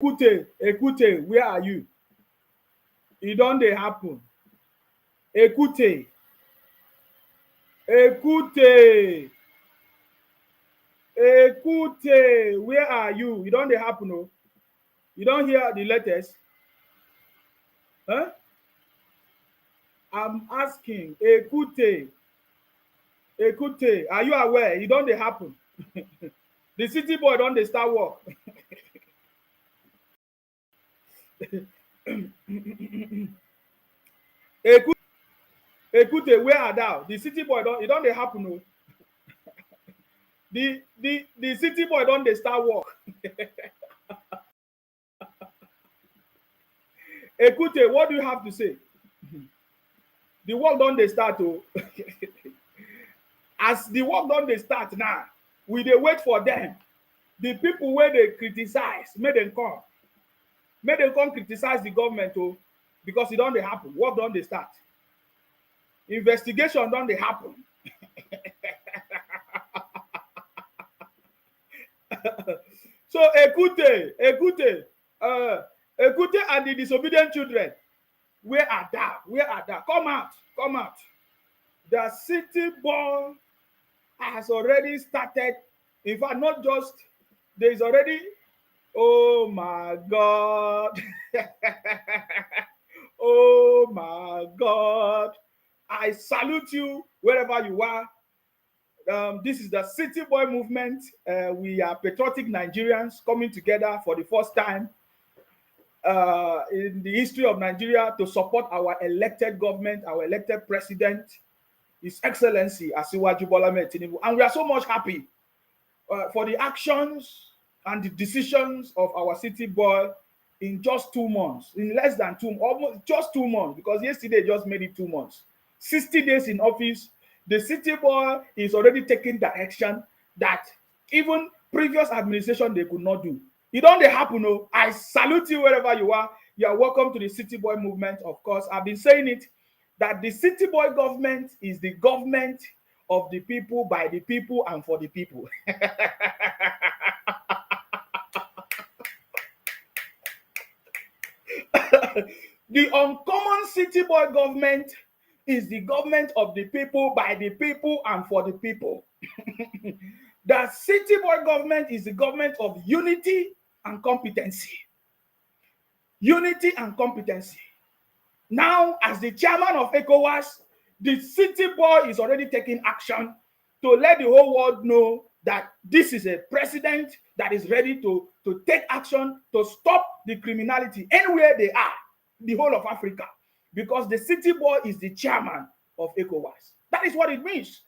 Ekute, where are you? E don dey happen. Ekute, Ekute, Ekute, where are you? E don dey happen o. You don hear the latest? Huh? I'm asking, Ekute, Ekute, are you aware? E don dey happen. The city boy don dey start work. Ekute, Ekute, where are thou? The city boy don, e don dey happen o. The city boy don dey start work. Ekute, what do you have to say? The work don dey start o. As the work don dey start now, we dey wait for them. The people wey dey criticize, make dem come. Make dem come criticize the government o, because e don dey happen. Work don dey start. Investigation don dey happen. So Ekute, Ekute and the disobedient children, where are thou? Where are thou? Come out, come out. The city boy has already started. In fact, not just, there is already, oh my God. Oh my God. I salute you wherever you are. This is the City Boy movement. We are patriotic Nigerians coming together for the first time in the history of Nigeria to support our elected government, our elected president, His Excellency Asiwaju Bola Ahmed Tinubu. And we are so much happy for the actions and the decisions of our city boy in just 2 months, in less than 2, almost just 2 months, because yesterday just made it 2 months. 60 days in office, the city boy is already taking direction that even previous administration they could not do. It don't happen. No, I salute you wherever you are. You are welcome to the city boy movement. Of course, I've been saying it that the city boy government is the government of the people, by the people, and for the people. The uncommon city boy government is the government of the people, by the people, and for the people. The city boy government is the government of unity and competency. Unity and competency. Now, as the chairman of ECOWAS, the city boy is already taking action to let the whole world know that this is a president that is ready to take action to stop the criminality anywhere they are, the whole of Africa, because the city boy is the chairman of ECOWAS. That is what it means.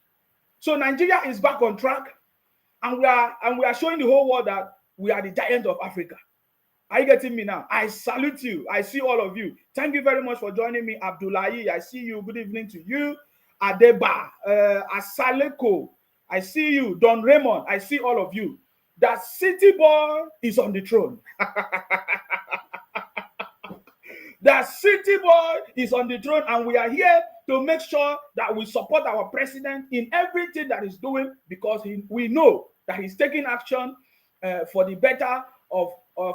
So Nigeria is back on track, and we are showing the whole world that we are the giant of Africa. Are you getting me now? I salute you. I see all of you. Thank you very much for joining me, Abdullahi. I see you. Good evening to you. Adeba, Asaleko, I see you. Don Raymond, I see all of you. That city boy is on the throne. The city boy is on the throne, and we are here to make sure that we support our president in everything that he's doing, because we know that he's taking action for the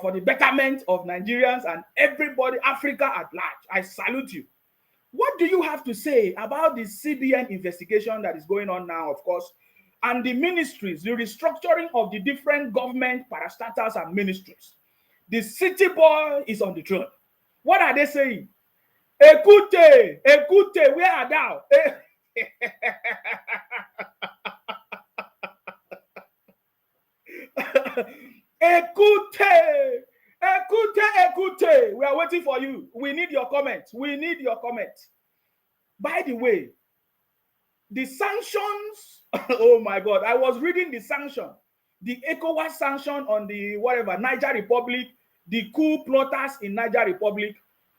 for the betterment of Nigerians and everybody, Africa at large. I salute you. What do you have to say about the CBN investigation that is going on now, of course, and the ministries, the restructuring of the different government parastatals and ministries? The city boy is on the throne. What are they saying? Ekute, Ekute, where are thou? Ekute, Ekute, Ekute. We are waiting for you. We need your comments. We need your comments. By the way, the sanctions, oh my God, I was reading the sanction, the ECOWAS sanction on the whatever, Niger Republic, the coup plotters in Niger Republic.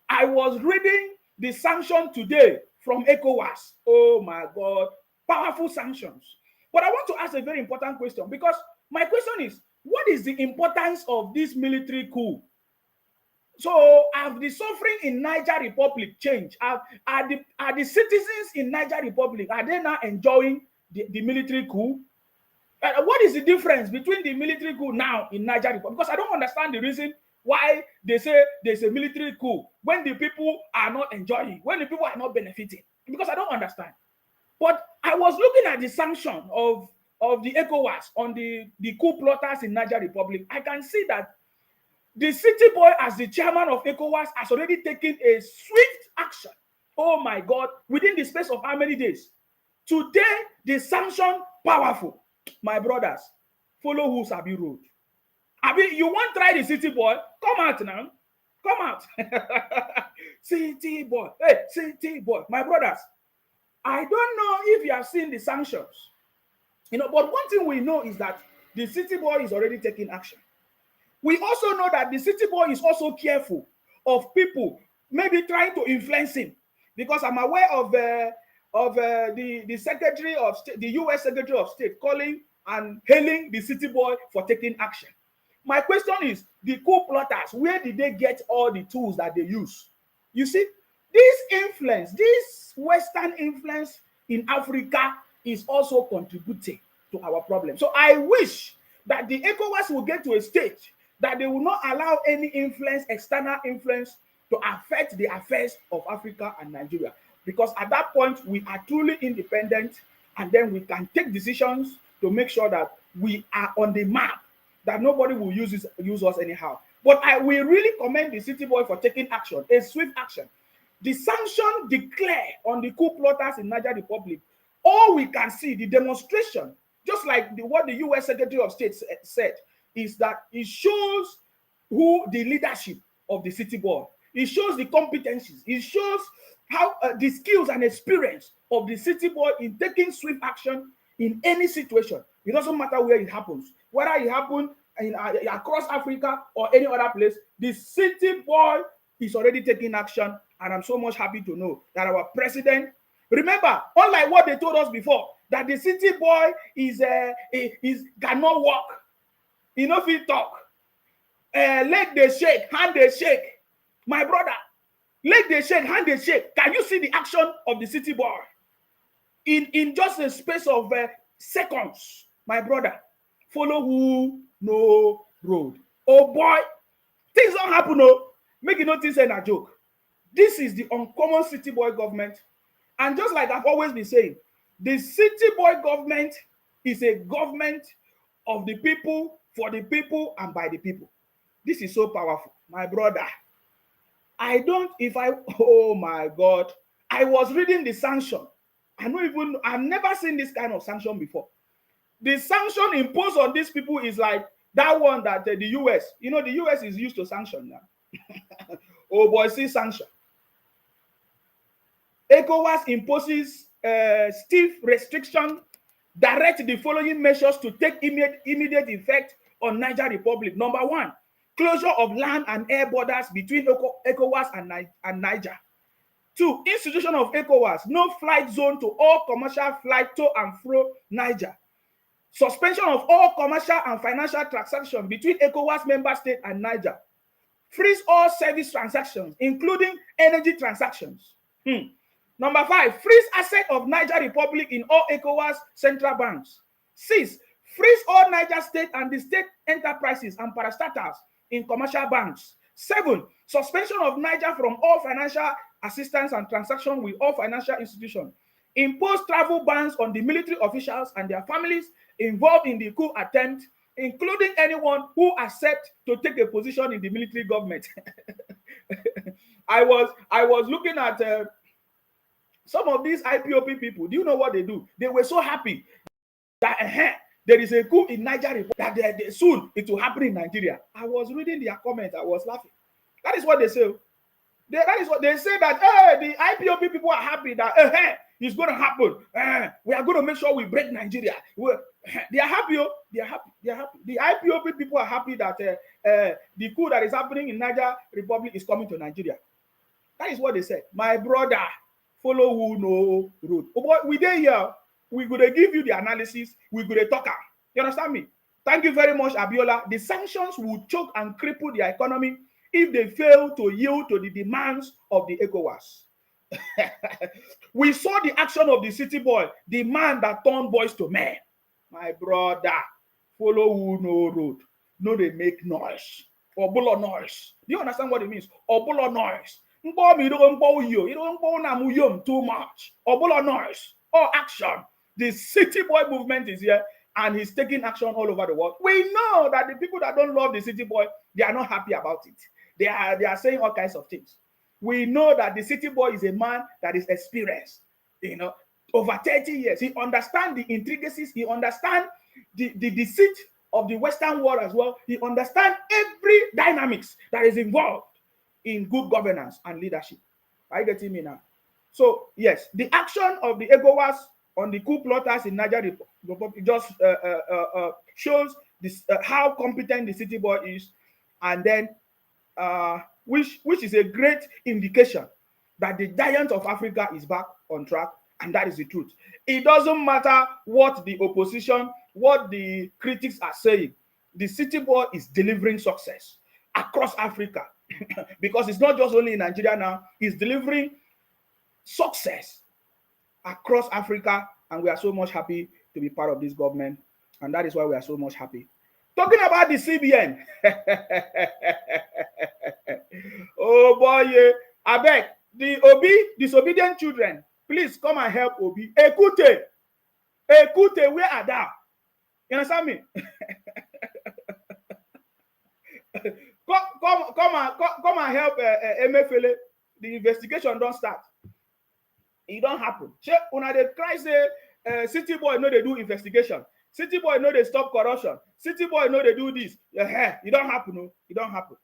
I was reading the sanction today from ECOWAS. Oh my God, powerful sanctions. But I want to ask a very important question, because my question is, what is the importance of this military coup? So, have the suffering in Niger Republic changed? Are the citizens in Niger Republic, are they now enjoying the military coup? What is the difference between the military coup now in Niger Republic? Because I don't understand the reason why they say there's a military coup when the people are not enjoying, when the people are not benefiting? Because I don't understand. But I was looking at the sanction of the ECOWAS on the coup plotters in Niger Republic. I can see that the city boy, as the chairman of ECOWAS, has already taken a swift action. Oh my God, within the space of how many days? Today, the sanction powerful. My brothers, follow who Sabi road. Abi, you want to try the city boy? Come out now. Come out. City boy. Hey, city boy. My brothers, I don't know if you have seen the sanctions. But one thing we know is that the city boy is already taking action. We also know that the city boy is also careful of people maybe trying to influence him, because I'm aware of the Secretary of State, the U.S. Secretary of State, calling and hailing the city boy for taking action. My question is, the coup plotters, where did they get all the tools that they use? You see, this influence, this Western influence in Africa is also contributing to our problem. So I wish that the ECOWAS will get to a stage that they will not allow any influence, external influence, to affect the affairs of Africa and Nigeria. Because at that point, we are truly independent, and then we can take decisions to make sure that we are on the map, that nobody will use us anyhow. But I will really commend the city boy for taking action, a swift action. The sanction declared on the coup plotters in Niger Republic, all we can see, the demonstration, just like what the U.S. Secretary of State said, is that it shows who the leadership of the city boy. It shows the competencies. It shows how the skills and experience of the city boy in taking swift action in any situation. It doesn't matter where it happens, whether it happened across Africa or any other place. The city boy is already taking action, and I'm so much happy to know that our president, remember, unlike what they told us before, that the city boy is cannot walk, he no fit talk, leg they shake, hand they shake. My brother, leg they shake, hand they shake. Can you see the action of the city boy in just a space of seconds? My brother, follow who no road. Oh boy, things don't happen. No, make it notice a joke. This is the uncommon city boy government, and just like I've always been saying, the city boy government is a government of the people, for the people, and by the people. This is so powerful, my brother. Oh my God, I was reading the sanction. I've never seen this kind of sanction before. The sanction imposed on these people is like that one that the US, the US is used to sanction now. Oh boy, see sanction. ECOWAS imposes stiff restriction, direct the following measures to take immediate effect on Niger Republic. Number one, closure of land and air borders between ECOWAS and Niger. 2, institution of ECOWAS, no flight zone to all commercial flight to and fro Niger. Suspension of all commercial and financial transactions between ECOWAS member state and Niger. Freeze all service transactions, including energy transactions. Number 5, freeze asset of Niger Republic in all ECOWAS central banks. 6, freeze all Niger state and the state enterprises and parastatals in commercial banks. 7, suspension of Niger from all financial assistance and transaction with all financial institutions. Impose travel bans on the military officials and their families involved in the coup attempt, including anyone who accepts to take a position in the military government. I was looking at some of these IPOP people. Do you know what they do? They were so happy that there is a coup in Nigeria, that soon it will happen in Nigeria. I was reading their comments. I was laughing. That is what they say. That is what they say, that the IPOP people are happy that it's going to happen. We are going to make sure we break Nigeria. They are happy. They are happy. They are happy. The IPOP people are happy that the coup that is happening in Niger Republic is coming to Nigeria. That is what they said. My brother, follow who no road. But we dey here. We going to give you the analysis. We going to talk. You understand me? Thank you very much, Abiola. The sanctions will choke and cripple the economy if they fail to yield to the demands of the ECOWAS. We saw the action of the city boy, the man that turned boys to men. My brother, follow who no road. No, they make noise. Obulo noise. Do you understand what it means? Obulo noise. Too much. Obulo noise. Or action. The city boy movement is here and he's taking action all over the world. We know that the people that don't love the city boy, they are not happy about it. They are saying all kinds of things. We know that the city boy is a man that is experienced, over 30 years. He understands the intricacies. He understands the deceit of the Western world as well. He understands every dynamics that is involved in good governance and leadership. Are you getting me now? So, yes, the action of the ECOWAS on the coup plotters in Niger Republic just shows this, how competent the city boy is, and then which is a great indication that the giant of Africa is back on track, and that is the truth. It doesn't matter what the opposition, what the critics are saying. The city boy is delivering success across Africa because it's not just only in Nigeria now. It's delivering success across Africa, and we are so much happy to be part of this government, and that is why we are so much happy. Talking about the CBN. Oh boy, I beg the Obi, disobedient children, please come and help Obi. Ekute, where are thou? You understand me? come and help Emefiele. The investigation don't start. It don't happen. Una dey cry say city boy know they do investigation. City boy know they stop corruption. City boy know they do this. It don't happen. No, it don't happen.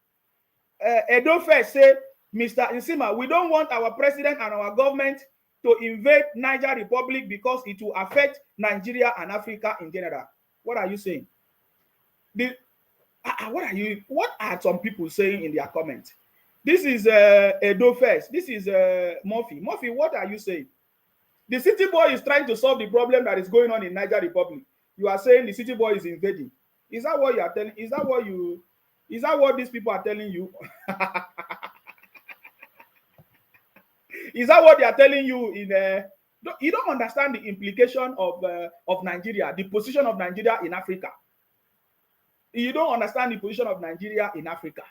Edo first say, Mr. Nsima, we don't want our president and our government to invade Niger Republic because it will affect Nigeria and Africa in general. What are you saying? What are some people saying in their comments? This is Edo first. This is Murphy. Murphy, what are you saying? The city boy is trying to solve the problem that is going on in Niger Republic. You are saying the city boy is invading. Is that what you are telling? Is that what these people are telling you? Is that what they are telling you in you don't understand the implication of Nigeria, the position of Nigeria in Africa. You don't understand the position of Nigeria in Africa.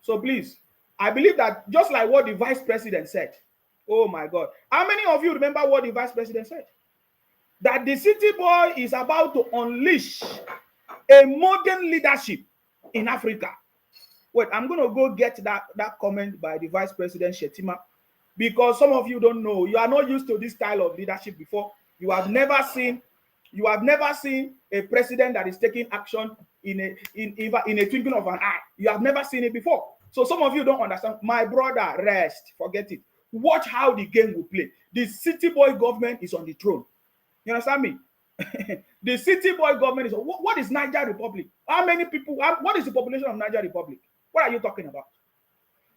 So please, I believe that just like what the vice president said, oh my God, how many of you remember what the vice president said? That the city boy is about to unleash a modern leadership in Africa. Wait, I'm going to go get that comment by the vice president Shetima, because some of you don't know. You are not used to this style of leadership before. You have never seen a president that is taking action in a twinkling of an eye. You have never seen it before. So some of you don't understand. My brother, rest, forget it. Watch how the game will play. The city boy government is on the throne. You understand me? The city boy government is on. What is Niger Republic? How many people? What is the population of Niger Republic? What are you talking about?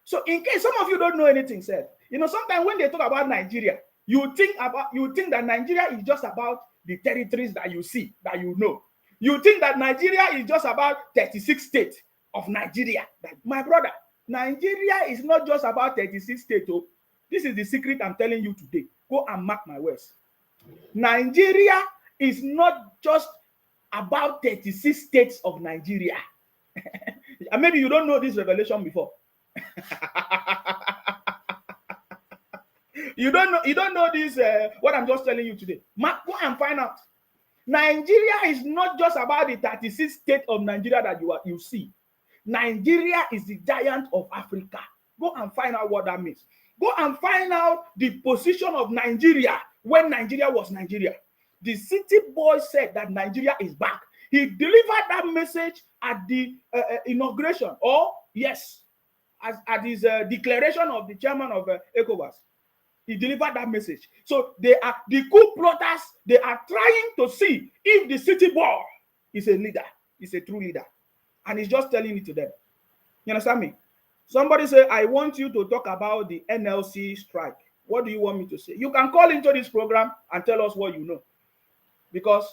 So in case some of you don't know anything, said, sometimes when they talk about Nigeria, you think that Nigeria is just about the territories that you see, that you know. You think that Nigeria is just about 36 states of Nigeria. My brother, Nigeria is not just about 36 states. Oh. This is the secret I'm telling you today. Go and mark my words. Nigeria is not just about 36 states of Nigeria. Maybe you don't know this revelation before. You don't know this, what I'm just telling you today. Go and find out. Nigeria is not just about the 36 states of Nigeria that you see. Nigeria is the giant of Africa. Go and find out what that means. Go and find out the position of Nigeria when Nigeria was Nigeria. The city boy said that Nigeria is back. He delivered that message at the inauguration, or yes, at his declaration of the chairman of ECOWAS. He delivered that message. So the coup plotters, they are trying to see if the city boy is a leader, is a true leader. And he's just telling it to them. You understand me? Somebody say, I want you to talk about the NLC strike. What do you want me to say? You can call into this program and tell us what you know. Because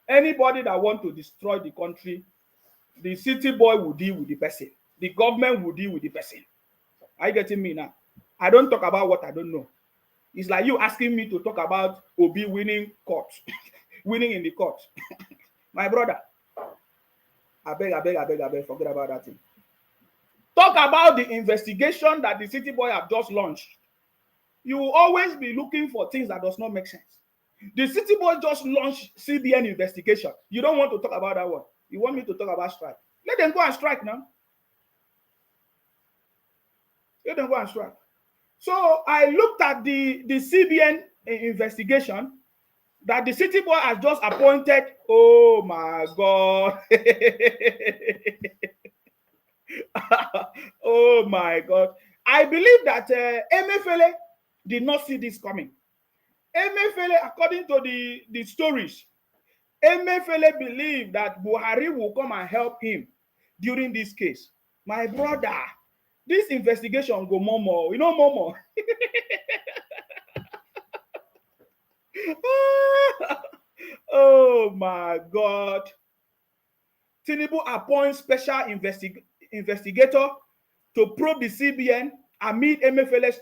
anybody that wants to destroy the country, the city boy will deal with the person. The government will deal with the person. Are you getting me now? I don't talk about what I don't know. It's like you asking me to talk about Obi winning court, winning in the court. My brother, I beg, forget about that thing. talk about the investigation that the city boy have just launched, you will always be looking for things that does not make sense. The city boy just launched CBN investigation. You don't want to talk about that one. You want me to talk about strike. Let them go and strike now. Let them go and strike. So I looked at the CBN investigation that the city boy has just appointed. Oh my God. Oh my God. I believe that Emefiele did not see this coming. Emefiele, according to the stories, Emefiele believed that Buhari will come and help him during this case. My brother, this investigation go more. You know more. Oh my God. Tinubu appoints special investigator to probe the CBN amid Emefiele's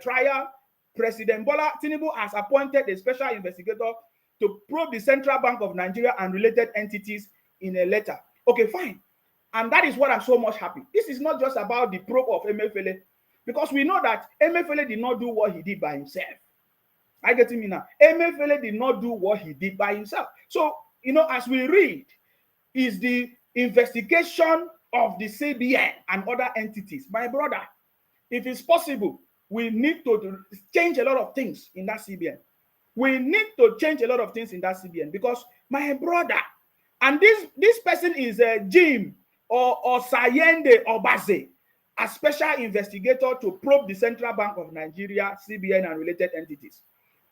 trial. President Bola Tinubu has appointed a special investigator to probe the Central Bank of Nigeria and related entities in a letter. Okay, fine. And that is what I'm so much happy. This is not just about the probe of Emefiele, because we know that Emefiele did not do what he did by himself. I get me now. Emefiele did not do what he did by himself. So, as we read, is the investigation of the CBN and other entities. My brother, if it's possible, we need to change a lot of things in that CBN. We need to change a lot of things in that CBN because, my brother, and this person is Jim or Sayende Obaze, a special investigator to probe the Central Bank of Nigeria, CBN, and related entities.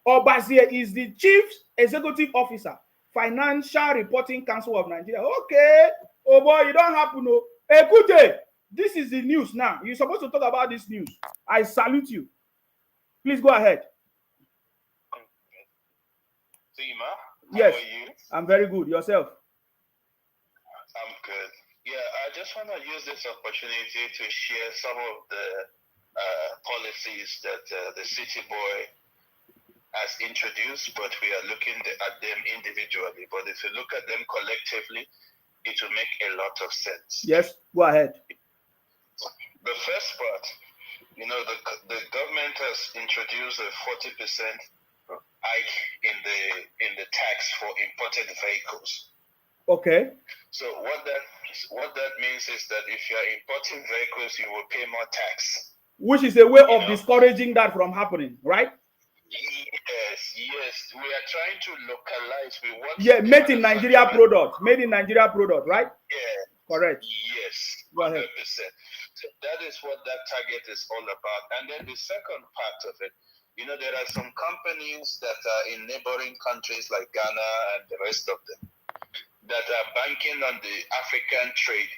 Obaze is the Chief Executive Officer, Financial Reporting Council of Nigeria. Okay. Oh boy, you don't happen. No. Ekute, this is the news now. You're supposed to talk about this news. I salute you. Please go ahead. Seema, yes. How are you? I'm very good. Yourself? I'm good. Yeah, I just want to use this opportunity to share some of the policies that the city boy has introduced, but we are looking at them individually. But if you look at them collectively, it will make a lot of sense. Yes, go ahead. The first part, the government has introduced a 40% hike in the tax for imported vehicles. Okay. So what that means is that if you are importing vehicles, you will pay more tax. Which is a way of discouraging that from happening, right? Yes. We are trying to localize. We want made in Nigeria product. Made in Nigeria product, right? Yeah. Correct. Yes. Go ahead. 100%. So that is what that target is all about. And then the second part of it, there are some companies that are in neighboring countries like Ghana and the rest of them that are banking on the African trade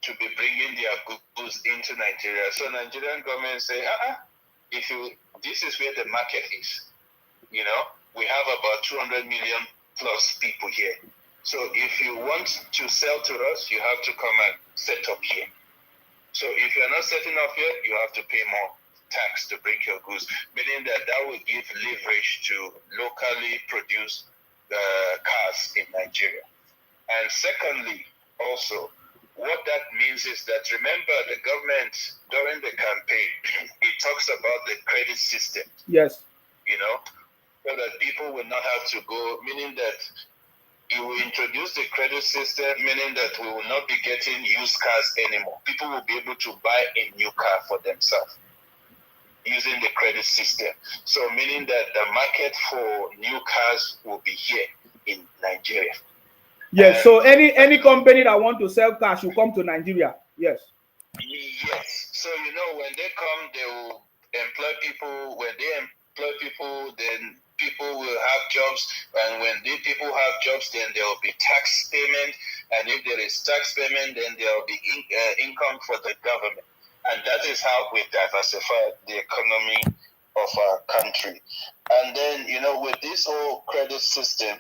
to be bringing their goods into Nigeria. So Nigerian government say, this is where the market is. We have about 200 million plus people here. So if you want to sell to us, you have to come and set up here. So if you're not setting up here, you have to pay more tax to bring your goods, meaning that will give leverage to locally produced cars in Nigeria. And secondly, also, what that means is that, remember, the government, during the campaign, it talks about the credit system. Yes. So that people will not have to go, meaning that it will introduce the credit system, meaning that we will not be getting used cars anymore. People will be able to buy a new car for themselves using the credit system. So meaning that the market for new cars will be here in Nigeria. Yes, so any company that want to sell cars should come to Nigeria. Yes. Yes. So, when they come, they will employ people. When they employ people, then people will have jobs. And when the people have jobs, then there will be tax payment. And if there is tax payment, then there will be income for the government. And that is how we diversify the economy of our country. And then, with this whole credit system,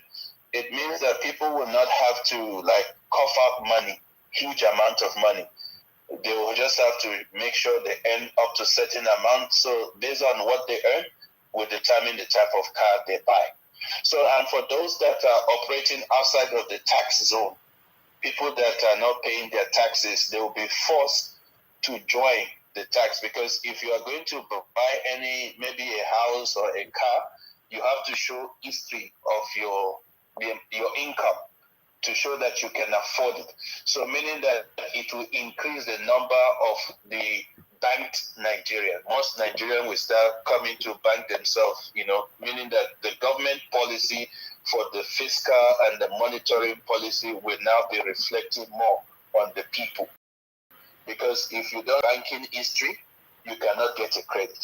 it means that people will not have to cough out money, huge amount of money. They will just have to make sure they earn up to certain amount. So based on what they earn, will determine the type of car they buy. So, and for those that are operating outside of the tax zone, people that are not paying their taxes, they will be forced to join the tax, because if you are going to buy maybe a house or a car, you have to show history of your income to show that you can afford it. So meaning that it will increase the number of the banked Nigerian. Most Nigerians will start coming to bank themselves, meaning that the government policy for the fiscal and the monitoring policy will now be reflecting more on the people. Because if you don't have banking history, you cannot get a credit.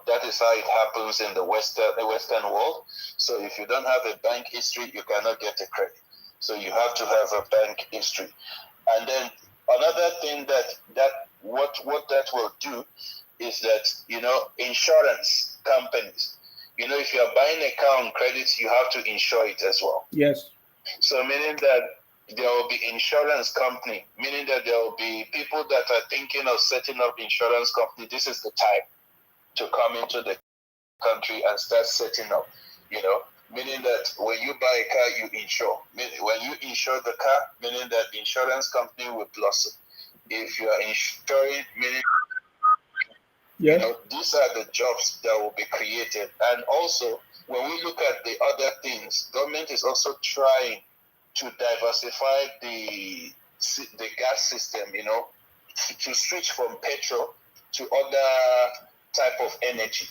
That is how it happens in the Western world. So if you don't have a bank history, you cannot get a credit. So you have to have a bank history. And then another thing what that will do is that, insurance companies, if you are buying a car on credit, you have to insure it as well. Yes. So meaning that there will be insurance company, meaning that there will be people that are thinking of setting up insurance company. This is the time to come into the country and start setting up, meaning that when you buy a car, you insure. When you insure the car, meaning that the insurance company will blossom. If you are insuring, meaning, these are the jobs that will be created. And also, when we look at the other things, government is also trying to diversify the gas system, to switch from petrol to other type of energy,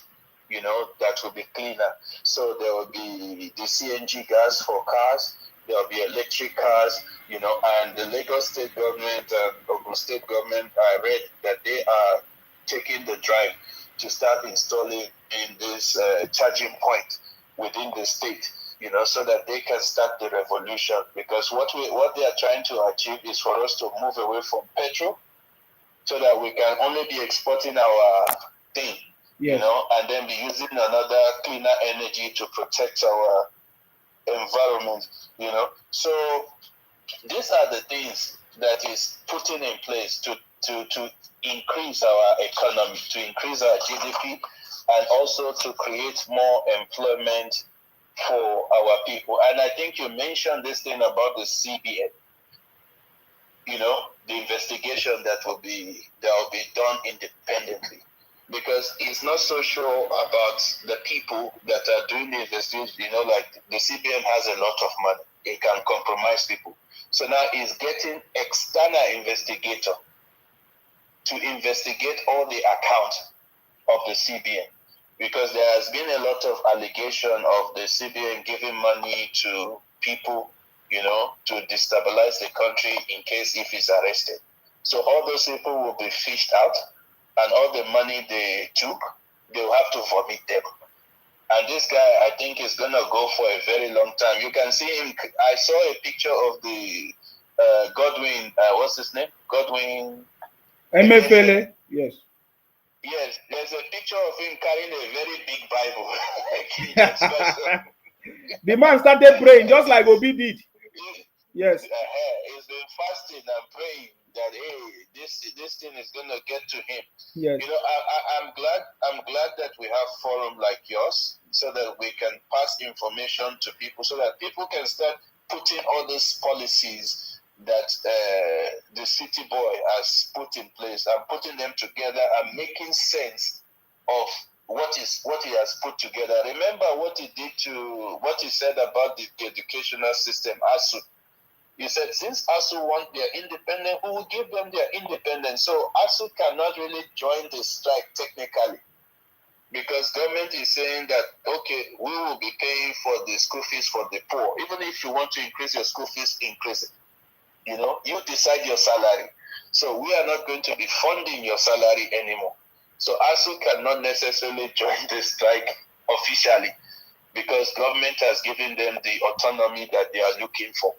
that will be cleaner. So there will be the CNG gas for cars, there will be electric cars, and the Lagos state government and Ogun state government, I read that they are taking the drive to start installing in this charging point within the state, so that they can start the revolution. Because what they are trying to achieve is for us to move away from petrol, so that we can only be exporting our thing, yes, and then be using another cleaner energy to protect our environment, So these are the things that is putting in place to increase our economy, to increase our GDP, and also to create more employment for our people. And I think you mentioned this thing about the CBN, the investigation that will be done independently, because it's not so sure about the people that are doing the investigation. Like the CBN has a lot of money, it can compromise people. So now it's getting external investigator to investigate all the accounts of the CBN, because there has been a lot of allegation of the CBN giving money to people, to destabilize the country in case if he's arrested. So all those people will be fished out, and all the money they took, they will have to vomit them. And this guy, I think, is going to go for a very long time. You can see him. I saw a picture of the Godwin, what's his name? Godwin. Emefiele, yes. Yes, there's a picture of him carrying a very big Bible. The man started praying just like Obi did. Yes. He's been fasting and praying that this thing is gonna get to him. Yes. I'm glad that we have forum like yours, so that we can pass information to people, so that people can start putting all these policies that the city boy has put in place, and putting them together and making sense of what he has put together. Remember what he said about the educational system, ASU. He said, since ASU want their independence, we will give them their independence. So ASU cannot really join the strike technically, because government is saying that, okay, we will be paying for the school fees for the poor. Even if you want to increase your school fees, increase it. You decide your salary. So we are not going to be funding your salary anymore. So ASU cannot necessarily join the strike officially, because government has given them the autonomy that they are looking for.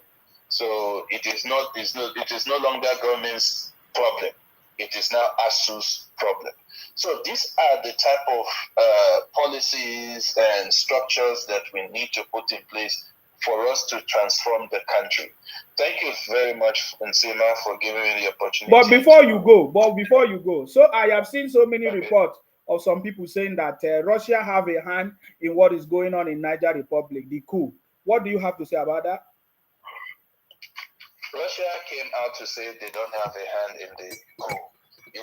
So it is no longer government's problem. It is now ASU's problem. So these are the type of policies and structures that we need to put in place for us to transform the country. Thank you very much, Nsima, for giving me the opportunity. But before you go, so I have seen so many reports of some people saying that Russia have a hand in what is going on in Niger Republic, the coup. What do you have to say about that? Russia came out to say they don't have a hand in the coup.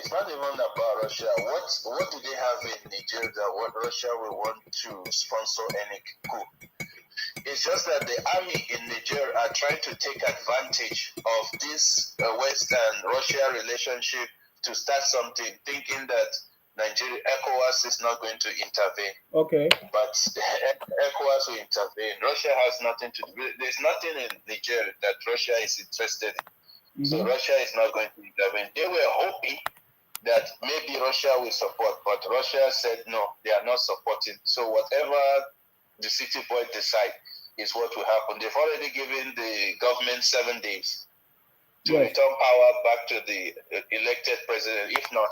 it's not even about Russia. What do they have in Niger that what Russia will want to sponsor any coup? It's just that the army in Niger are trying to take advantage of this West and Russia relationship to start something, thinking that Nigeria ECOWAS is not going to intervene. Okay. But ECOWAS will intervene. Russia has nothing to do. There's nothing in Niger that Russia is interested in. So Russia is not going to intervene. They were hoping that maybe Russia will support, but Russia said no, they are not supporting. So whatever the city boy decide is what will happen. They've already given the government 7 days to return power back to the elected president. If not,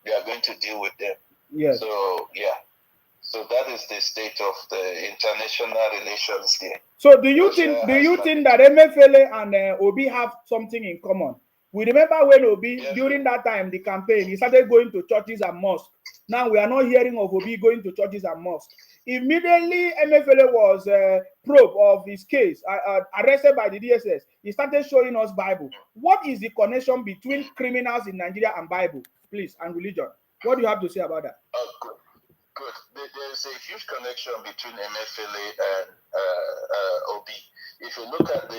they are going to deal with them. Yes. So yeah. So that is the state of the international relations there. So do you think that Emefiele and Obi have something in common? We remember when Obi, during that time, the campaign, he started going to churches and mosques. Now we are not hearing of Obi going to churches and mosques. Immediately, Emefiele was probed of his case, arrested by the DSS. He started showing us Bible. What is the connection between criminals in Nigeria and Bible, please, and religion? What do you have to say about that? Good. There's a huge connection between Emefiele and Obi. If you look at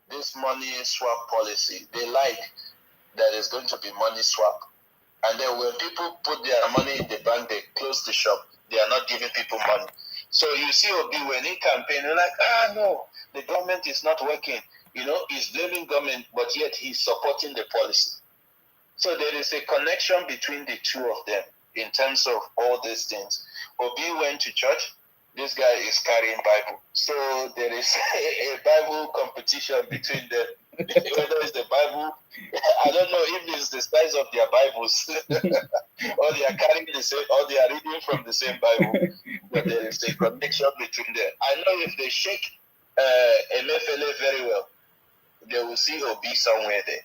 this money swap policy, they like that it's going to be money swap. And then when people put their money in the bank, they close the shop. They are not giving people money. So you see Obi, when he campaign, they're like, no, the government is not working. You know, he's blaming government, but yet he's supporting the policy. So there is a connection between the two of them in terms of all these things. Obi went to church. This guy is carrying Bible. So there is a Bible competition between them. Whether it's the Bible, I don't know if it's the size of their Bibles, or they are carrying the same, or they are reading from the same Bible. But there is a connection between them. I know if they shake Emefiele very well, they will see Obi somewhere there.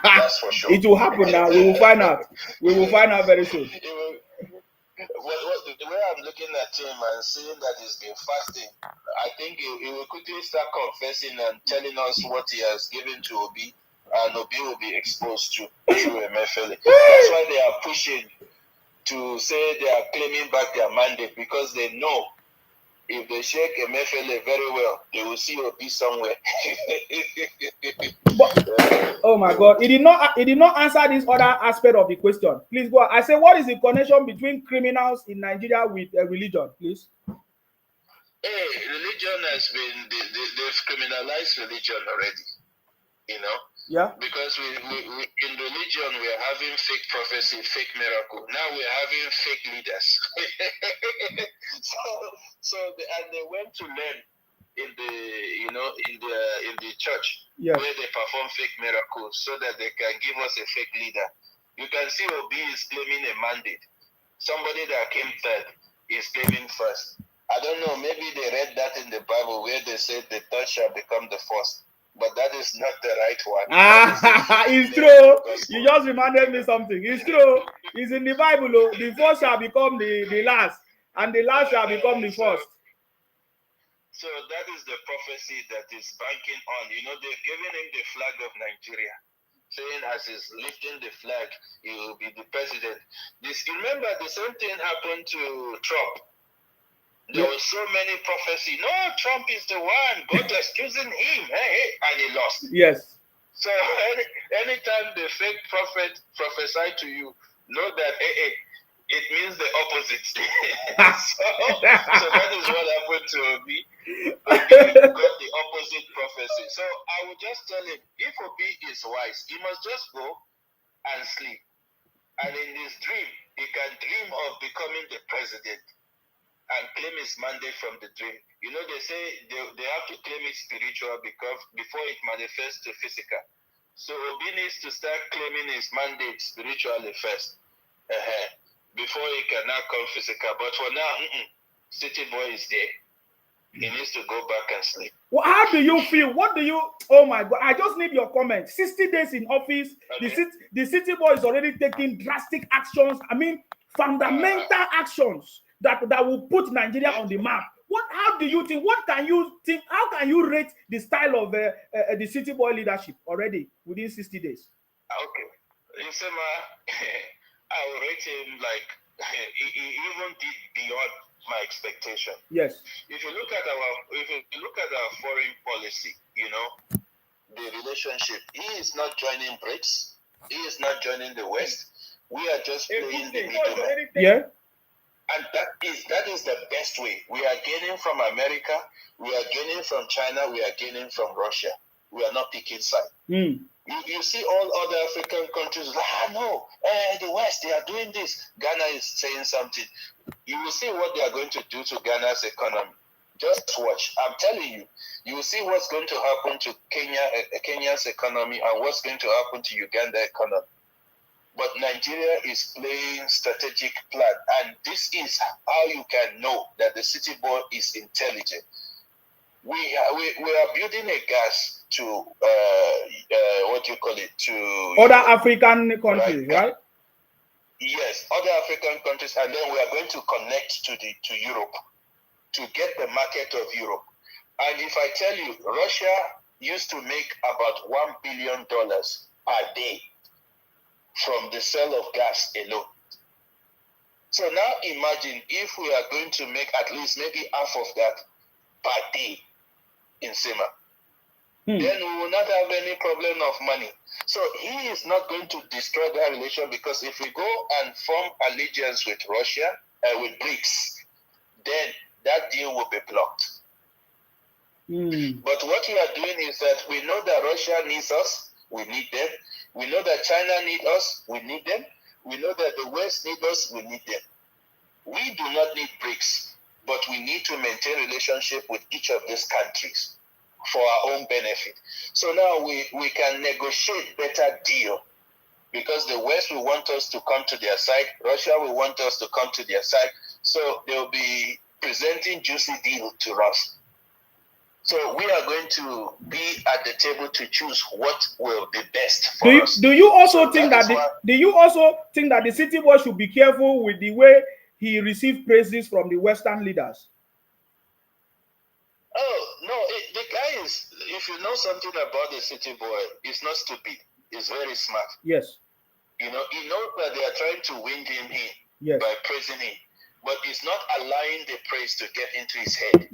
That's for sure. It will happen now. We will find out. We will find out very soon. The way I'm looking at him and seeing that he's been fasting, I think he will quickly start confessing and telling us what he has given to Obi, and Obi will be exposed to Emefiele. That's why they are pushing to say they are claiming back their mandate, because they know if they shake Emefiele very well, they will see Obi somewhere. Oh my God! It did not answer this other aspect of the question. Please go on. I say, what is the connection between criminals in Nigeria with religion, please? Hey, religion has been they've criminalized religion already. You know. Yeah. Because we in religion we are having fake prophecy, fake miracle. Now we are having fake leaders. And they went to learn in the church, where they perform fake miracles so that they can give us a fake leader. You can see Obi is claiming a mandate. Somebody that came third is claiming first. I don't know, maybe they read that in the Bible where they said the third shall become the first. But that is not the right one. It's true. You just reminded me something. It's true. It's in the Bible. The first shall become the last, and the last shall become the first. So that is the prophecy that is banking on. You know, they've given him the flag of Nigeria, saying as he's lifting the flag, he will be the president. Remember, the same thing happened to Trump. There were so many prophecies. No, Trump is the one. God is choosing him. And he lost. Yes. So anytime the fake prophet prophesy to you, know that it means the opposite. so that is what happened to Obi. Obi got the opposite prophecy. So I would just tell him, if Obi is wise, he must just go and sleep. And in his dream, he can dream of becoming the president and claim his mandate from the dream. You know, they say they have to claim it spiritual before it manifests to physical. So Obi needs to start claiming his mandate spiritually first, before he can now come physical. But for now, city boy is there. He needs to go back and sleep. Well, how do you feel? What do you? Oh my God! I just need your comment. 60 days in office. Okay. The city boy is already taking drastic actions. I mean, fundamental actions that will put Nigeria on the map. How do you think? What can you think? How can you rate the style of the city boy leadership already within 60 days? Okay. Nsema, I will rate him like he even did beyond my expectation. Yes. If you look at our foreign policy, the relationship, he is not joining BRICS. He is not joining the West. We are just playing the middleman. Yeah. And that is the best way. We are gaining from America. We are gaining from China. We are gaining from Russia. We are not picking side. You see all other African countries, the West, they are doing this. Ghana is saying something. You will see what they are going to do to Ghana's economy. Just watch. I'm telling you, you will see what's going to happen to Kenya's economy and what's going to happen to Uganda economy. But Nigeria is playing strategic plan, and this is how you can know that the city boy is intelligent. We are building a gas to to other African countries, right? Yes, other African countries, and then we are going to connect to Europe to get the market of Europe. And if I tell you, Russia used to make about $1 billion per day from the sale of gas alone. So now imagine if we are going to make at least maybe half of that per day in SEMA. Then we will not have any problem of money. So he is not going to destroy that relation, because if we go and form allegiance with Russia, with BRICS, then that deal will be blocked. But what we are doing is that we know that Russia needs us, we need them. We know that China needs us, we need them. We know that the West needs us, we need them. We do not need BRICS, but we need to maintain relationship with each of these countries for our own benefit. So now we can negotiate better deal, because the West will want us to come to their side, Russia will want us to come to their side. So they'll be presenting juicy deal to us. So we are going to be at the table to choose what will be best for us. Do you also think that the city boy should be careful with the way he received praises from the Western leaders? Oh no, the guy is. If you know something about the city boy, he's not stupid. He's very smart. Yes. He knows that they are trying to win him in by praising him, but he's not allowing the praise to get into his head.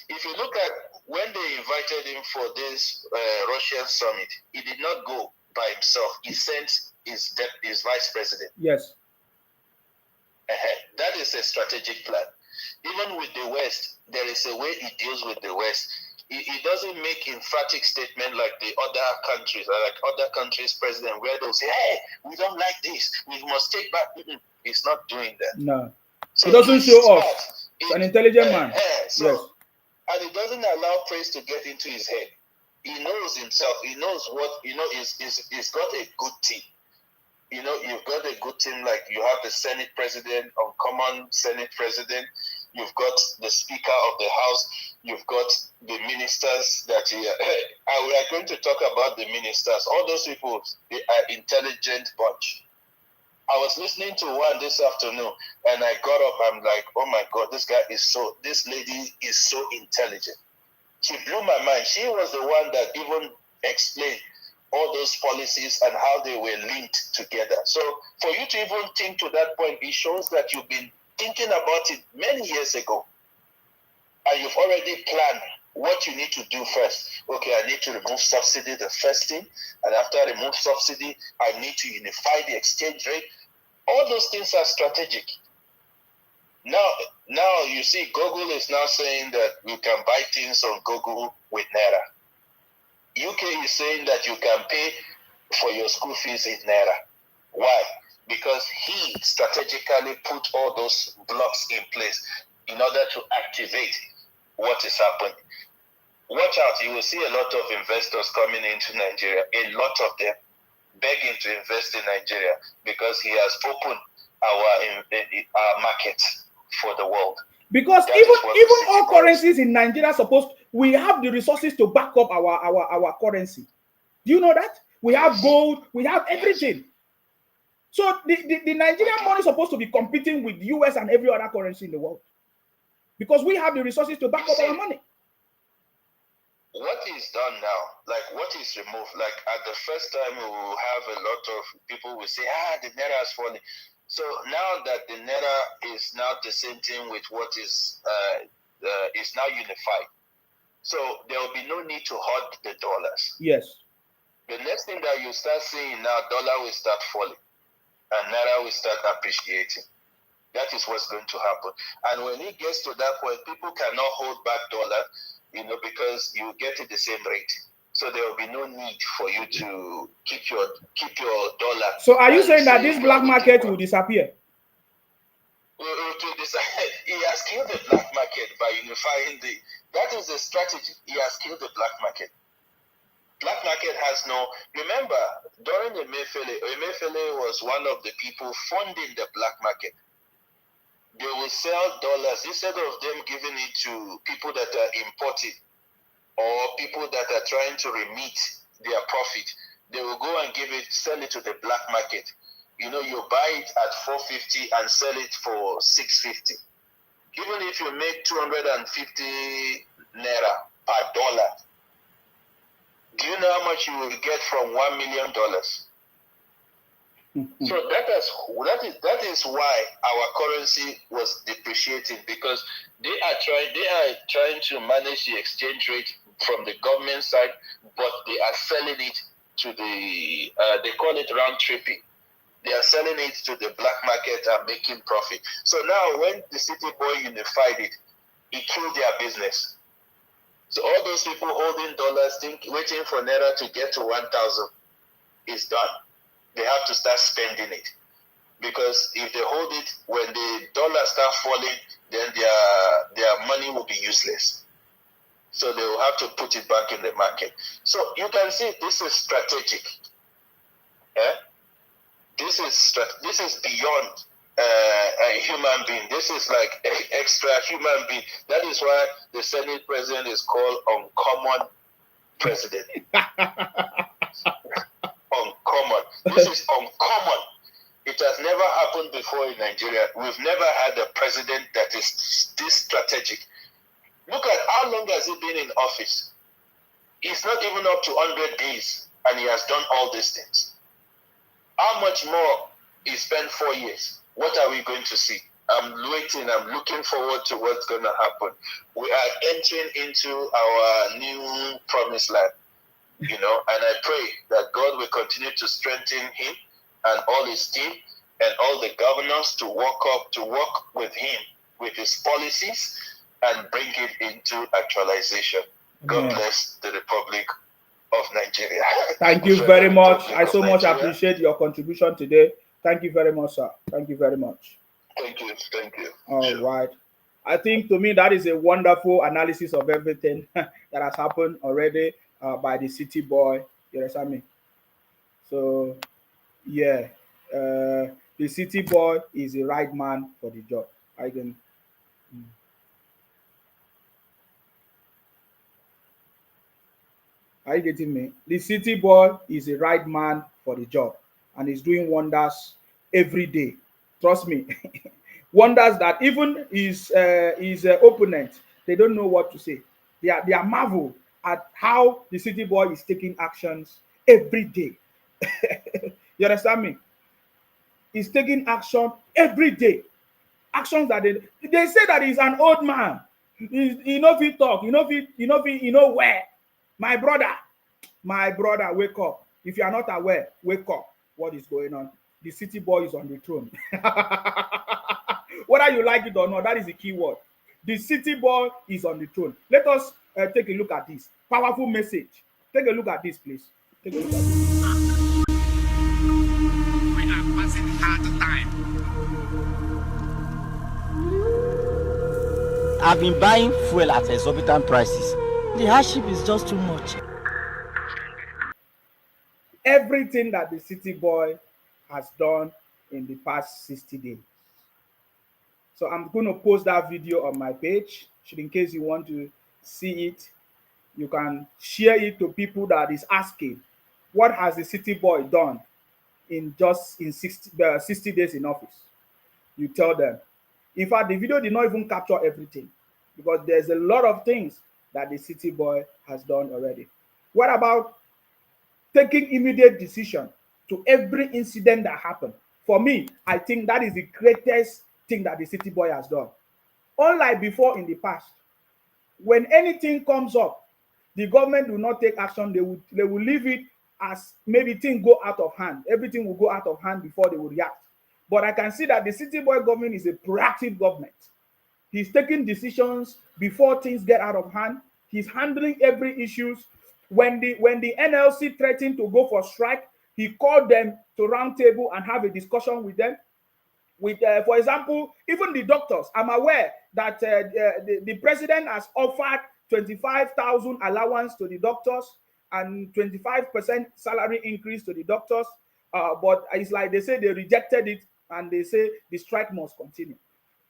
If you look at when they invited him for this Russian summit, he did not go by himself. He sent his vice president. Yes. That is a strategic plan. Even with the West, there is a way he deals with the West. He doesn't make emphatic statement like the other countries, like other countries' president, where they'll say, "Hey, we don't like this. We must take back." He's not doing that. No. So he doesn't show off. He's an intelligent man. Yes. And it doesn't allow praise to get into his head. He knows himself. He knows what, he's got a good team. You've got a good team, like you have the Senate president, uncommon Senate president. You've got the Speaker of the House. You've got the ministers that we are going to talk about the ministers. All those people, they are intelligent bunch. I was listening to one this afternoon, and I got up. I'm like, oh my God, this lady is so intelligent. She blew my mind. She was the one that even explained all those policies and how they were linked together. So for you to even think to that point, it shows that you've been thinking about it many years ago, and you've already planned what you need to do first. Okay, I need to remove subsidy, the first thing. And after I remove subsidy, I need to unify the exchange rate. All those things are strategic. Now you see, Google is now saying that you can buy things on Google with Naira. UK is saying that you can pay for your school fees in Naira. Why? Because he strategically put all those blocks in place in order to activate what is happening. Watch out, you will see a lot of investors coming into Nigeria, a lot of them begging to invest in Nigeria, because he has opened our market for the world. Because even all currencies in Nigeria we have the resources to back up our currency. Do you know that? We have gold, we have everything. So the Nigerian money is supposed to be competing with the US and every other currency in the world, because we have the resources to back up our money. what is done now, like what is removed, like at the first time we will have a lot of people will say, the naira is falling. So now that the naira is now the same thing with what is now unified, so there will be no need to hoard the dollars. Yes. The next thing that you start seeing now, dollar will start falling and naira will start appreciating. That is what's going to happen. And when it gets to that point, people cannot hold back dollar, because you get it the same rate. So there will be no need for you to keep your dollar. So are you saying that this black market will disappear? He has killed the black market by unifying that is the strategy. He has killed the black market. Black market has no, remember, during Emefiele was one of the people funding the black market. They will sell dollars instead of them giving it to people that are importing or people that are trying to remit their profit. They will go and sell it to the black market. You buy it at 450 and sell it for 650. Even if you make 250 naira per dollar, do you know how much you will get from $1 million? So that is why our currency was depreciating, because they are trying to manage the exchange rate from the government side, but they are selling it to the they call it round tripping. They are selling it to the black market and making profit. So now when the City Boy unified it killed their business. So all those people holding dollars, waiting for naira to get to 1,000 is done. They have to start spending it, because if they hold it, when the dollar start falling, then their money will be useless. So they will have to put it back in the market. So you can see this is strategic. This is beyond a human being. This is like extra human being. That is why the Senate president is called uncommon president. Uncommon. This is uncommon. It has never happened before in Nigeria. We've never had a president that is this strategic. Look at how long has he been in office. It's not even up to 100 days, and he has done all these things. How much more he spent 4 years? What are we going to see? I'm waiting. I'm looking forward to what's going to happen. We are entering into our new promised land. And I pray that God will continue to strengthen him and all his team and all the governors to work with him, with his policies, and bring it into actualization. God bless the Republic of Nigeria. Thank you very much. I so much appreciate your contribution today. Thank you very much, sir. Thank you very much. Thank you. All right. I think to me that is a wonderful analysis of everything that has happened already by the City Boy. You understand me? So, yeah, the City Boy is the right man for the job. Are you getting me? The City Boy is the right man for the job, and he's doing wonders every day. Trust me. Wonders that even his opponent, they don't know what to say. They are marveled at how the City Boy is taking actions every day. You understand me? He's taking action every day. Actions that they say that he's an old man. He know fit talk. He know where. My brother, wake up. If you are not aware, wake up. What is going on? The City Boy is on the throne. Whether you like it or not, that is the key word. The City Boy is on the throne. Let us take a look at this powerful message. Take a look at this, please. Take a look at this. We are passing hard time. I've been buying fuel at exorbitant prices. The hardship is just too much. Everything that the City Boy has done in the past 60 days. So I'm going to post that video on my page. In case you want to see it, you can share it to people that is asking, what has the City Boy done in 60 days in office? You tell them. In fact, the video did not even capture everything, because there's a lot of things that the city boy has done already. What about taking immediate decision to every incident that happened? For me, I think that is the greatest thing that the city boy has done. Unlike before in the past, when anything comes up, the government will not take action. They will leave it as maybe things go out of hand. Everything will go out of hand before they will react. But I can see that the city boy government is a proactive government. He's taking decisions before things get out of hand. He's handling every issues. When the NLC threatened to go for strike, he called them to round table and have a discussion with them. With, for example, even the doctors. I'm aware that the president has offered 25,000 allowance to the doctors and 25% salary increase to the doctors. But it's like they say they rejected it and they say the strike must continue.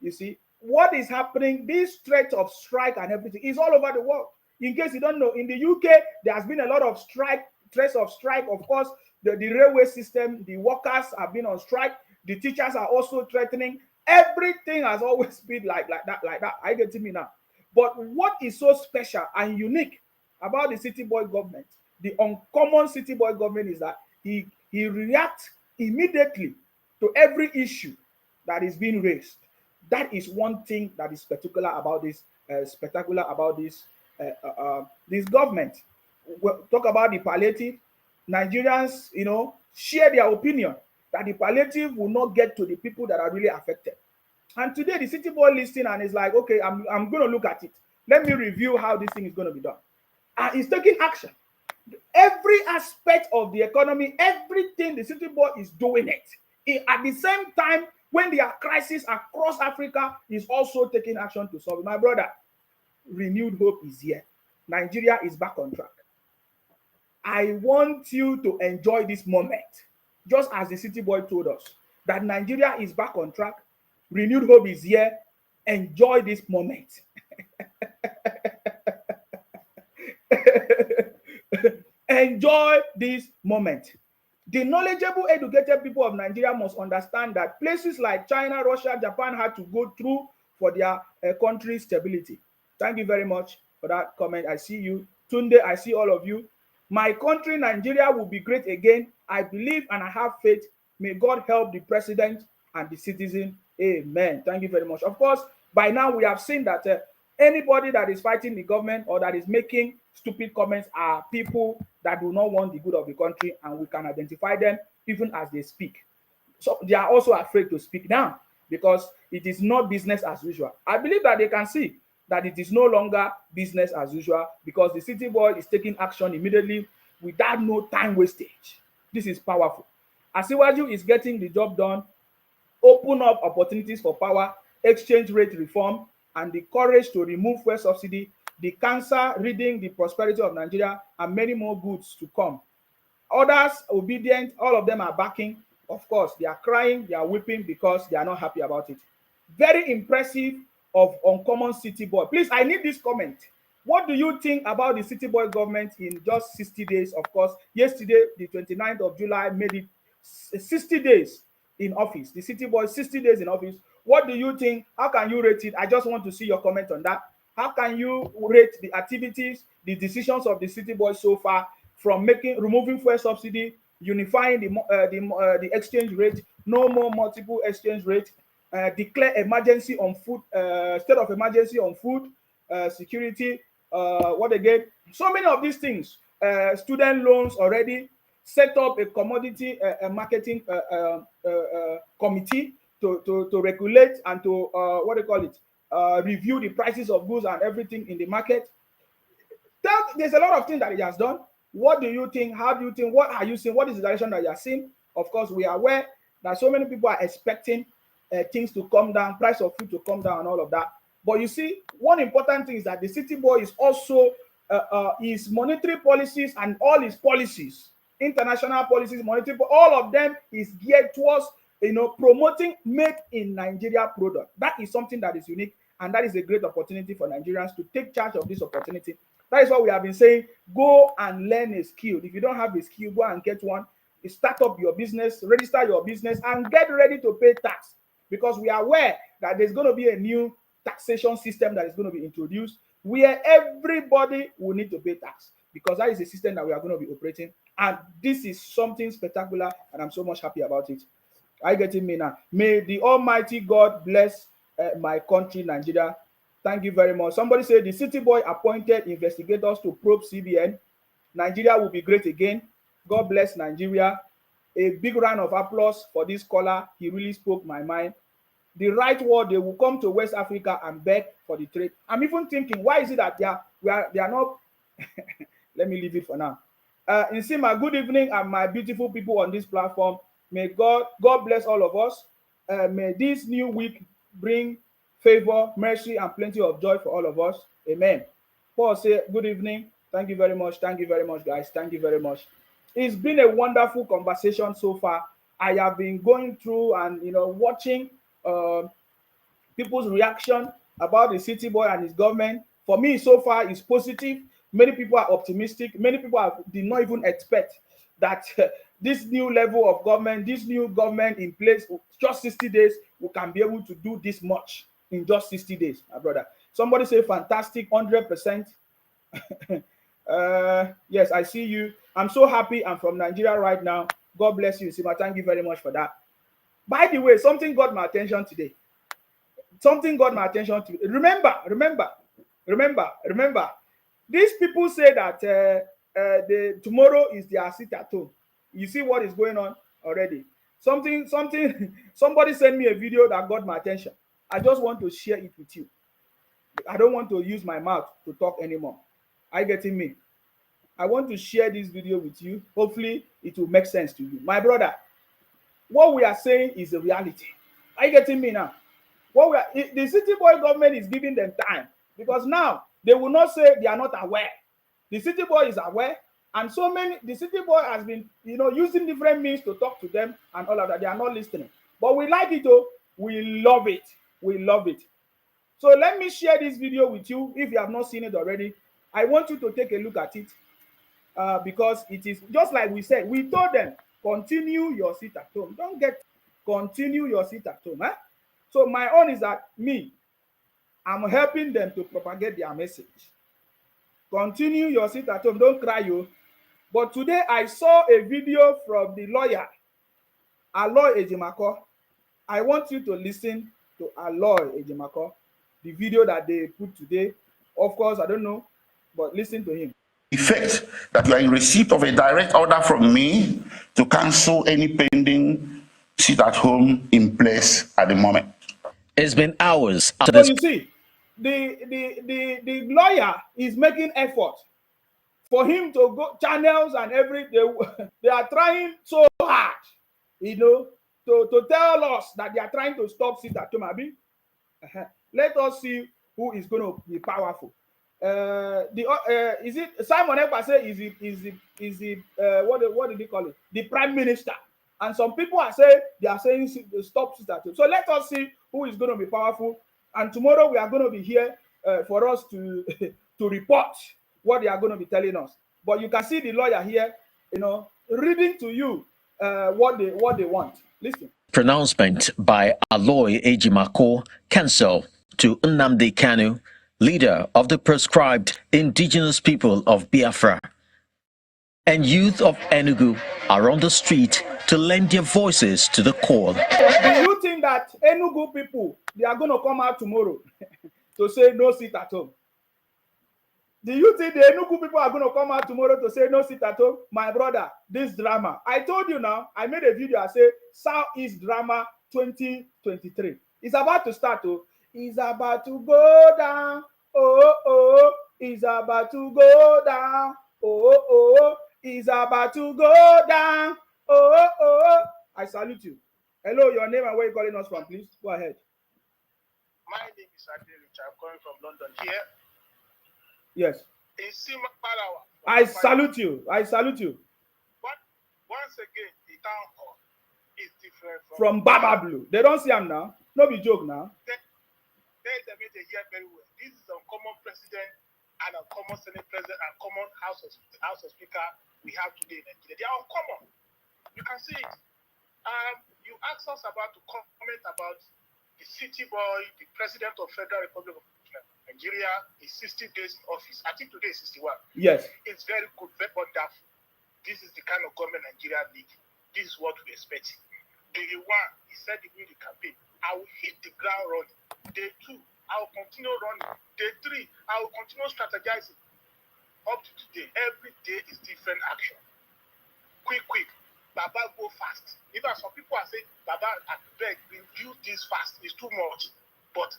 You see, what is happening, this threat of strike and everything is all over the world. In case you don't know, in the UK, there has been a lot of strike, threats of strike. Of course, the railway system, the workers have been on strike. The teachers are also threatening. Everything has always been like that. I get to me now. But what is so special and unique about the city boy government, the uncommon city boy government, is that he reacts immediately to every issue that is being raised. That is one thing that is spectacular about this. This government. We'll talk about the palliative. Nigerians, share their opinion that the palliative will not get to the people that are really affected. And today the city boy listening and is like, okay, I'm going to look at it. Let me review how this thing is going to be done. And he's taking action. Every aspect of the economy, everything, the city boy is doing it. At the same time, when there are crises across Africa, he's also taking action to solve it. My brother, renewed hope is here. Nigeria is back on track. I want you to enjoy this moment, just as the city boy told us, that Nigeria is back on track. Renewed hope is here. Enjoy this moment. Enjoy this moment. The knowledgeable, educated people of Nigeria must understand that places like China, Russia, Japan had to go through for their country's stability. Thank you very much for that comment. I see you. Tunde, I see all of you. My country, Nigeria, will be great again. I believe and I have faith. May God help the president and the citizen. Amen. Thank you very much. Of course, by now we have seen that anybody that is fighting the government or that is making stupid comments are people that do not want the good of the country, and we can identify them even as they speak. So they are also afraid to speak now because it is not business as usual. I believe that they can see that it is no longer business as usual because the city boy is taking action immediately without no time wastage. This is powerful. Asiwaju is getting the job done, open up opportunities for power, exchange rate reform, and the courage to remove fuel subsidy, the cancer, reading the prosperity of Nigeria, and many more goods to come. Others, obedient, all of them are backing. Of course, they are crying, they are weeping because they are not happy about it. Very impressive of uncommon city boy. Please, I need this comment. What do you think about the city boy government in just 60 days? Of course, yesterday, the 29th of July, made it 60 days in office. The city boy, 60 days in office. What do you think? How can you rate it? I just want to see your comment on that. How can you rate the activities, the decisions of the city boy so far, from removing fuel subsidy, unifying the exchange rate, no more multiple exchange rate, declare emergency on food, state of emergency on food security, what again? So many of these things. Student loans already, set up a commodity marketing committee to regulate and to review the prices of goods and everything in the market. There's a lot of things that he has done. What do you think? How do you think? What are you seeing? What is the direction that you are seeing? Of course, we are aware that so many people are expecting things to come down, price of food to come down and all of that. But you see, one important thing is that the city boy is also his monetary policies and all his policies, international policies, monetary, all of them is geared towards promoting made in Nigeria product. That is something that is unique, and that is a great opportunity for Nigerians to take charge of this opportunity. That is what we have been saying. Go and learn a skill. If you don't have a skill, go and get one. Start up your business, register your business, and get ready to pay tax, because we are aware that there's going to be a new taxation system that is going to be introduced. where everybody will need to pay tax, because that is the system that we are going to be operating. And this is something spectacular, and I'm so much happy about it. I getting me now? May the Almighty God bless my country, Nigeria. Thank you very much. Somebody said the city boy appointed investigators to probe CBN. Nigeria will be great again. God bless Nigeria. A big round of applause for this caller. He really spoke my mind. The right word, they will come to West Africa and beg for the trade. I'm even thinking, why is it that they are not? Let me leave it for now. Nsima, good evening, and my beautiful people on this platform. May God bless all of us. May this new week bring favor, mercy, and plenty of joy for all of us. Amen. Paul say, good evening. Thank you very much. Thank you very much, guys. Thank you very much. It's been a wonderful conversation so far. I have been going through and watching people's reaction about the city boy and his government. For me, so far, it's positive. Many people are optimistic. Many people did not even expect that this new level of government, this new government in place, just 60 days, we can be able to do this much in just 60 days, my brother. Somebody say fantastic, 100%. Yes, I see you. I'm so happy I'm from Nigeria right now. God bless you, Sima. Thank you very much for that. By the way, something got my attention today. Remember. These people say that tomorrow is their sit at home. You see what is going on already. Somebody sent me a video that got my attention. I just want to share it with you. I don't want to use my mouth to talk anymore. Are you getting me? I want to share this video with you. Hopefully, it will make sense to you. My brother, what we are saying is a reality. Are you getting me now? The city boy government is giving them time, because now they will not say they are not aware. The city boy is aware, and the city boy has been using different means to talk to them and all of that. They are not listening. But we like it though. We love it. So let me share this video with you. If you have not seen it already, I want you to take a look at it, because it is just like we said. We told them, continue your sit at home. Continue your sit at home. So my own is that I'm helping them to propagate their message. Continue your sit at home. Don't cry, you. But today I saw a video from the lawyer, Aloy Ejimako. I want you to listen to Aloy Ejimako, the video that they put today. Of course, I don't know, but listen to him. Effect that you are in receipt of a direct order from me to cancel any pending sit at home in place at the moment. It's been hours after So this. you see, the lawyer is making effort for him to go channels and everything. They are trying so hard, to tell us that they are trying to stop sit at home. Let us see who is going to be powerful. Is it Simon Ekpa say is it what did he call it? The prime minister. And some people are saying stop sit at home. So let us see who is going to be powerful. And tomorrow we are going to be here for us to to report what they are going to be telling us. But you can see the lawyer here, reading to you what they want. Listen. Pronouncement by Aloy Ejimako, counsel to Nnamdi Kanu, leader of the proscribed indigenous people of Biafra, and youth of Enugu are on the street to lend their voices to the call. Do you think that Enugu people, they are going to come out tomorrow to say no sit at home? Do you think the Enugu people are going to come out tomorrow to say no sit at home? My brother, this drama. I told you now, I made a video, I say Southeast Drama 2023. It's about to start. It's about to go down. Oh. It's about to go down. Oh. It's about to go down. Oh. I salute you. Hello, your name and where you calling us from, please? Go ahead. My name is Adelich. I'm calling from London here. Yes. I salute you. But once again, the town hall is different from Baba Blue. They don't see him now. No be joke now. They hear very well. This is a common president and a common Senate president and common House of Speaker we have today in Nigeria. They are uncommon. You can see it. You asked us to comment about the city boy, the president of Federal Republic of Nigeria. Nigeria is 60 days in office. I think today is 61. Yes. It's very good, very wonderful. This is the kind of government Nigeria needs. This is what we expect. Day one, he said during the campaign, I will hit the ground running. Day two, I will continue running. Day three, I will continue strategizing. Up to today, every day is different action. Quick. Baba, go fast. Even some people are saying, Baba, I beg, reduce this fast. It's too much. But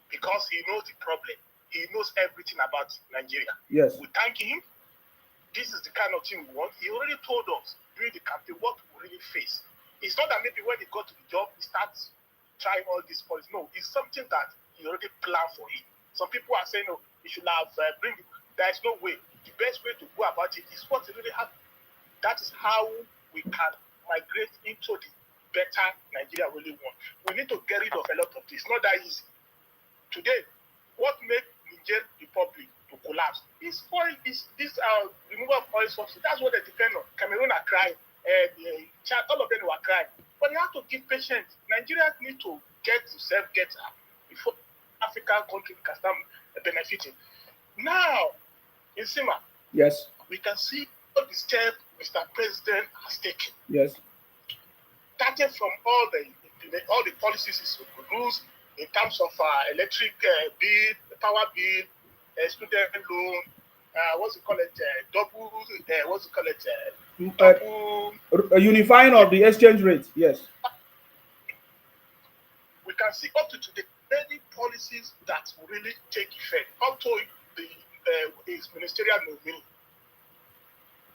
because he knows the problem, he knows everything about Nigeria. Yes. We thank him. This is the kind of thing we want. He already told us during the campaign what we really face. It's not that maybe when he got to the job, he starts trying all these policies. No, it's something that he already planned for him. Some people are saying, no, he should have bring it. There is no way. The best way to go about it is what he really happened. That is how we can migrate into the better Nigeria really want. We need to get rid of a lot of this. Not that easy. Today, what made Niger Republic to collapse is this removal of oil subsidy. That's what they depend on. Cameroon are crying, Chad, all of them were crying. But you have to give patience. Nigeria need to get to self-getter before African countries can start benefiting. Now, in Sima, yes, we can see all the steps Mr. President has taken. Yes. Starting from all the policies he produced in terms of electric bill, power bill, student loan, unifying of the exchange rate. Yes. We can see up to today many policies that will really take effect up to his ministerial nominee.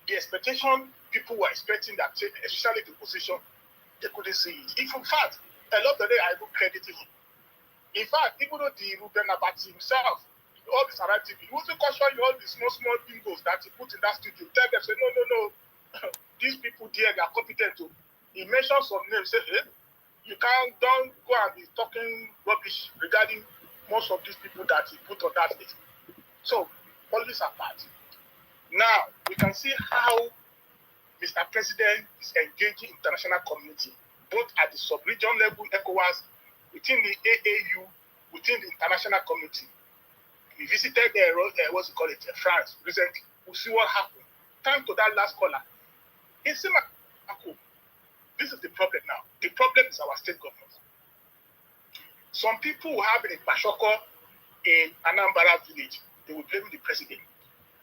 The expectation people were expecting that, especially the position, they couldn't see it. In fact, a lot of them are even crediting him. In fact, even though the Ruben Abati himself, all this narrative, he wasn't caution you all the small bingos that he put in that studio. Tell them, say, no. These people there, they are competent to. He mentioned some names, say, hey, don't go and be talking rubbish regarding most of these people that he put on that list. So, all this apart. Now, we can see how Mr. President is engaging international community, both at the sub-region level, ECOWAS, within the AAU, within the international community. We visited France recently. We'll see what happened. Time to that last caller. In Simako, this is the problem now. The problem is our state government. Some people who have a Bashoko in Anambra village, they will blame the president.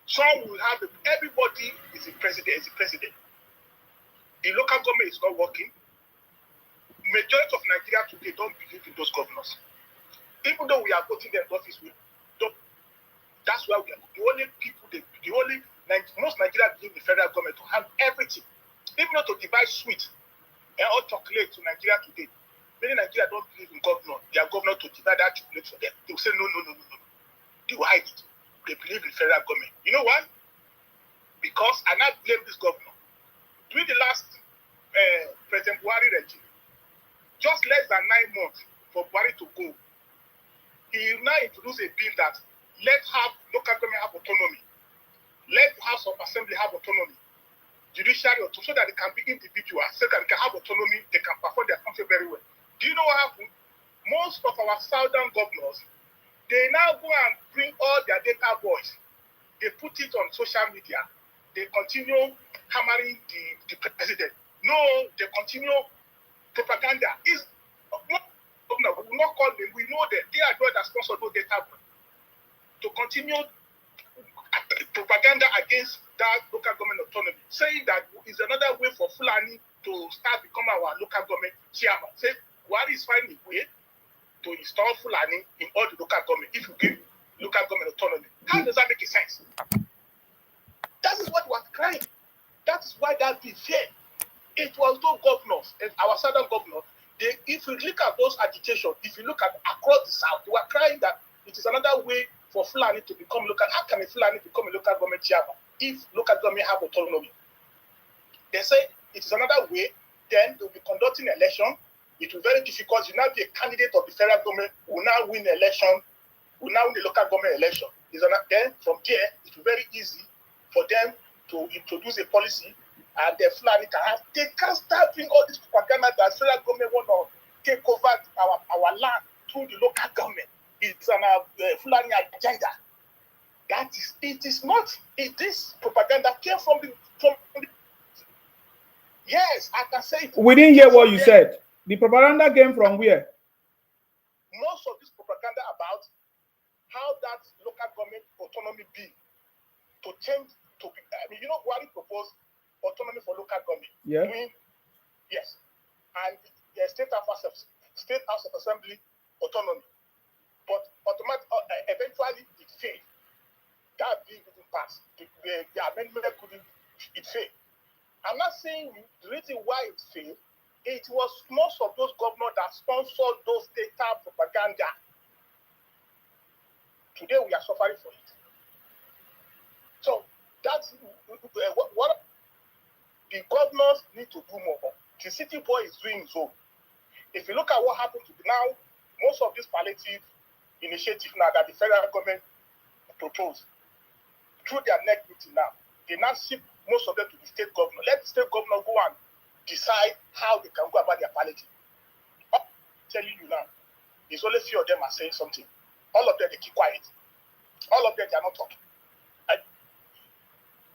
Some will have everybody is a president. The local government is not working. Majority of Nigeria today don't believe in those governors. Even though we are voting them in office, that's why we are the only people. Most Nigerians believe the federal government to have everything, even though to divide sweet or chocolate to Nigeria today. Many Nigerians don't believe in governor. Their governor to divide that chocolate for them. They will say no. They will hide it. They believe in federal government. You know why? Because I now blame this governor. During the last President Buhari regime, just less than 9 months for Buhari to go, he now introduced a bill that let's have local government have autonomy. Let the House of Assembly have autonomy. Judiciary autonomy, so that they can be individuals, so that they can have autonomy, they can perform their function very well. Do you know what happened? Most of our southern governors, they now go and bring all their data boys. They put it on social media. They continue hammering the president. No, they continue propaganda. We will not call them. We know that they are the ones that sponsor those data boys. To continue propaganda against that local government autonomy, saying that is another way for Fulani to start becoming our local government chairman. Say, what is finding a way to install Fulani in all the local government if you give local government autonomy? How does that make sense? That is what was crying. That is why that be fair. It was those governors, and our southern governors, if you look at those agitation, if you look at across the south, they were crying that it is another way for Fulani to become local. How can a Fulani become a local government chairman if local government have autonomy? They say it is another way, then they'll be conducting election. It will be very difficult. You now be a candidate of the federal government who will now win the election, who now win the local government election. Then from there, it will be very easy for them to introduce a policy and the Fulani they can start doing all this propaganda that federal government want to take over our land through the local government. it's an Fulani agenda. That is, it is not. This propaganda came from the. Yes, I can say it. We didn't hear what you said. The propaganda came from where? Most of this propaganda about how that local government autonomy bill to change to be, I mean, you know, Buhari proposed autonomy for local government. Yeah. Yes. And the State House of Assembly autonomy. But eventually it failed. That bill didn't pass. The amendment couldn't, it failed. I'm not saying the reason why it failed, it was most of those governors that sponsored those data propaganda. Today we are suffering for it. So that's what the governors need to do more. The city boy is doing so. If you look at what happened to now, most of this palliative initiative now that the federal government proposed through their next meeting now, they now ship most of them to the state governor. Let the state governor go and decide how they can go about their palliative. I'm telling you now, there's only few of them are saying something. All of them, they keep quiet. All of them, they are not talking.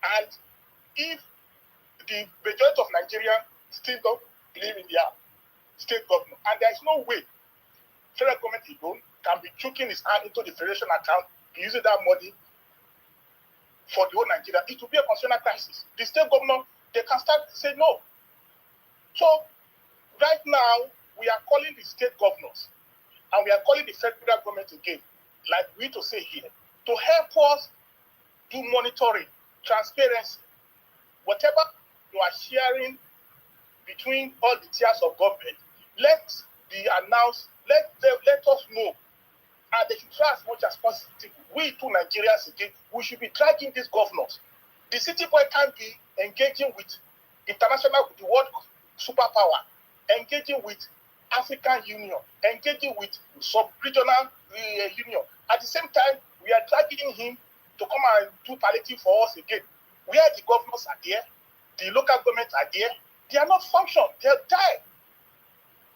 And if the majority of Nigeria still don't believe in their state governor, and there is no way federal government alone can be choking his hand into the federation account, using that money for the whole Nigeria, it will be a constitutional crisis. The state governor, they can start to say no. So right now, we are calling the state governors and we are calling the federal government again, like we to say here, to help us do monitoring, transparency, whatever you are sharing between all the tiers of government, let be announced, let us know. And they should try as much as possible. We two Nigerians again, we should be dragging these governors. The city boy can't be engaging with international, with the world superpower, engaging with African Union, engaging with sub-regional union. At the same time, we are dragging him to come and do palliative for us again. Where the governors are there, the local governments are there, they are not functioning, they'll die.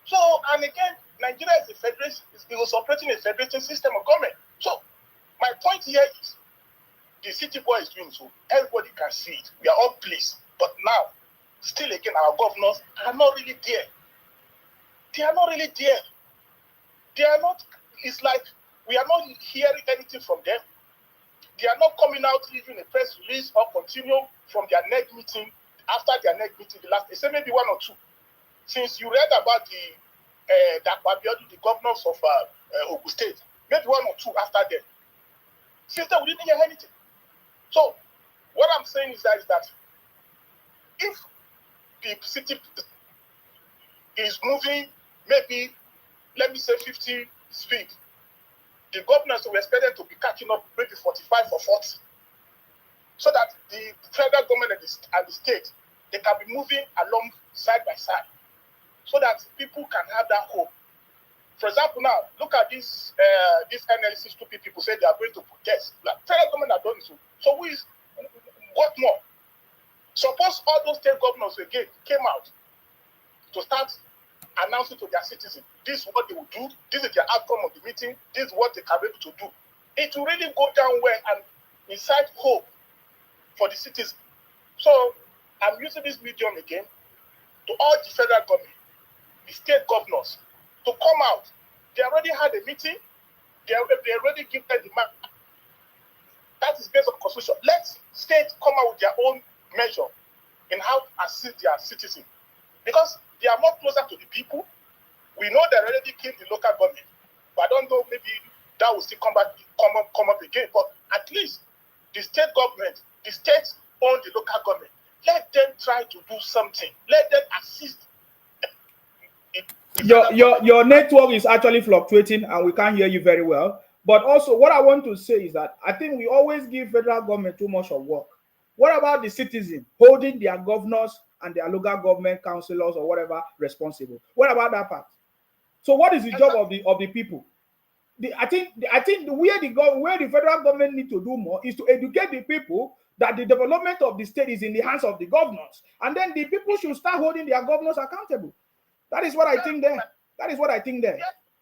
So, and again, Nigeria is a federation, it was operating a federation system of government. So, my point here is, the city boy is doing so. Everybody can see it. We are all pleased. But now, still again, our governors are not really there. They are not really there. They are not, it's like we are not hearing anything from them. They are not coming out issuing a press release or continue from their next meeting, after their next meeting, they say maybe one or two. Since you read about the governors of Ogun State, maybe one or two after them. Since then, we didn't hear anything. So, what I'm saying is that if the city is moving, maybe, let me say 50 speed, the governors were expected to be catching up maybe 45 or 40. So that the federal government and the state, they can be moving along side by side. So that people can have that hope. For example, now, look at this NLC stupid people say they are going to protest. Like, federal government are doing so. So what more? Suppose all those state governors again came out to start announcing to their citizens, this is what they will do, this is the outcome of the meeting, this is what they can be able to do. It will really go down well and incite hope for the citizens. So I'm using this medium again to urge the federal government, the state governors, to come out. They already had a meeting. They already given the map. That is based on the constitution. Let states come out with their own measure in how to assist their citizens. Because they are more closer to the people. We know they already killed the local government. But I don't know, maybe that will still come up again. But at least the state government, the states own the local government. Let them try to do something. Let them assist. Your network is actually fluctuating and we can't hear you very well. But also what I want to say is that I think we always give federal government too much of work. What about the citizen holding their governors and their local government councillors or whatever responsible? What about that part? So what is the job of the people? I think where the federal government need to do more is to educate the people that the development of the state is in the hands of the governors, and then the people should start holding their governors accountable. That is what I think there. That is what I think there.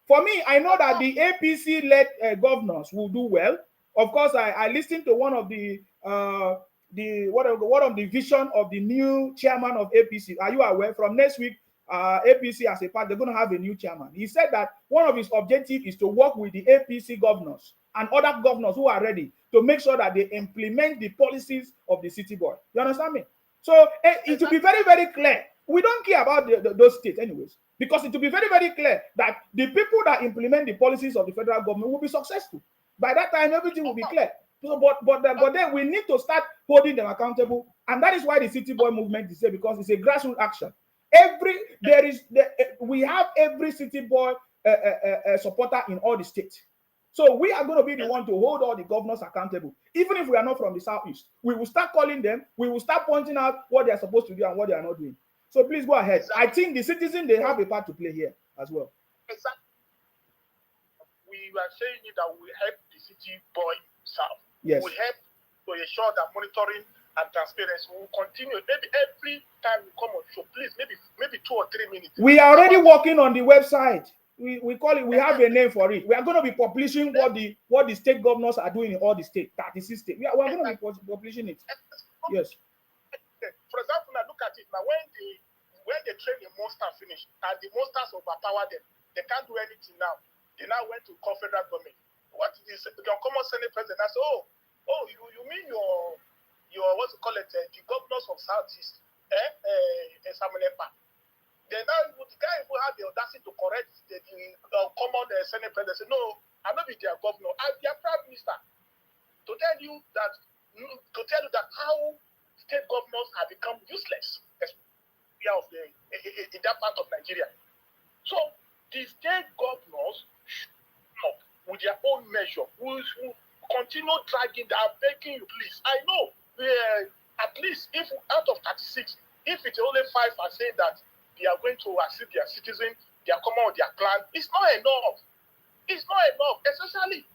For me, I know that the APC-led governors will do well. Of course, I listened to one of the one of the vision of the new chairman of APC. Are you aware? From next week, APC as a part, they're going to have a new chairman. He said that one of his objectives is to work with the APC governors and other governors who are ready to make sure that they implement the policies of the city boy. You understand me? So it will be very, very clear. We don't care about those states anyways, because it will be very, very clear that the people that implement the policies of the federal government will be successful. By that time, everything will be clear. So, but then we need to start holding them accountable, and that is why the city boy movement is there, because it's a grassroots action. We have every city boy supporter in all the states. So we are going to be the one to hold all the governors accountable. Even if we are not from the southeast, we will start calling them. We will start pointing out what they are supposed to do and what they are not doing. So please go ahead. Exactly. I think the citizens, they have a part to play here as well. Exactly. We were saying that we help the city boy south. Yes. We help to ensure that monitoring and transparency will continue. Maybe every time we come on show, please, maybe 2 or 3 minutes. We are already working on the website. We call it, we have a name for it. We are going to be publishing what the state governors are doing in all the states, 36 states. We are going to be publishing it. Yes. For example, now look at it. Now, when they train the monster finish and the monsters overpower them, they can't do anything now. They now went to call federal government. What is your common senate president? I said, you mean your what's it call it? The governors of Southeast, Samuelepa. Then now the guy who had the audacity to correct the common senate president said, no, I'm not be their governor, I'm their prime minister. To tell you that how state governors have become useless in that part of Nigeria. So the state governors with their own measure will continue dragging that, begging you, please. I know at least if out of 36, if it's only 5 are saying that they are going to assist their citizens, they are coming with their plan, it's not enough. It's not enough, especially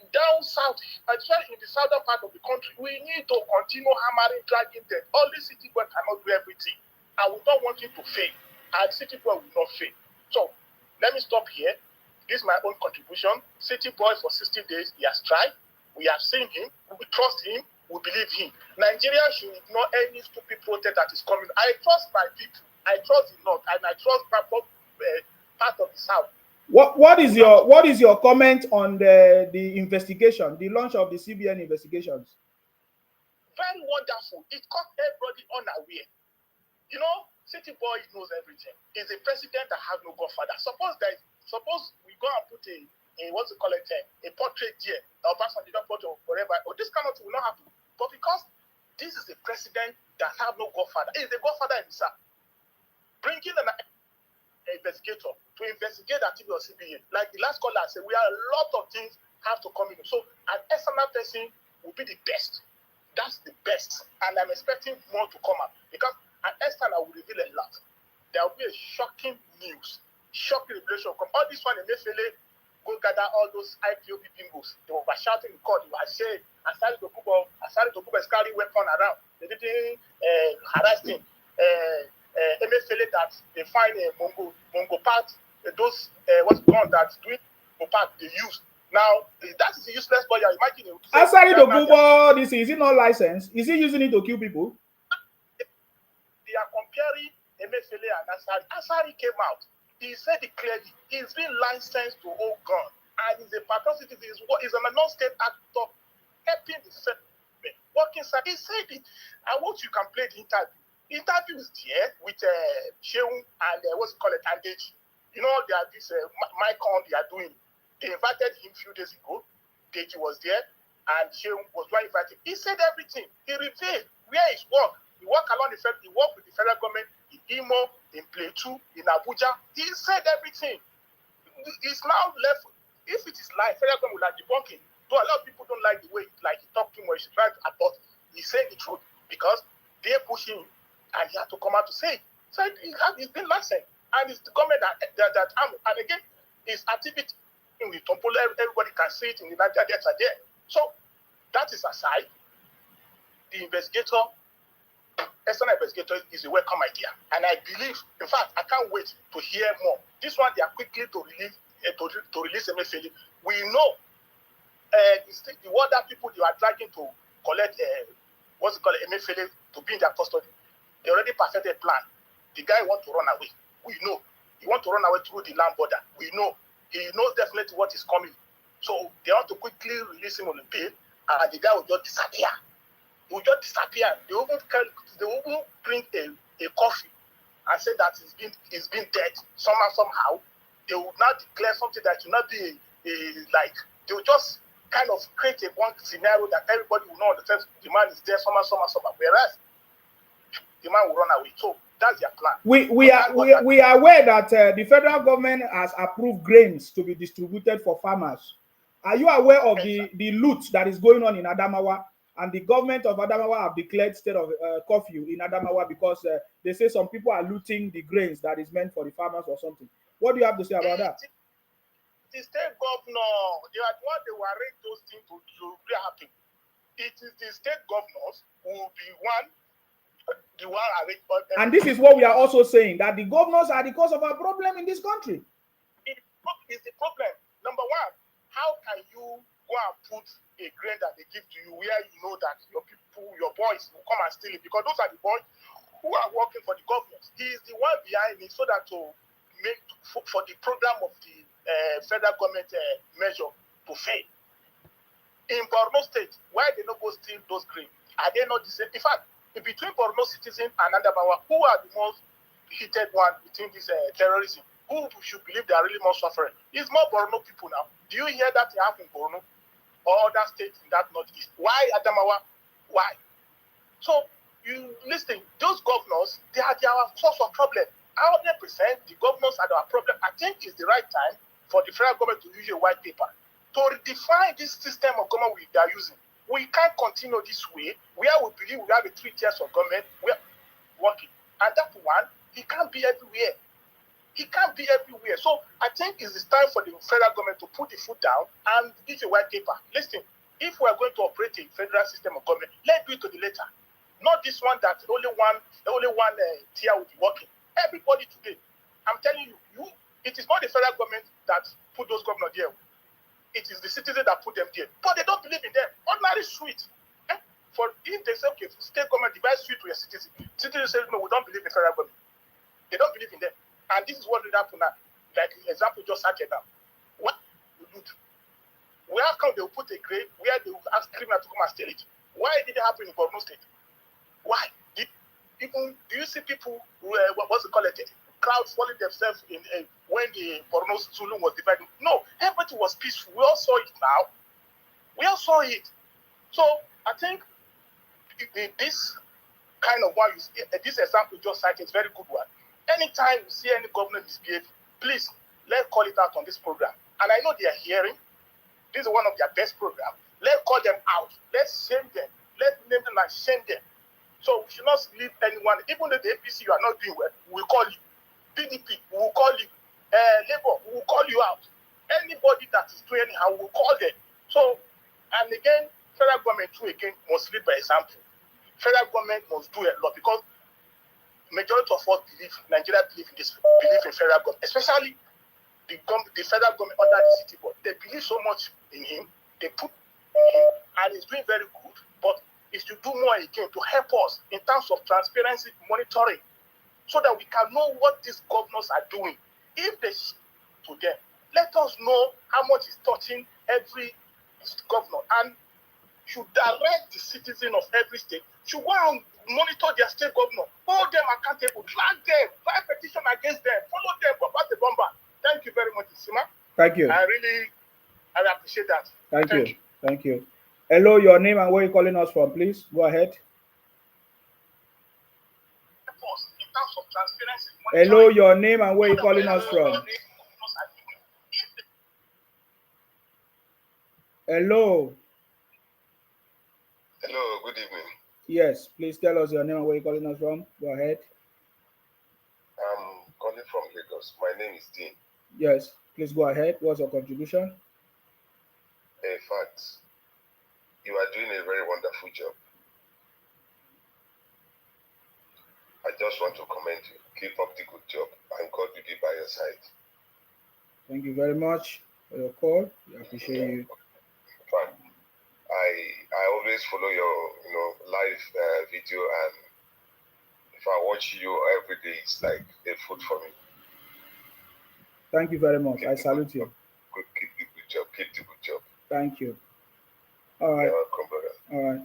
down south, especially in the southern part of the country. We need to continue hammering, dragging them. All these city boys cannot do everything. I would not want him to fail, and city boy will not fail. So let me stop here. This is my own contribution. City boy for 60 days, he has tried. We have seen him. We trust him. We believe him. Nigeria should ignore any stupid protest that is coming. I trust my people. I trust the north, and I trust part of the south. What is your comment on the investigation, the launch of the CBN investigations? Very wonderful. It caught everybody unaware. You know, city boy knows everything. He's a president that has no godfather. Suppose we go and put a portrait here, or portrait or whatever, or this kind of thing will not happen. But because this is a president that has no godfather, he's the godfather himself. Bringing an investigator to investigate the activity of CBN, like the last caller said, we are a lot of things have to come in. So an external person will be the best. That's the best, and I'm expecting more to come up because an external will reveal a lot. There will be a shocking news, shocking revelation. All this one in Mefele, go gather all those IPOB bingos. They were shouting in court. They were saying, Asari Dokubo is carrying weapon around. They didn't harass him. Mefele that they find Mongo part, those what's going that doing Mongo part they use. Now that is a useless boy. Imagine Asari Dokubo, is he not licensed? Is he using it to kill people? They are comparing Mefele and Asari. Asari came out. He said it clearly. He's been licensed to hold gun, and he's a patrol citizen. He's an non-state actor helping the settlement, working side. He said it. I want you can play the interview. Interview is there with Sheung and what's it called, Andeji. You know, they are this Micon they are doing. They invited him a few days ago. Deji was there, and Sheung was one invited. He said everything. He revealed where his work. He worked along he worked with the federal government in Imo, in Plateau, in Abuja. He said everything. It's now left. If it is lying, federal government will like debunking. Though a lot of people don't like the way he talked too much. But he's saying the truth because they're pushing him. And he had to come out to say it. So he's been licensed. And it's the government and again, his activity with Tompolo, everybody can see it in the Nigeria data there. So that is aside. The external investigator is a welcome idea. And I believe, in fact, I can't wait to hear more. This one, they are quickly to release to release Emefiele. We know the other people they are dragging to collect what's it called, Emefiele, to be in their custody. They already perfected a plan. The guy want to run away. We know. He want to run away through the land border. We know. He knows definitely what is coming. So they want to quickly release him on the bail, and the guy will just disappear. He will just disappear. They will even bring a coffee and say that he's been dead somehow. They will now declare something that will not be like, they will just kind of create one scenario that everybody will know understand the man is there somehow. Whereas the man will run away. So that's their plan. We are aware that the federal government has approved grains to be distributed for farmers. Are you aware of the loot that is going on in Adamawa? And the government of Adamawa have declared state of curfew in Adamawa because they say some people are looting the grains that is meant for the farmers or something. What do you have to say about that? The state governor, they are the one they will arrange those things to happen. It is the state governors who will be the one arrange. And this is what we are also saying, that the governors are the cause of our problem in this country. It is the problem. Number one, how can you go and put a grain that they give to you where you know that your people, your boys will come and steal it? Because those are the boys who are working for the government. He is the one behind it so that to make for the program of the federal government measure to fail. In Borno State, why they not go steal those grain? Are they not the same? In fact, between Borno citizen and Adamawa, who are the most heated one between this terrorism? Who should believe they are really more suffering? It's more Borno people now. Do you hear that they have in Borno or other states in that northeast? Why Adamawa? Why? So you listen, those governors, they are our source of problem. 100% the governors are our problem. I think it's the right time for the federal government to use a white paper to redefine this system of government they are using. We can't continue this way where we believe we have a 3 tiers of government we're working. And that one, he can't be everywhere. He can't be everywhere. So I think it's time for the federal government to put the foot down and issue a white paper. Listen, if we are going to operate a federal system of government, let's do it to the letter. Not this one that only one tier will be working. Everybody today, I'm telling you, it is not the federal government that put those governors there. It is the citizens that put them there. But they don't believe in them. Ordinary sweet. For if they say, okay, state government divide sweet to your citizens, citizens say, no, we don't believe in federal government. They don't believe in them. And this is what will happen now. Like the example just started now. What we do? Where come they will put a grade where they will ask criminals to come and steal it? Why did it happen in Borno State? Why? Do you see people who, what's it called, crowds falling themselves in when the Borno Zulu was divided? No, everything was peaceful. We all saw it now. We all saw it. So I think this kind of one, this example just cited is a very good one. Anytime you see any government misbehave, please, let's call it out on this program. And I know they are hearing. This is one of their best programs. Let's call them out. Let's shame them. Let's name them and shame them. So we should not leave anyone, even though the APC you are not doing well, we will call you. PDP, we will call you. Labour, we will call you out. Anybody that is doing anyhow, we will call them. So, and again, federal government too again must lead by example. Federal government must do a lot because majority of us Nigeria believe in federal government, especially the federal government under the city board. They believe so much in him, they put in him, and he's doing very good, but is to do more again to help us in terms of transparency monitoring so that we can know what these governors are doing. If they to them, let us know how much is touching every governor and should direct the citizen of every state should go and monitor their state governor, hold them accountable, drag them, write petition against them, follow them, pass the bomber. Thank you very much, Isima. Thank you. I appreciate that. Thank you. Hello, your name and where you're calling us from, please. Go ahead. Hello, your name and where you're calling us from. Hello. Hello, good evening. Yes, please tell us your name and where you're calling us from. Go ahead. I'm calling from Lagos. My name is Dean. Yes, please go ahead. What's your contribution? In fact, you are doing a very wonderful job. I just want to commend you. Keep up the good job, and God will be by your side. Thank you very much for your call. We appreciate Yeah, you. fine. I always follow your live video, and if I watch you every day, it's like a food for me. Thank you very much. Keep I the good, salute you. keep the good job. Keep the good job. Thank you. All right. You're welcome, brother. All right.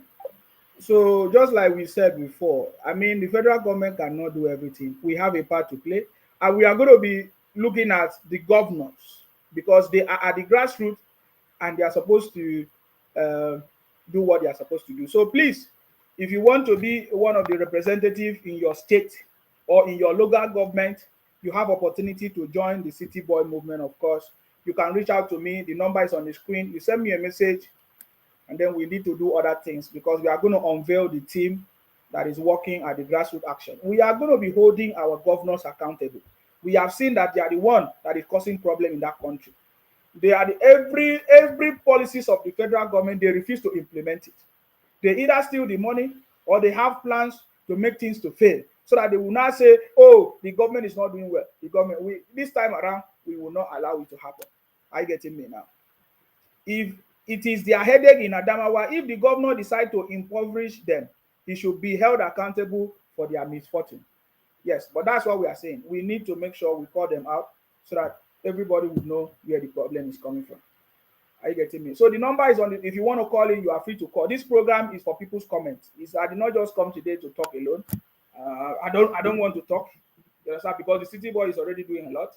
So just like we said before, I mean, the federal government cannot do everything. We have a part to play, and we are going to be looking at the governors because they are at the grassroots and they are supposed to uh, do what they are supposed to do. So please, if you want to be one of the representatives in your state or in your local government, you have opportunity to join the City Boy movement. Of course, you can reach out to me. The number is on the screen. You send me a message, and then we need to do other things because we are going to unveil the team that is working at the grassroots action. We are going to be holding our governors accountable. We have seen that they are the one that is causing problem in that country. They are every policies of the federal government, they refuse to implement it. They either steal the money or they have plans to make things to fail so that they will not say, oh, the government is not doing well. The government, this time around, we will not allow it to happen. Are you getting me now? If it is their headache in Adamawa, if the governor decide to impoverish them, he should be held accountable for their misfortune. Yes, but that's what we are saying. We need to make sure we call them out so that everybody would know where the problem is coming from. Are you getting me? So the number is on it. If you want to call in, you are free to call. This program is for people's comments. I did not just come today to talk alone. I don't want to talk. You understand? Because the City Boy is already doing a lot.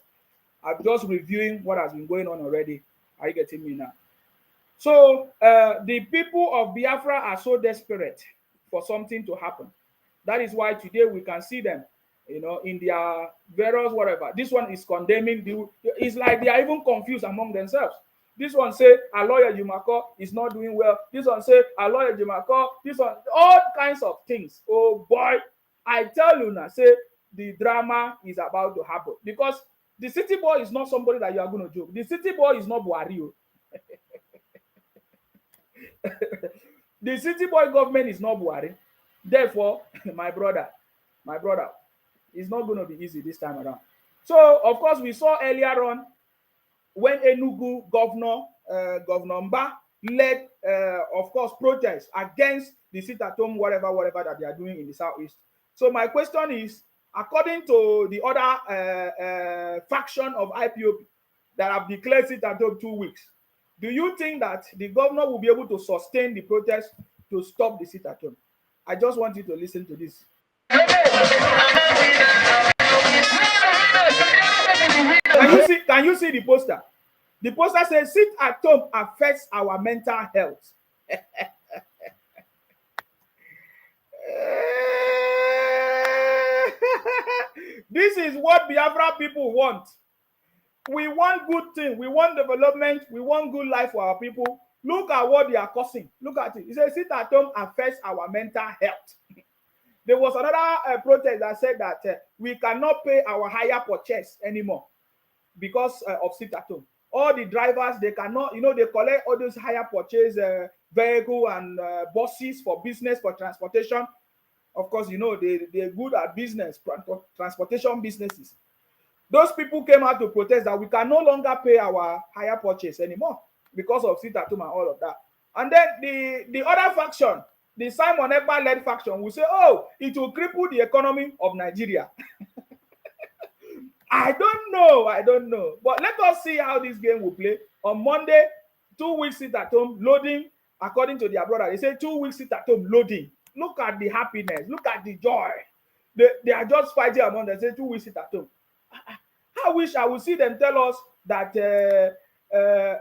I'm just reviewing what has been going on already. Are you getting me now? So the people of Biafra are so desperate for something to happen. That is why today we can see them, in their various whatever. This one is condemning. It's like they are even confused among themselves. This one say our lawyer Jumako is not doing well. This one say our lawyer Jumako. This one, all kinds of things. Oh boy, I tell you now, say the drama is about to happen because the City Boy is not somebody that you are going to joke. The City Boy is not Buhari. The City Boy government is not Buhari. Therefore, my brother, it's not going to be easy this time around. So, of course, we saw earlier on when Enugu Governor Mba led, of course, protests against the sit-at-home whatever that they are doing in the southeast. So my question is, according to the other faction of IPOP that have declared sit-at-home 2 weeks, do you think that the governor will be able to sustain the protest to stop the sit-at-home? I just want you to listen to this. Can you see the poster? The poster says sit at home affects our mental health. This is what Biafra people want. We want good thing. We want development. We want good life for our people. Look at what they are causing. Look at it. It says sit at home affects our mental health. There was another protest that said that we cannot pay our hire purchase anymore because of sit at home. All the drivers, they cannot, they collect all those hire purchase vehicle and buses for business, for transportation. Of course, they're good at business, transportation businesses. Those people came out to protest that we can no longer pay our hire purchase anymore because of sit at home and all of that. And then the other faction, the Simon Ekpa-led faction, will say, oh, it will cripple the economy of Nigeria. I don't know. But let us see how this game will play. On Monday, 2 weeks sit at home, loading, according to their brother. They say 2 weeks sit at home, loading. Look at the happiness. Look at the joy. They are just fighting among them. They say 2 weeks sit at home. I wish I would see them tell us that,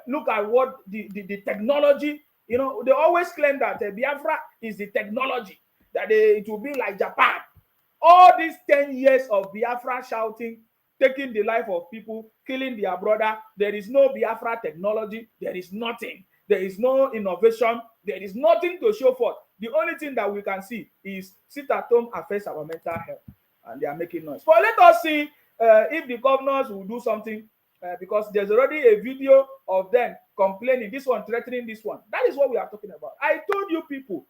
look at what the technology, they always claim that Biafra is the technology, that it will be like Japan. All these 10 years of Biafra shouting, taking the life of people, killing their brother, there is no Biafra technology, there is nothing. There is no innovation, there is nothing to show for. The only thing that we can see is sit at home affects our mental health, and they are making noise. But let us see if the governors will do something, because there's already a video of them complaining, this one threatening this one. That is what we are talking about. I told you people,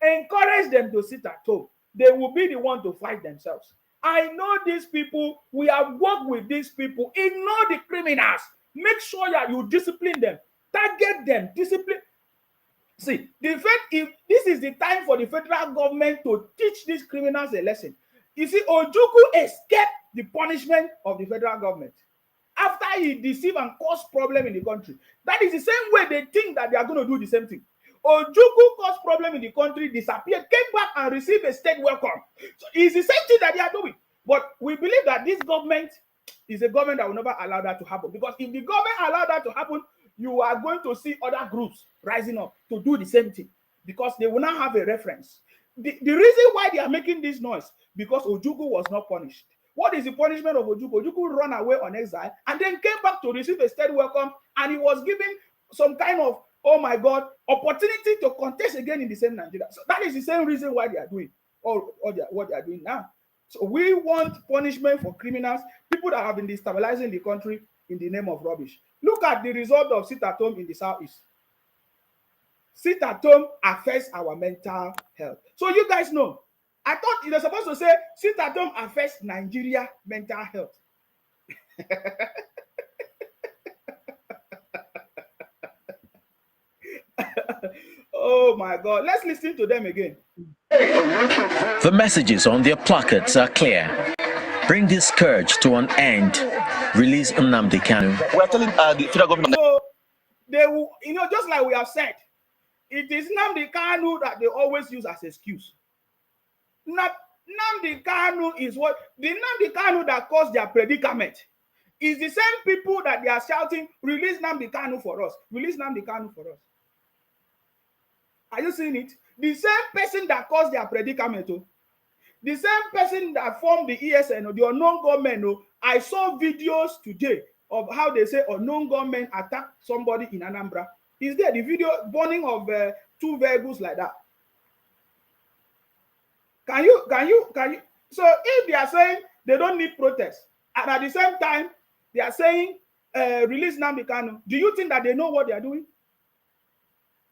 encourage them to sit at home. They will be the one to fight themselves. I know these people. We have worked with these people. Ignore the criminals. Make sure that you discipline them, target them, discipline. See, if this is the time for the federal government to teach these criminals a lesson. You see, Ojukwu escaped the punishment of the federal government after he deceived and caused problem in the country. That is the same way they think that they are going to do the same thing. Ojukwu caused problem in the country, disappeared, came back and received a state welcome. So it's the same thing that they are doing. But we believe that this government is a government that will never allow that to happen. Because if the government allow that to happen, you are going to see other groups rising up to do the same thing. Because they will not have a reference. The reason why they are making this noise, because Ojukwu was not punished. What is the punishment of Ojukwu? Ojukwu ran away on exile and then came back to receive a state welcome, and he was given some kind of, oh my God, opportunity to contest again in the same Nigeria. So that is the same reason why they are doing what they are doing now. So we want punishment for criminals, people that have been destabilizing the country in the name of rubbish. Look at the result of sit at home in the southeast. Sit at home affects our mental health. So you guys know, I thought you're supposed to say sit at home affects Nigeria mental health. Oh my God. Let's listen to them again. The messages on their placards are clear. Bring this scourge to an end. Release Nnamdi Kanu. We're telling the federal government. So they will, just like we have said, it is Nnamdi Kanu that they always use as excuse. Nnamdi Kanu is what the Nnamdi Kanu that caused their predicament is the same people that they are shouting, release Nnamdi Kanu for us, release Nnamdi Kanu for us. Are you seeing it? The same person that caused their predicament, the same person that formed the ESN, the unknown gunmen. I saw videos today of how they say unknown gunmen attacked somebody in Anambra. Is there the video burning of 2 vehicles like that? Can you? So if they are saying they don't need protest, and at the same time they are saying release Nnamdi Kanu, do you think that they know what they are doing?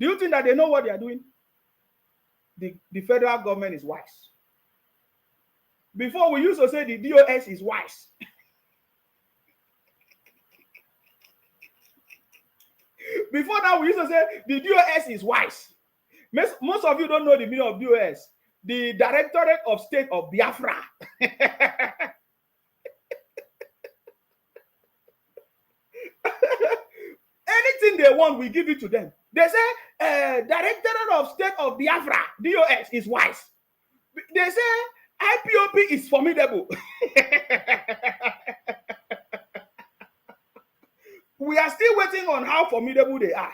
Do you think that they know what they are doing? The federal government is wise. Before we used to say the DOS is wise. Before that, we used to say the DOS is wise. Most of you don't know the meaning of DOS. The Directorate of State of Biafra. Anything they want, we give it to them. They say Directorate of State of Biafra, DOS, is wise. They say IPOP is formidable. We are still waiting on how formidable they are.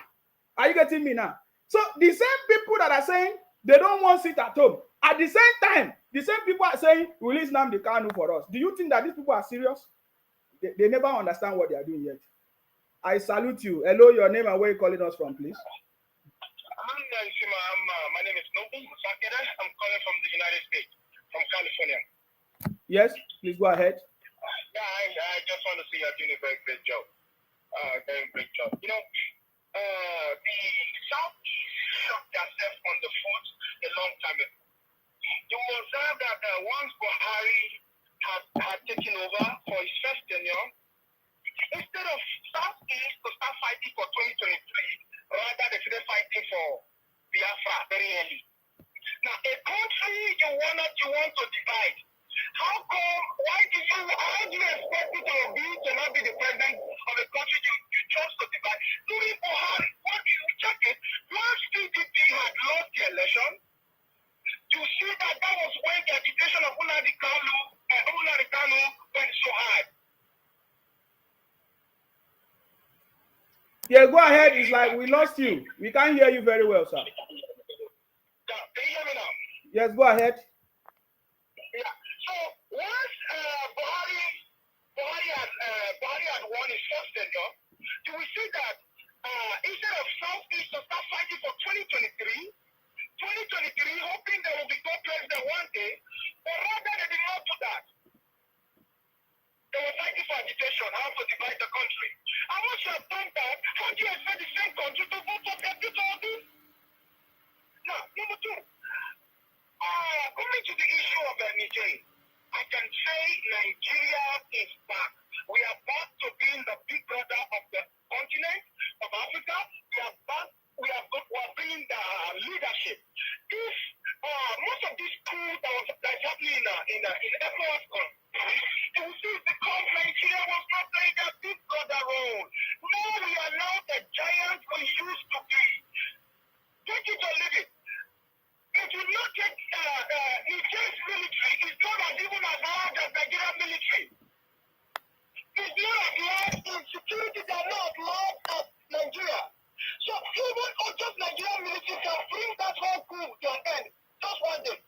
Are you getting me now? So the same people that are saying they don't want to sit at home, at the same time, the same people are saying release Nnamdi Kanu for us. Do you think that these people are serious? They never understand what they are doing yet. I salute you. Hello, your name and where you calling us from, please? My name is Nobu Sakeda. I'm calling from the United States, from California. Yes, please go ahead. Yeah, I just want to say you're doing a very great job. Very great job. The South shot themselves on the foot a long time ago. You will observe that once Buhari had taken over for his first tenure, instead of Southeast to start fighting for 2023, rather they started fighting for Biafra very early. Now, a country you want to divide. How do you expect it to not be the president of a country you chose to divide? During Buhari, what do you check it? Once PDP had lost the election, you see that was when the agitation of Nnamdi Kanu went so high. Yeah, go ahead. It's like we lost you. We can't hear you very well, sir. Yeah, can you hear me now? Yes, go ahead. Yeah. So once Buhari had won his first tenure, you will see that instead of Southeast to start fighting for 2023, hoping there will be no president one day, but rather they did not do that. They were fighting for agitation, how to divide the country. And once you have done that, how do you expect the same country to vote for Deputy? Now, number two, coming to the issue of Niger, I can say Nigeria is back. We are back to being the big brother of the continent of Africa. We are back. We are bringing the leadership. If most of this coup that's happening in ECOWAS, you will see because Nigeria was not playing that big brother role. Now we are now the giants we used to be. Take it or leave it. It will not take Niger's military. It's not as even as hard as Nigerian military. It's not as large in security. They are not as large as Nigeria. So even just Nigerian military can bring that whole coup to an end. Just one day.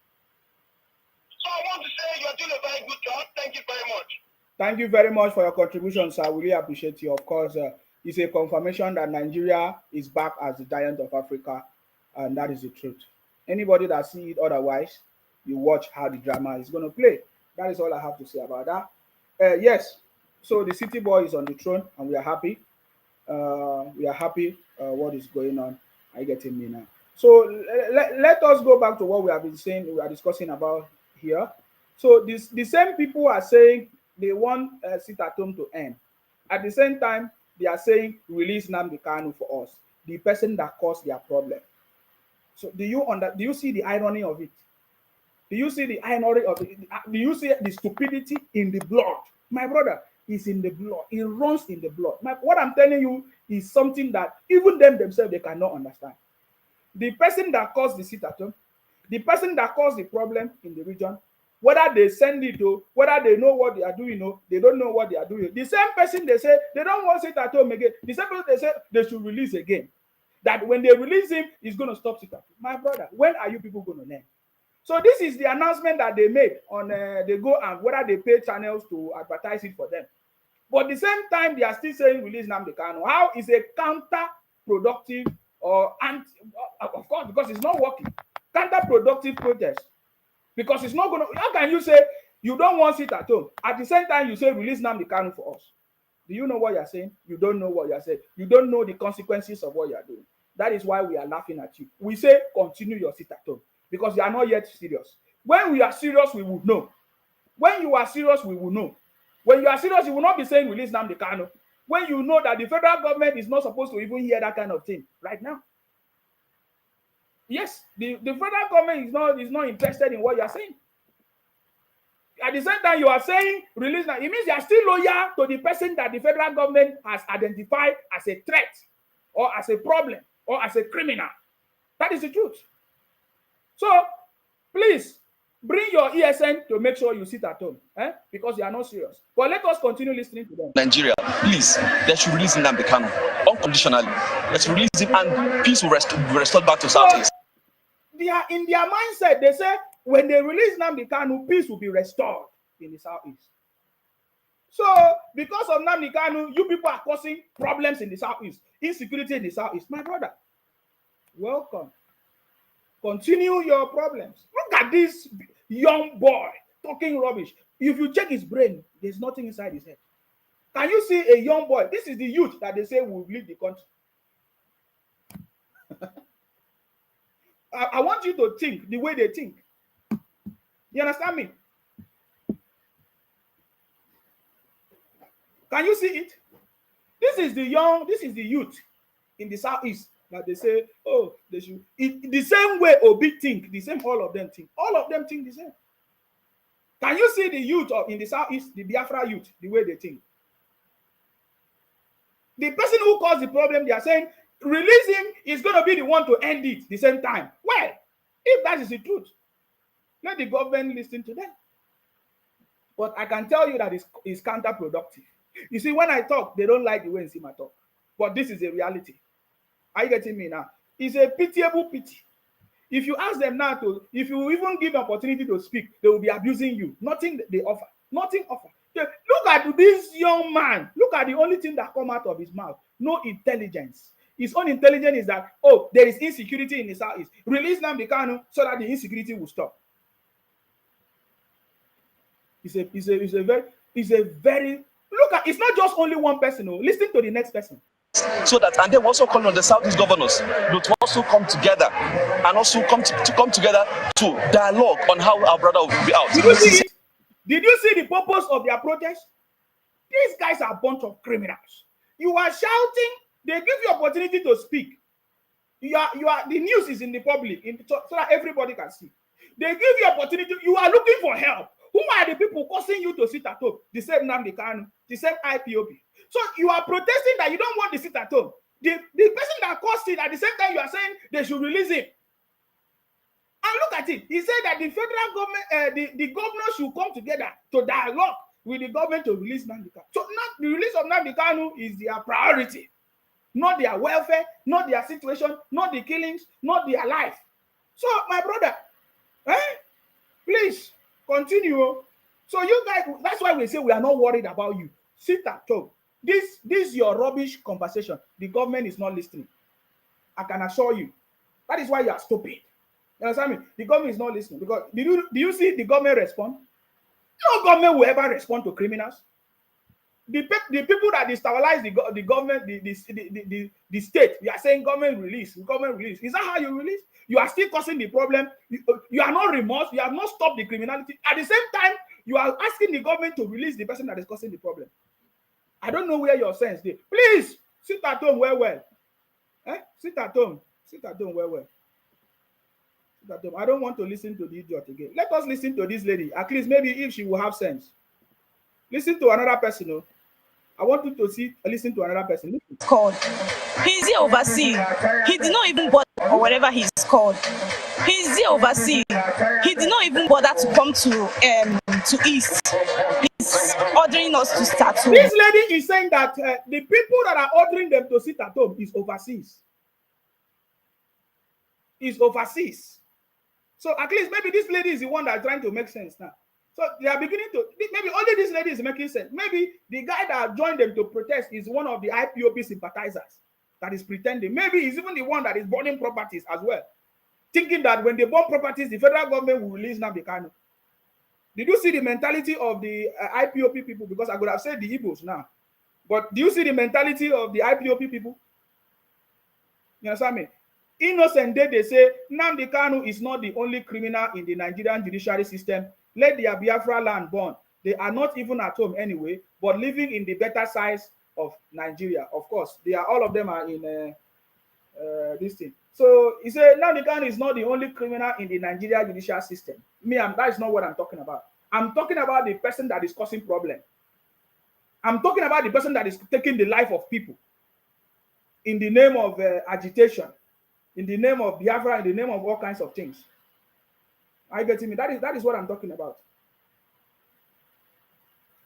So I want to say you're doing a very good job. Thank you very much. Thank you very much for your contribution, sir. We really appreciate you. Of course, it's a confirmation that Nigeria is back as the giant of Africa, and that is the truth. Anybody that sees it otherwise, you watch how the drama is going to play. That is all I have to say about that. Yes, so the city boy is on the throne, and we are happy. We are happy what is going on. Are you getting me now? So let us go back to what we have been saying, we are discussing about here. So the same people are saying they want sit at home to end. At the same time, they are saying release Nnamdi Kanu for us, the person that caused their problem. So do you see the irony of it? Do you see the irony of it? Do you see the stupidity in the blood? My brother, is in the blood. It runs in the blood. What I'm telling you is something that even them themselves, they cannot understand. The person that caused the sit at home, the person that caused the problem in the region, whether they send it to, whether they know what they are doing or they don't know what they are doing. The same person they say they don't want to sit at home again. The same person they say they should release again. That when they release him, he's going to stop sit at home. My brother, when are you people going to learn? So this is the announcement that they made on they go and whether they pay channels to advertise it for them. But at the same time, they are still saying release Nnamdi Kanu. How is a counterproductive or of course, because it's not working. Counterproductive protest. Because it's not going to, how can you say you don't want to sit at home? At the same time, you say release Nnamdi Kanu for us. Do you know what you're saying? You don't know what you're saying. You don't know the consequences of what you're doing. That is why we are laughing at you. We say continue your sit at home because you are not yet serious. When we are serious, we will know. When you are serious, we will know. When you are serious, you will not be saying release Nnamdi Kanu. When you know that the federal government is not supposed to even hear that kind of thing right now. Yes, the federal government is not interested in what you are saying. At the same time, you are saying release Nnamdi. It means you are still loyal to the person that the federal government has identified as a threat or as a problem or as a criminal. That is the truth. So, please, bring your ESN to make sure you sit at home, because you are not serious. But let us continue listening to them. Nigeria, please, they should release Nnamdi Kanu unconditionally. Let's release him and peace will be restored back to Southeast. They are in their mindset. They say when they release Nnamdi Kanu, peace will be restored in the Southeast. So, because of Nnamdi Kanu, you people are causing problems in the Southeast, insecurity in the Southeast. My brother, welcome. Continue your problems. Look at this young boy talking rubbish. If you check his brain, there's nothing inside his head. Can you see a young boy? This is the youth that they say will lead the country. I want you to think the way they think. You understand me? Can you see it? This is the youth in the Southeast that they say, oh, they should. The same way Obi think, the same all of them think. All of them think the same. Can you see the youth in the Southeast, the Biafra youth, the way they think? The person who caused the problem, they are saying, release him is going to be the one to end it the same time. Well, if that is the truth, let the government listen to them. But I can tell you that it's counterproductive. You see, when I talk, they don't like the way Nsima talk. But this is a reality. Are you getting me now? It's a pitiable pity. If you ask them now if you even give an opportunity to speak, they will be abusing you. Nothing they offer. Nothing offer. Look at this young man. Look at the only thing that come out of his mouth. No intelligence. His own intelligence is that, oh, there is insecurity in the Southeast. Release Nnamdi Kanu so that the insecurity will stop. It's a very look at. It's not just only one person. No, listen to the next person. So that, and then also calling on the Southeast governors to also come together and also come together to dialogue on how our brother will be out. Did you see it? Did you see the purpose of their protest? These guys are a bunch of criminals. You are shouting, they give you opportunity to speak. The news is in the public, so that everybody can see. They give you opportunity, you are looking for help. Who are the people causing you to sit at home? The same Nnamdi Kanu, the same IPOB. So you are protesting that you don't want to sit at home. The person that caused it, at the same time you are saying they should release him. And look at it. He said that the federal government, the governors should come together to dialogue with the government to release Nnamdi Kanu. So not the release of Nnamdi Kanu is their priority. Not their welfare, not their situation, not the killings, not their life. So, my brother, please continue. So you guys, that's why we say we are not worried about you. Sit at home. This is your rubbish conversation. The government is not listening. I can assure you. That is why you are stupid. You understand me? The government is not listening. Because do you see the government respond? No government will ever respond to criminals. The people that destabilize the government, the state, you are saying government release. Is that how you release? You are still causing the problem. You are not remorse. You have not stopped the criminality. At the same time, you are asking the government to release the person that is causing the problem. I don't know where your sense is. Please sit at home well. Sit at home. Sit at home well. Sit at home. I don't want to listen to the idiot again. Let us listen to this lady. At least maybe if she will have sense. Listen to another person. No? I want you to listen to another person. Called. He's the overseer. He did not even bother, or whatever he's called. He's the overseer. He did not even bother to come to East. He's ordering us to start home. This lady is saying that the people that are ordering them to sit at home is overseas. So at least maybe this lady is the one that is trying to make sense now. So they are beginning to, maybe only this lady is making sense. Maybe the guy that joined them to protest is one of the IPOB sympathizers that is pretending. Maybe he's even the one that is burning properties as well. Thinking that when they burn properties, the federal government will release Nnamdi Kanu. Did you see the mentality of the IPOB people? Because I could have said the Igbos now. But do you see the mentality of the IPOB people? You understand me? Innocent day, they say Nnamdi Kanu is not the only criminal in the Nigerian judiciary system. Let their Biafra land burn. They are not even at home anyway, but living in the better size of Nigeria. Of course, all of them are in this thing. So he said, Nnamdi Kanu is not the only criminal in the Nigeria judicial system. That is not what I'm talking about. I'm talking about the person that is causing problem. I'm talking about the person that is taking the life of people in the name of agitation, in the name of Biafra, in the name of all kinds of things. Are you getting me? That is what I'm talking about.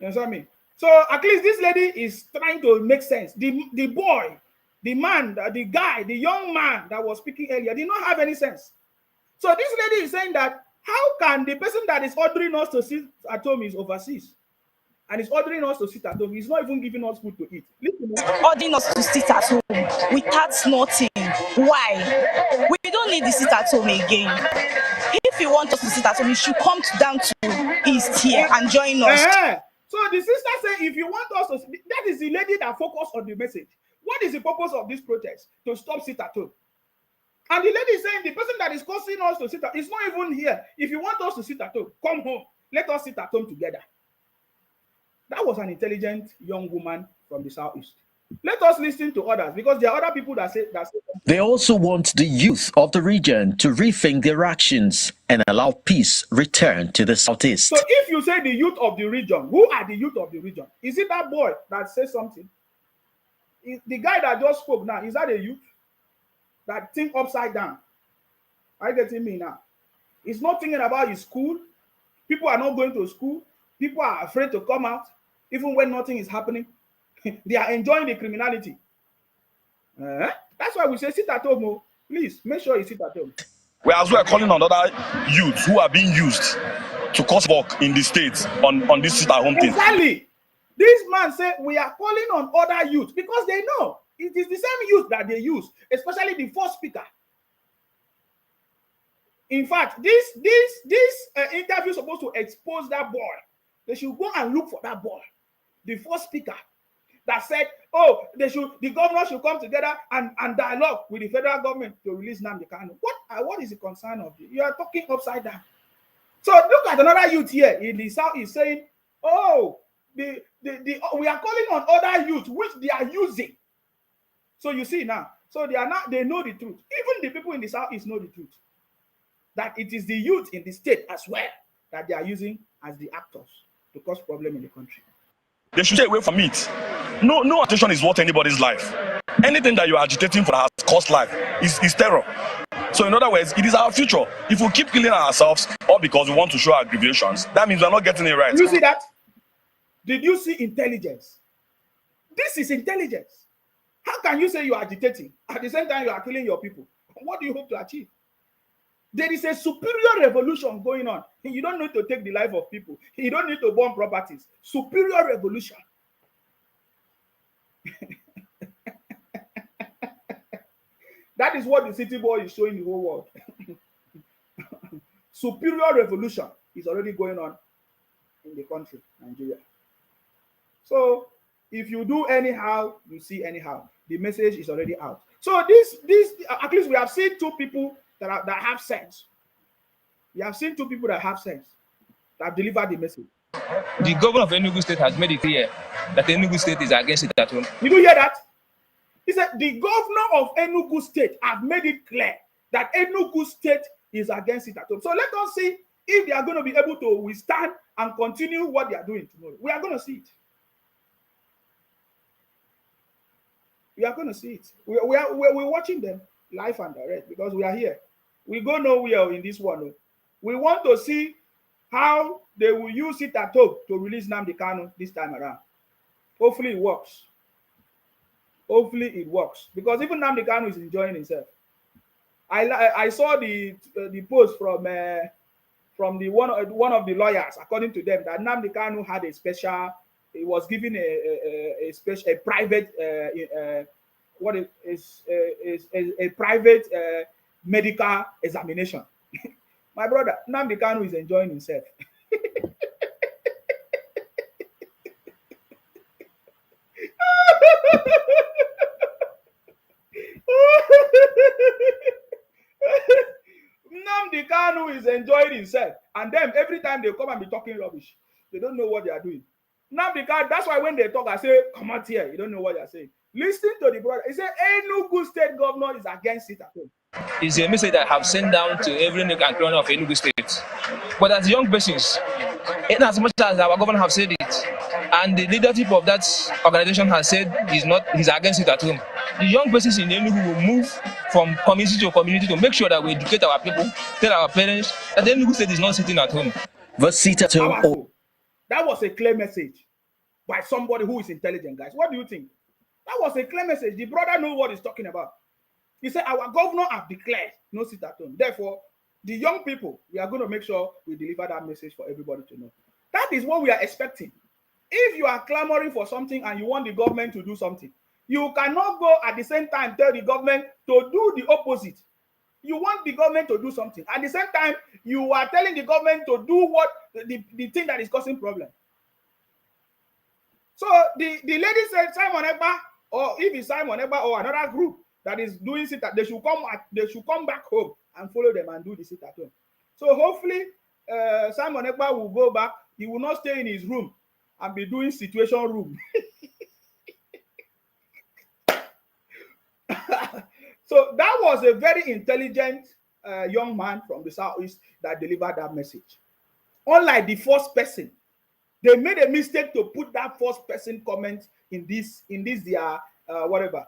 You understand me? So at least this lady is trying to make sense. The boy, the man, the guy, the young man that was speaking earlier did not have any sense. So this lady is saying that how can the person that is ordering us to sit at home is overseas? And is ordering us to sit at home. He's not even giving us food to eat. Listen. Ordering us to sit at home without nothing. Why? We don't need to sit at home again. If you want us to sit at home, you should come down to East here and join us. So the sister said, if you want us to, that is the lady that focused on the message. What is the purpose of this protest? To stop sit at home. And the lady is saying the person that is causing us to sit at home is not even here. If you want us to sit at home, come home. Let us sit at home together. That was an intelligent young woman from the southeast. Let us listen to others, because there are other people that say. They also want the youth of the region to rethink their actions and allow peace return to the southeast. So if you say the youth of the region, who are the youth of the region? Is it that boy that says something? Is the guy that just spoke now, is that a youth that think upside down? Are you getting me now? He's not thinking about his school. People are not going to school. People are afraid to come out, even when nothing is happening. They are enjoying the criminality. That's why we say sit at home. Please make sure you sit at home. Whereas we are calling on other youths who are being used to cause work in the states on this sit at home thing. Exactly. This man said we are calling on other youths because they know it is the same youth that they use, especially the first speaker. In fact, this interview is supposed to expose that boy. They should go and look for that boy, the first speaker that said, oh, the governor should come together and dialogue with the federal government to release Nnamdi Kanu. What is the concern of this? You are talking upside down. So look at another youth here in the south is saying, oh, we are calling on other youth which they are using. So you see now, so they know the truth. Even the people in the Southeast know the truth, that it is the youth in the state as well that they are using as the actors to cause problem in the country. They should stay away from it. No agitation is worth anybody's life. Anything that you are agitating for that has cost life is terror. So in other words, it is our future. If we keep killing ourselves all because we want to show our grievances, that means we're not getting it right. You see that? Did you see intelligence? This is intelligence. How can you say you are agitating at the same time you are killing your people? What do you hope to achieve? There is a superior revolution going on. You don't need to take the life of people. You don't need to burn properties. Superior revolution. That is what the city boy is showing the whole world. Superior revolution is already going on in the country, Nigeria. So if you do anyhow, you see anyhow. The message is already out. So this at least we have seen two people that have sense. We have seen two people that have sense, that have delivered the message. The governor of Enugu State has made it clear that Enugu State is against it at home. Did you hear that? He said the governor of Enugu State have made it clear that Enugu State is against it at home. So let us see if they are going to be able to withstand and continue what they are doing tomorrow. We are going to see it. We are going to see it. We're watching them live and direct because we are here. We go nowhere in this one. We want to see how they will use it at home to release Nnamdi Kanu this time around. Hopefully it works. Hopefully it works because even Nnamdi Kanu is enjoying himself. I saw the post from the one of the lawyers, according to them, that Nnamdi Kanu had a special. He was given a private a private medical examination. My brother, Nnamdi Kanu is enjoying himself. Nnamdi Kanu is enjoying himself, and then every time they come and be talking rubbish, they don't know what they are doing. Nnamdi Kanu, that's why when they talk, I say, come out here, you don't know what they are saying. Listen to the brother. He said, Enugu State governor is against it at home. It's a message that I have sent down to every nook and corner of Enugu State. But as young persons, in as much as our governor have said it, and the leadership of that organization has said he's against it at home, the young persons in Enugu will move from community to community to make sure that we educate our people, tell our parents that the Enugu State is not sitting at home. The seat at home. That was a clear message by somebody who is intelligent, guys. What do you think? That was a clear message. The brother knows what he's talking about. He said, our governor have declared no sit at home. Therefore, the young people, we are going to make sure we deliver that message for everybody to know. That is what we are expecting. If you are clamoring for something and you want the government to do something, you cannot go at the same time tell the government to do the opposite. You want the government to do something. At the same time, you are telling the government to do what the thing that is causing problem. So the lady said Simon Ekpa, or if it's Simon Ekpa or another group that is doing sit at, they should come back home and follow them and do the sit at home. So hopefully Simon Ekpa will go back. He will not stay in his room and be doing situation room. So that was a very intelligent young man from the Southeast that delivered that message. Unlike the first person, they made a mistake to put that first person comment in this their whatever.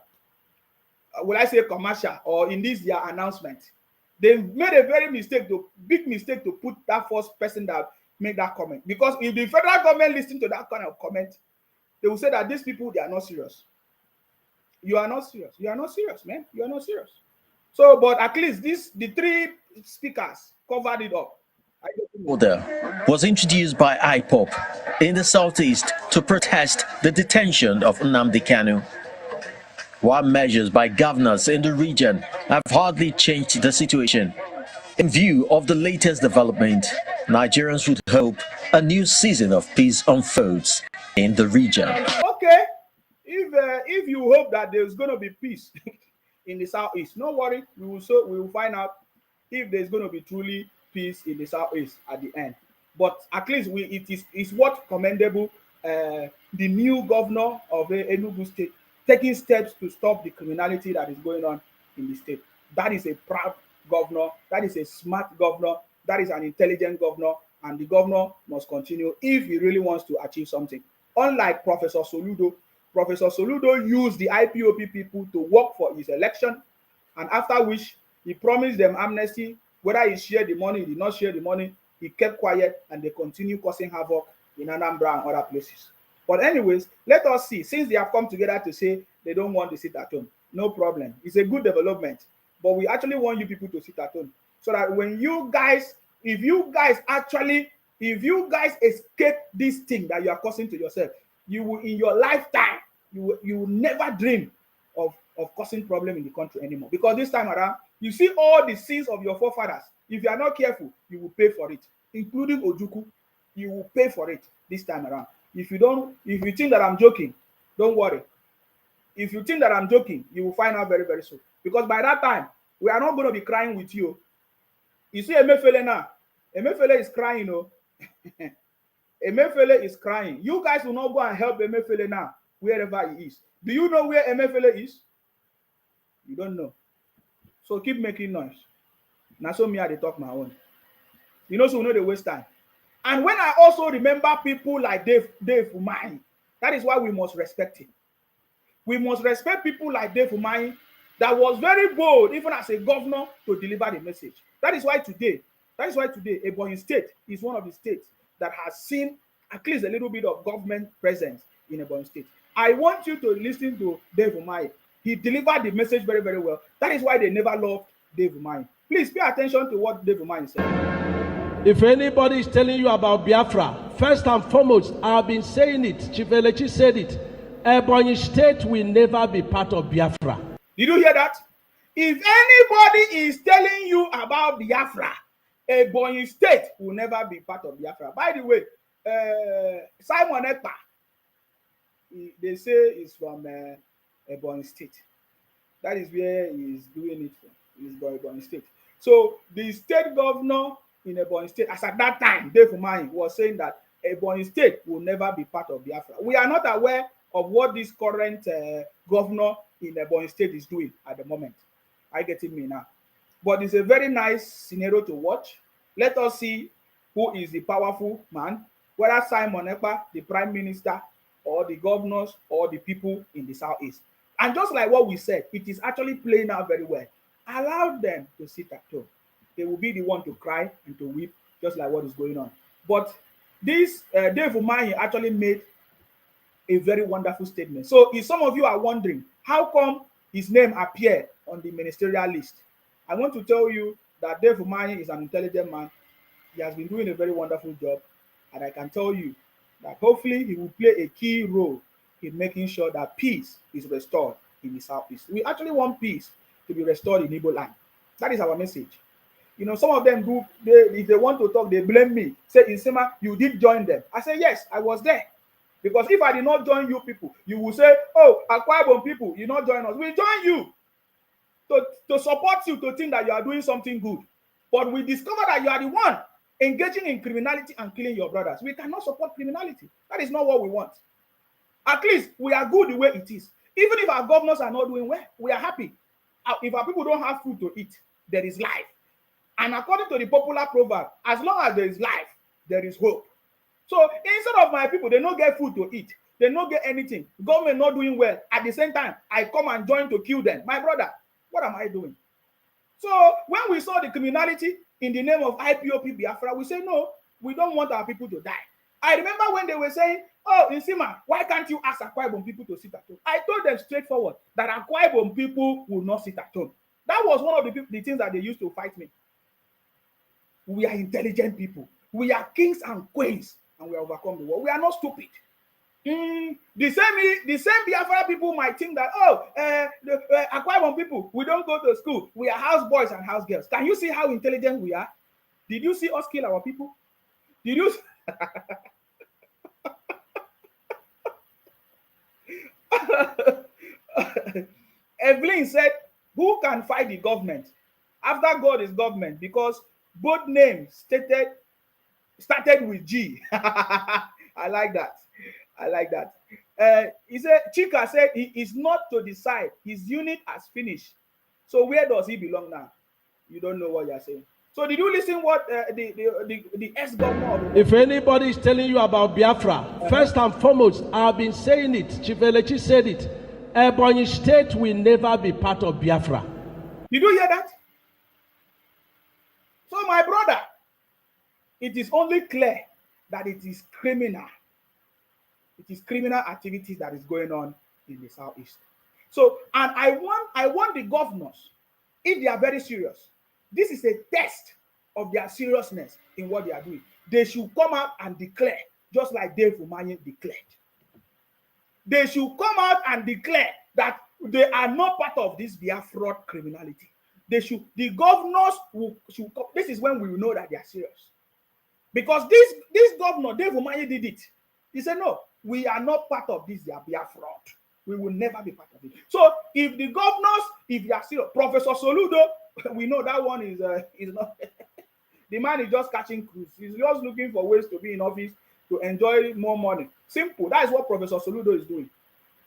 Will I say commercial or in this their announcement? They made a big mistake to put that first person that made that comment, because if the federal government listen to that kind of comment, they will say that these people, they are not serious. You are not serious. You are not serious, man. You are not serious. So, but at least the three speakers covered it up. Order was introduced by IPOP in the Southeast to protest the detention of Nnamdi Kanu. While measures by governors in the region have hardly changed the situation, in view of the latest development, Nigerians would hope a new season of peace unfolds in the region. Okay, if you hope that there's going to be peace in the Southeast, no worry, we will find out if there's going to be truly peace in the Southeast at the end. But at least it's what commendable the new governor of Enugu State taking steps to stop the criminality that is going on in the state. That is a proud governor. That is a smart governor. That is an intelligent governor. And the governor must continue if he really wants to achieve something. Unlike Professor Soludo used the IPOP people to work for his election, and after which he promised them amnesty. Whether he shared the money, he did not share the money, he kept quiet, and they continue causing havoc in Anambra and other places. But anyways, let us see. Since they have come together to say they don't want to sit at home, no problem. It's a good development. But we actually want you people to sit at home. So that when you guys, if you guys escape this thing that you are causing to yourself, you will, in your lifetime, you will never dream of causing problem in the country anymore. Because this time around, you see all the sins of your forefathers. If you are not careful, you will pay for it, including Ojuku. You will pay for it this time around. If you think that I'm joking, don't worry. If you think that I'm joking, you will find out very, very soon. Because by that time, we are not going to be crying with you. You see Emefiele now. Emefiele is crying, Emefiele is crying. You guys will not go and help Emefiele now, wherever he is. Do you know where Emefiele is? You don't know. So keep making noise. Now so me I dey talk my own. You know, so we know they waste time. And when I also remember people like Dave Umahi, that is why we must respect him. We must respect people like Dave Umahi that was very bold, even as a governor, to deliver the message. That is why today, Ebonyi State is one of the states that has seen at least a little bit of government presence in Ebonyi State. I want you to listen to Dave Umahi. He delivered the message very, very well. That is why they never loved Dave Umahi. Please pay attention to what Dave Umahi said. If anybody is telling you about Biafra, first and foremost, I've been saying it. Chief Elechi said it. Ebonyi State will never be part of Biafra. Did you hear that? If anybody is telling you about Biafra, Ebonyi State will never be part of Biafra. By the way, Simon Ekpa, they say he's from Ebonyi State. That is where he's doing it from. He's from Ebonyi State. So the state governor in Ebonyi State, as at that time, Dave Umahi was saying that Ebonyi State will never be part of Biafra. We are not aware of what this current governor in Ebonyi State is doing at the moment. I get it me now. But it's a very nice scenario to watch. Let us see who is the powerful man, whether Simon Ekpa, the prime minister, or the governors, or the people in the southeast. And just like what we said, it is actually playing out very well. Allow them to sit at home. They will be the one to cry and to weep, just like what is going on. But this Dave Umahi actually made a very wonderful statement. So if some of you are wondering, how come his name appeared on the ministerial list? I want to tell you that Dave Umahi is an intelligent man. He has been doing a very wonderful job. And I can tell you that hopefully he will play a key role in making sure that peace is restored in the southeast. We actually want peace to be restored in Igbo land. That is our message. You know, some of them do, if they want to talk, they blame me. Say, Insima, you did join them. I say, yes, I was there. Because if I did not join you people, you will say, oh, Akwa Ibom people, you not join us. We join you to support you, to think that you are doing something good. But we discover that you are the one engaging in criminality and killing your brothers. We cannot support criminality. That is not what we want. At least we are good the way it is. Even if our governors are not doing well, we are happy. If our people don't have food to eat, there is life. And according to the popular proverb, as long as there is life, there is hope. So instead of my people, they don't get food to eat. They don't get anything. Government not doing well. At the same time, I come and join to kill them. My brother, what am I doing? So when we saw the criminality in the name of IPOP Biafra, we say, no, we don't want our people to die. I remember when they were saying, oh, Insima, why can't you ask Akwa Ibom people to sit at home? I told them straightforward that Akwa Ibom people will not sit at home. That was one of the things that they used to fight me. We are intelligent people. We are kings and queens, and we overcome the world. We are not stupid. The same Biafra people might think that, oh, the Akwa Ibom people, we don't go to school. We are house boys and house girls. Can you see how intelligent we are? Did you see us kill our people? Did you? Evelyn said, who can fight the government? After God is government, because both names started with G. I like that. I like that. He said, Chika said he is not to decide. His unit has finished. So where does he belong now? You don't know what you're saying. So did you listen what the ex-governor of If anybody is telling you about Biafra, first and foremost, I've been saying it. Chief Elechi said it. Ebonyi State will never be part of Biafra. Did you hear that? So my brother, it is only clear that it is criminal. It is criminal activities that is going on in the southeast. So, and I want the governors, if they are very serious, this is a test of their seriousness in what they are doing. They should come out and declare, just like Dave Umahi declared. They should come out and declare that they are not part of this Biafra criminality. The governors should. This is when we will know that they are serious. Because this governor, Dave Umahi, did it. He said, no, we are not part of this Biafra. We will never be part of it. So if the governors, if they are serious, Professor Soludo, we know that one is not. The man is just catching cruise. He's just looking for ways to be in office to enjoy more money. Simple. That is what Professor Soludo is doing.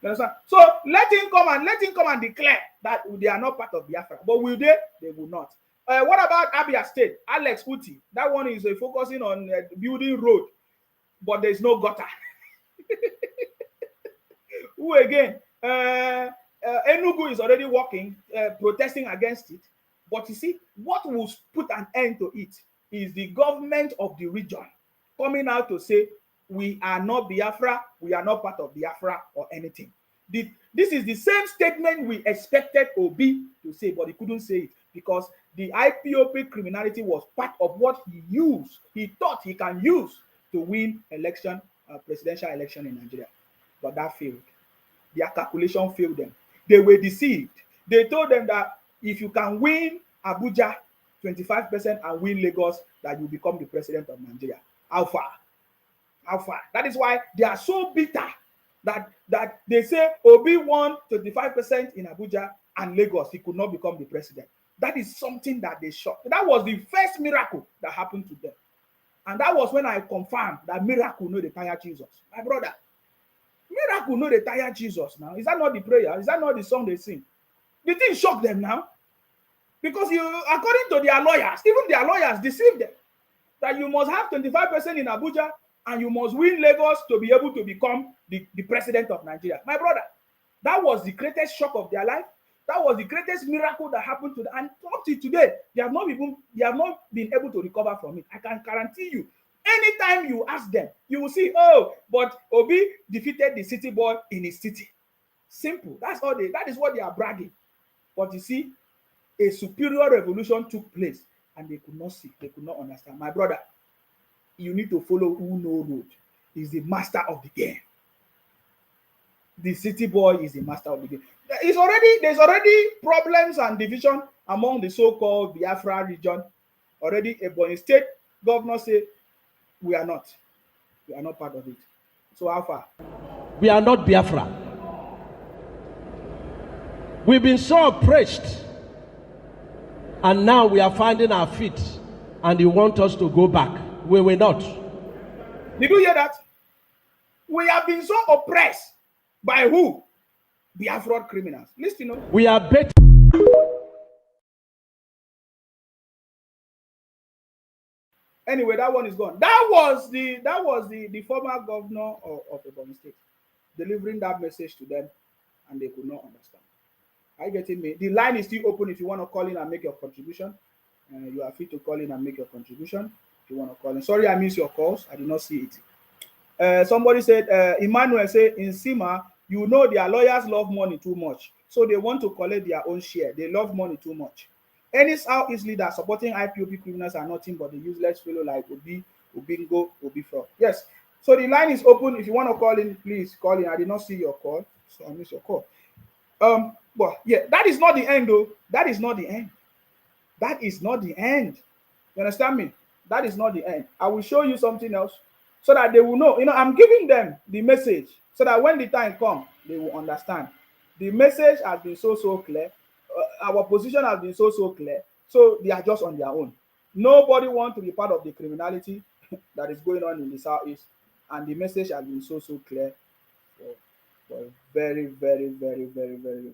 You understand? So let him come and declare that they are not part of Biafra. But will they? They will not. What about Abia State? Alex Uti. That one is focusing on building road, but there is no gutter. Who again? Enugu is already working, protesting against it. But you see, what will put an end to it is the government of the region coming out to say, we are not Biafra, we are not part of Biafra or anything. This is the same statement we expected Obi to say, but he couldn't say it because the IPOP criminality was part of what he used. He thought he can use to win presidential election in Nigeria. But that failed. Their calculation failed them. They were deceived. They told them that if you can win Abuja 25% and win Lagos, that you become the president of Nigeria. How far? How far? That is why they are so bitter that they say Obi won 25% in Abuja and Lagos. He could not become the president. That is something that they shocked. That was the first miracle that happened to them. And that was when I confirmed that miracle no dey tire Jesus. My brother, miracle no dey tire Jesus now. Is that not the prayer? Is that not the song they sing? The thing shocked them now. Because according to their lawyers, even their lawyers deceived them. That you must have 25% in Abuja and you must win Lagos to be able to become the president of Nigeria. My brother, that was the greatest shock of their life. That was the greatest miracle that happened to them. And up to today, they have not been able to recover from it. I can guarantee you, anytime you ask them, you will see, oh, but Obi defeated the city boy in his city. Simple. That is what they are bragging. But you see, a superior revolution took place and they could not see, they could not understand. My brother, you need to follow who know road. He's the master of the game. The city boy is the master of the game. There's already problems and division among the so-called Biafra region. Already Ebonyi State governor say we are not part of it. So how far? We are not Biafra. We've been so oppressed, and now we are finding our feet, and you want us to go back. We will not. Did you hear that? We have been so oppressed by who? Biafra criminals. Listen, we are better. Anyway, that one is gone. That was the former governor of Ebonyi State delivering that message to them, and they could not understand. Are you getting me? The line is still open if you want to call in and make your contribution. You are free to call in and make your contribution if you want to call in. Sorry, I missed your calls. I did not see it. Somebody said, Emmanuel said, in Sima, you know their lawyers love money too much. So they want to collect their own share. They love money too much. Any Southeast leaders supporting IPOP criminals are nothing but the useless fellow like Obi, Obingo, Obi Fraud. Yes. So the line is open. If you want to call in, please call in. I did not see your call, so I missed your call. But yeah, that is not the end, though. That is not the end. That is not the end. You understand me? That is not the end. I will show you something else so that they will know. I'm giving them the message so that when the time comes, they will understand. The message has been so clear. Our position has been so clear. So they are just on their own. Nobody wants to be part of the criminality that is going on in the Southeast. And the message has been so clear for a very, very, very, very, very,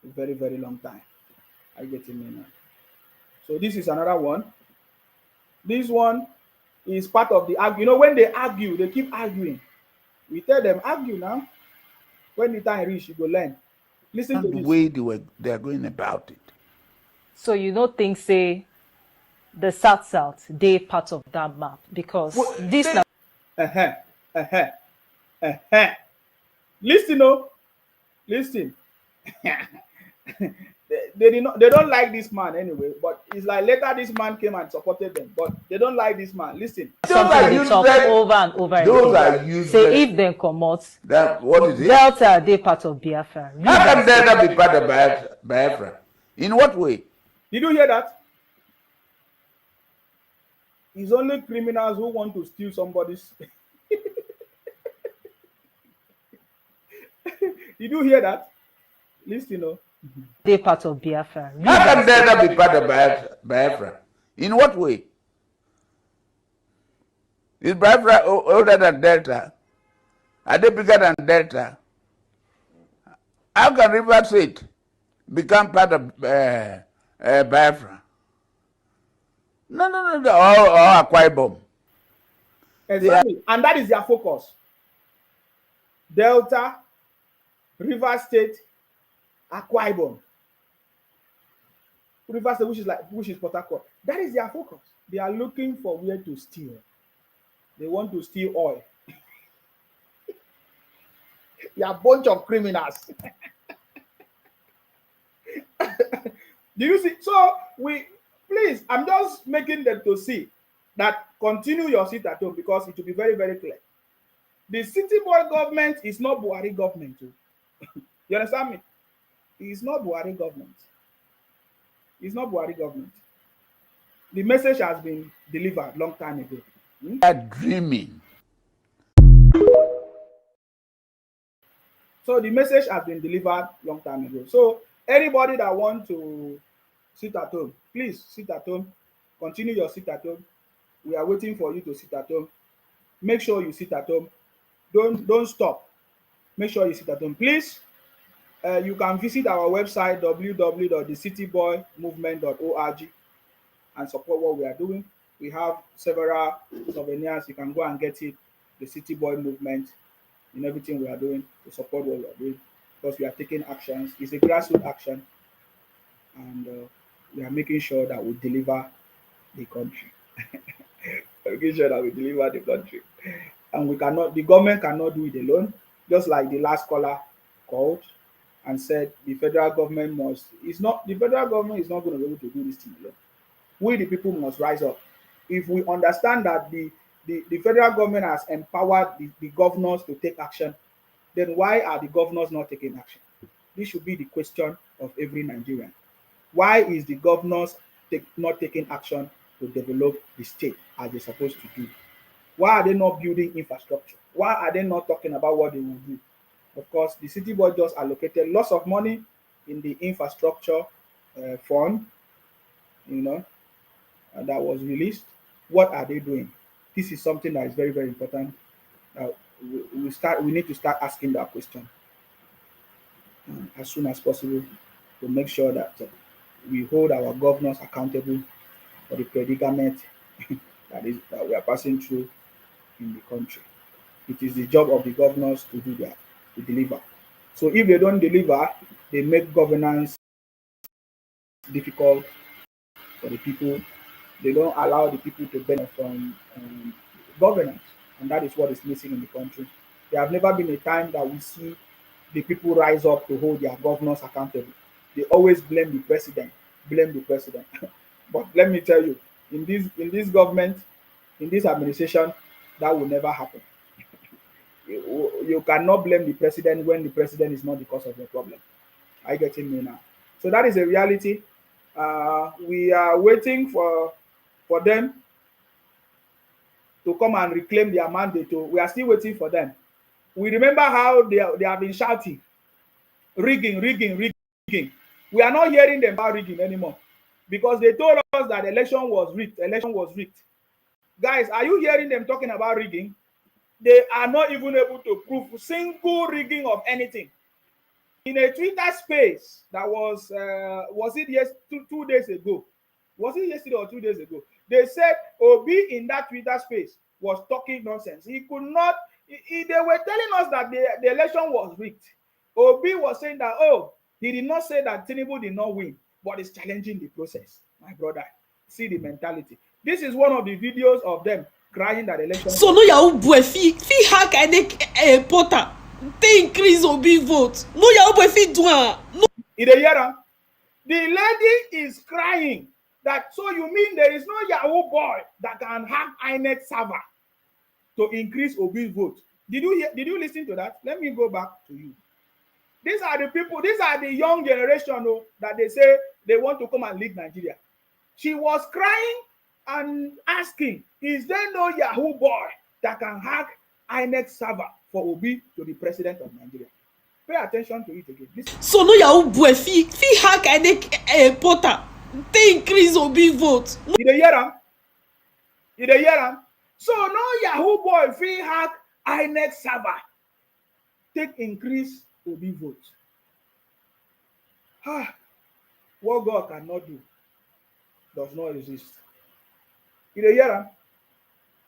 very, very long time. I get it now. So this is another one. This one is part of the argue. You know, when they argue, they keep arguing. We tell them, argue now. When the time reach, you go learn. Listen to the this. way they are going about it. So you don't think say the South they part of that map because Well, this they, now. Listen, oh, listen. They don't like this man anyway, but it's like later this man came and supported them, but they don't like this man. Listen, Something they talk over and over again. Say if they come out, That what is it? Delta they part of Biafra. How can Delta be part of Biafra? In what way? Did you hear that? It's only criminals who want to steal somebody's. Did you hear that? Listen, oh. They part of Biafra. How can Delta be part of Biafra? In what way? Is Biafra older than Delta? Are they bigger than Delta? How can River State become part of Biafra? No, or Akwa Ibom. Exactly, and that is their focus. Delta, River State, Akwa Ibom. River State, which is Port Harcourt. That is their focus. They are looking for where to steal. They want to steal oil. They are a bunch of criminals. Do you see? So please, I'm just making them to see that continue your seat at home because it will be very, very clear. The city boy government is not Buhari government. You understand me? It's not Buhari government. It's not Buhari government. The message has been delivered long time ago. They are dreaming. So the message has been delivered long time ago. So anybody that want to sit at home, please sit at home. Continue your sit at home. We are waiting for you to sit at home. Make sure you sit at home. Don't stop. Make sure you sit at home. Please, you can visit our website www.thecityboymovement.org and support what we are doing. We have several souvenirs. You can go and get it. The City Boy Movement in everything we are doing to support what we are doing because we are taking actions. It's a grassroots action, and we are making sure that we deliver the country. Making sure that we deliver the country, and the government cannot do it alone. Just like the last caller called and said, the federal government the federal government is not going to be able to do this thing alone. We, the people, must rise up. If we understand that the federal government has empowered the governors to take action, then why are the governors not taking action? This should be the question of every Nigerian. Why is the governors not taking action to develop the state as they're supposed to do? Why are they not building infrastructure? Why are they not talking about what they will do? Of course, the city board just allocated lots of money in the infrastructure fund, that was released. What are they doing? This is something that is very, very important. We need to start asking that question as soon as possible to make sure that we hold our governors accountable for the predicament that we are passing through in the country. It is the job of the governors to do that, to deliver. So if they don't deliver, they make governance difficult for the people. They don't allow the people to benefit from governance, and that is what is missing in the country. There have never been a time that we see the people rise up to hold their governors accountable. They always blame the president. But let me tell you, in this government, in this administration, that will never happen. You cannot blame the president when the president is not the cause of the problem. Are you getting me now? So that is a reality. We are waiting for them to come and reclaim their mandate. We are still waiting for them. We remember how they have been shouting, rigging. We are not hearing them about rigging anymore because they told us that election was rigged. Guys, are you hearing them talking about rigging? They are not even able to prove single rigging of anything. In a Twitter space that was it 2 days ago? Was it yesterday or 2 days ago? They said Obi in that Twitter space was talking nonsense. He could not. They were telling us that the election was rigged. Obi was saying that, oh, he did not say that Tinubu did not win, but is challenging the process. My brother, see the mentality. This is one of the videos of them crying that election. So no Yahoo boy fi hack any porter. They increase Obi vote. No Yahoo boy fi do am. No. The lady is crying that, so you mean there is no Yahoo boy that can hack INET server to increase Obi's vote? Did you listen to that? Let me go back to you. These are the people, these are the young generation that they say they want to come and lead Nigeria. She was crying and asking, is there no Yahoo boy that can hack INET server for Obi to be president of Nigeria? Pay attention to it again. Listen. So no Yahoo boy fi hack any porter. They increase Obi vote. No. You dey hear am? So no Yahoo boy fi hack INET server take increase Obi vote. What God cannot do does not exist. You dey hear am?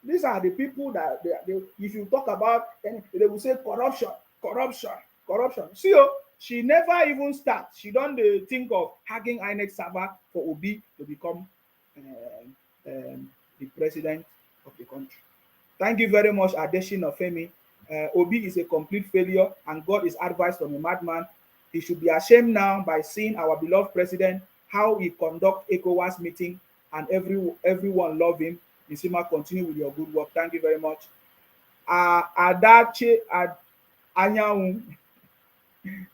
These are the people that they if you talk about anything, they will say corruption. See, she never even start. She don't think of hacking INET server for Obi to become the president of the country. Thank you very much, Adesina Femi. Obi is a complete failure, and God is advised from a madman. He should be ashamed now by seeing our beloved president, how he conduct ECOWAS meeting, and everyone love him. Nisima, continue with your good work. Thank you very much. Adache Anyaun.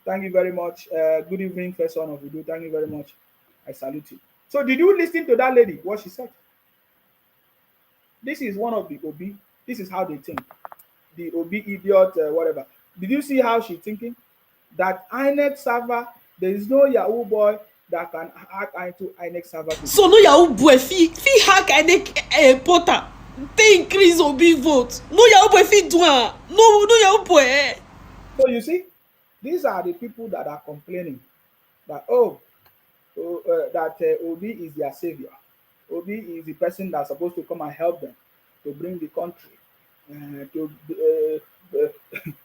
Thank you very much. Good evening, first son of Udo. Thank you very much. I salute you. So, did you listen to that lady? What she said? This is one of the Obi. This is how they think. The Obi idiot, whatever. Did you see how she's thinking? That INET server, there is no Yahoo boy that can hack into INET server. So no Yahoo boy fi hack any porter. They increase Obi vote. No Yahoo boy fi do am. No Yahoo boy. So you see, these are the people that are complaining that that Obi is their savior. Obi is the person that's supposed to come and help them to bring the country to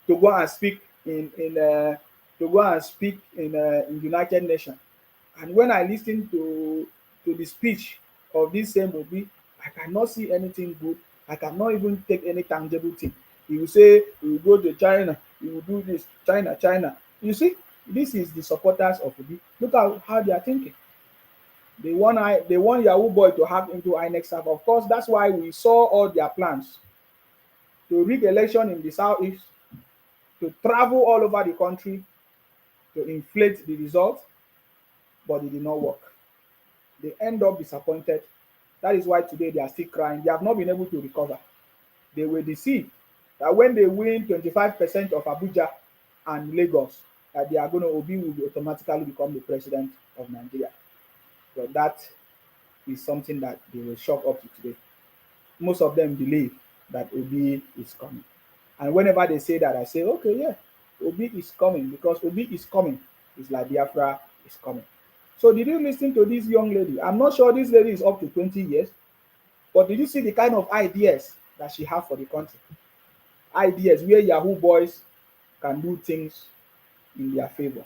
go and speak in United Nations. And when I listen to the speech of this same Obi, I cannot see anything good. I cannot even take any tangible thing. He will say, we will go to China, we will do this, China. You see, this is the supporters of Obi. Look at how they are thinking. They want Yahoo boy to hack into INEC server. Of course, that's why we saw all their plans to rig election in the southeast, to travel all over the country, to inflate the result, but it did not work. They end up disappointed. That is why today they are still crying. They have not been able to recover. They were deceived that when they win 25% of Abuja and Lagos, that they are going to Obi will automatically become the president of Nigeria. But that is something that they were shocked up to today. Most of them believe that Obi is coming. And whenever they say that, I say, okay, yeah, Obi is coming, because Obi is coming. It's like Biafra is coming. So did you listen to this young lady? I'm not sure this lady is up to 20 years, but did you see the kind of ideas that she has for the country? Ideas where Yahoo boys can do things in their favor.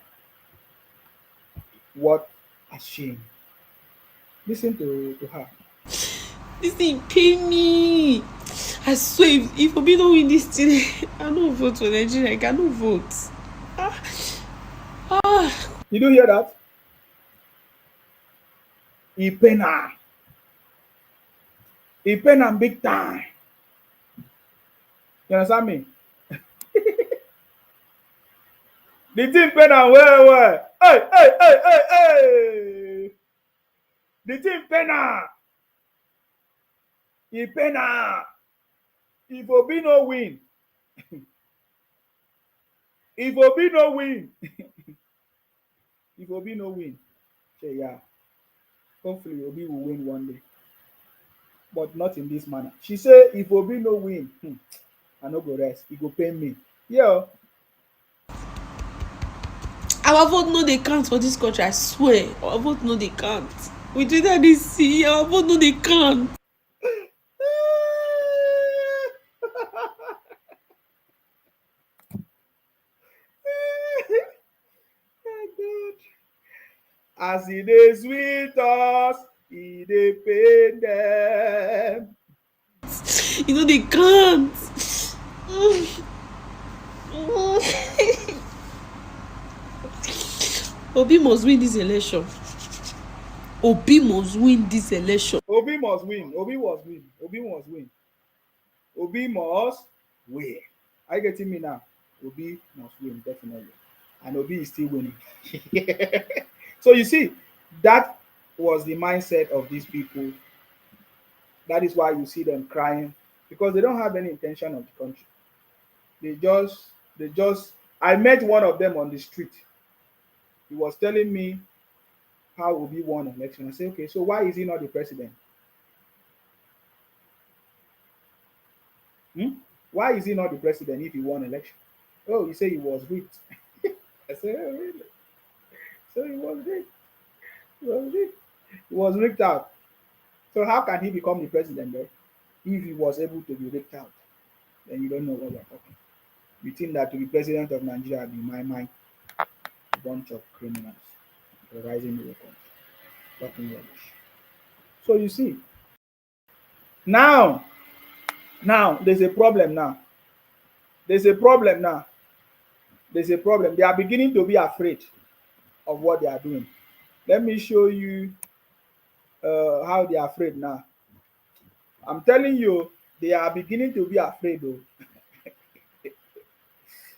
What a shame. Listen to her. This thing pain me. I swear, if Obi don't win this thing, I don't vote for Nigeria. I cannot vote. Did you hear that? He pain her. He pain her big time. You understand me? The team pain her well. Hey. The team pain her. He pain her. If Obi no win, if Obi no win, say yeah. Hopefully Obi will win one day. but not in this manner. She say if Obi no win, I no go rest. He go pay me. Yeah. Our vote no dey count for this country, I swear. Our vote no dey count. We do that this see, our vote no dey count. As e dey sweet us, e dey pain dem. You know dey count. Obi must win this election. Obi must win this election. Obi must win. Obi must win. Obi must win. Obi must win. Are you getting me now? Obi must win, definitely. And Obi is still winning. So you see, that was the mindset of these people. That is why you see them crying, because they don't have any intention of the country. They just, I met one of them on the street. He was telling me how Obi won an election. I said, okay, so why is he not the president? Why is he not the president if he won election? Oh, he said he was rigged. I said, oh, really? So he was rigged. He was rigged. He was rigged out. So how can he become the president then? If he was able to be rigged out, then you don't know what you're talking. You think that to be president of Nigeria be my mind, a bunch of criminals terrorizing the country, talking rubbish. So you see, now there's a problem now. There's a problem now. There's a problem. They are beginning to be afraid of what they are doing. Let me show you how they are afraid now. I'm telling you, they are beginning to be afraid though.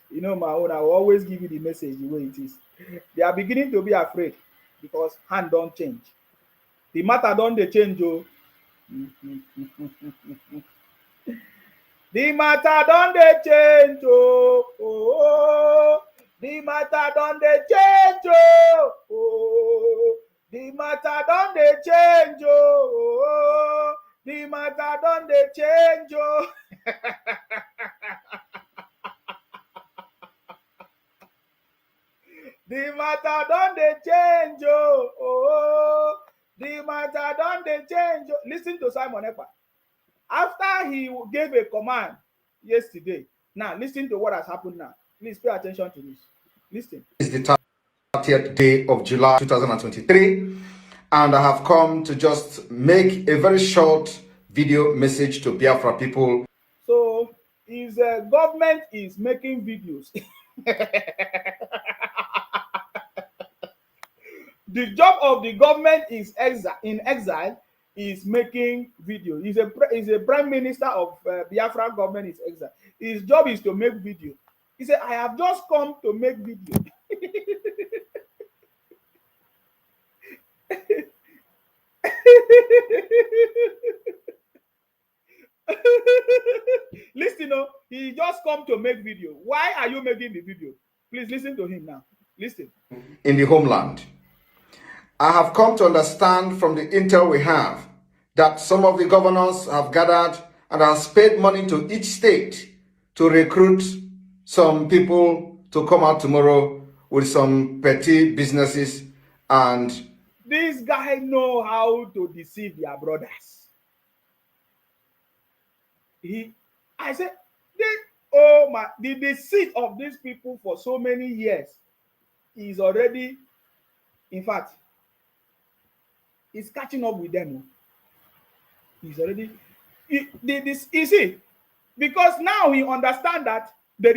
You know my own, I will always give you the message the way it is. They are beginning to be afraid because hand don't change. The matter don't they change oh. The matter don't they change oh. Oh. The matter don't they change oh. Oh. The matter don't they change oh. The matter don't they change oh. The matter don't they change oh. Oh. The matter don't they change oh. Listen to Simon Ekpa. After he gave a command yesterday, now listen to what has happened now. Please pay attention to this. Listen. It's the 30th day of July 2023, and I have come to just make a very short video message to Biafra people. So his government is making videos. The job of the government is in exile is making video. He's a prime minister of Biafra government is exile. His job is to make video. He said, I have just come to make video. Listen, he just come to make video. Why are you making the video? Please listen to him now. Listen. In the homeland, I have come to understand from the intel we have that some of the governors have gathered and has paid money to each state to recruit some people to come out tomorrow with some petty businesses. And this guy know how to deceive their brothers. I said, the deceit of these people for so many years is already, in fact, is catching up with them. He's already, you see, because now he understand that there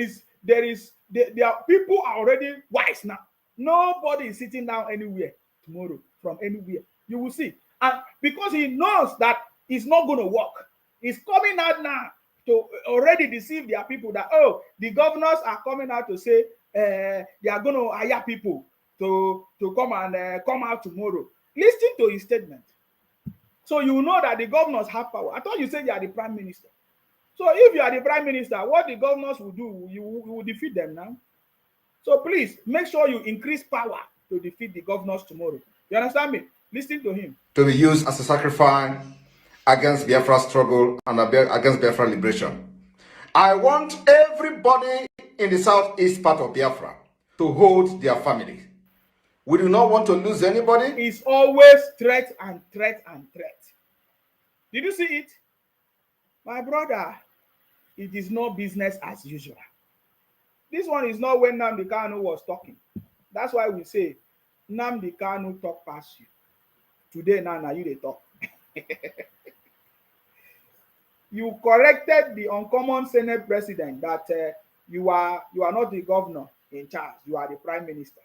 are people are already wise now. Nobody is sitting down anywhere tomorrow from anywhere. You will see. And because he knows that it's not going to work, he's coming out now to already deceive their people that, the governors are coming out to say they are going to hire people to come and come out tomorrow. Listen to his statement. So you know that the governors have power. I thought you said you are the prime minister. So if you are the prime minister, what the governors will do, you will defeat them now. So please make sure you increase power to defeat the governors tomorrow. You understand me? Listen to him. To be used as a sacrifice against Biafra struggle and against Biafra liberation. I want everybody in the southeast part of Biafra to hold their family. We do not want to lose anybody. It's always threat and threat and threat. Did you see it? My brother, it is not business as usual. This one is not when Nnamdi Kanu was talking. That's why we say, Nnamdi Kanu talk past you. Today, now you they talk. You corrected the uncommon Senate president that you are not the governor in charge. You are the prime minister.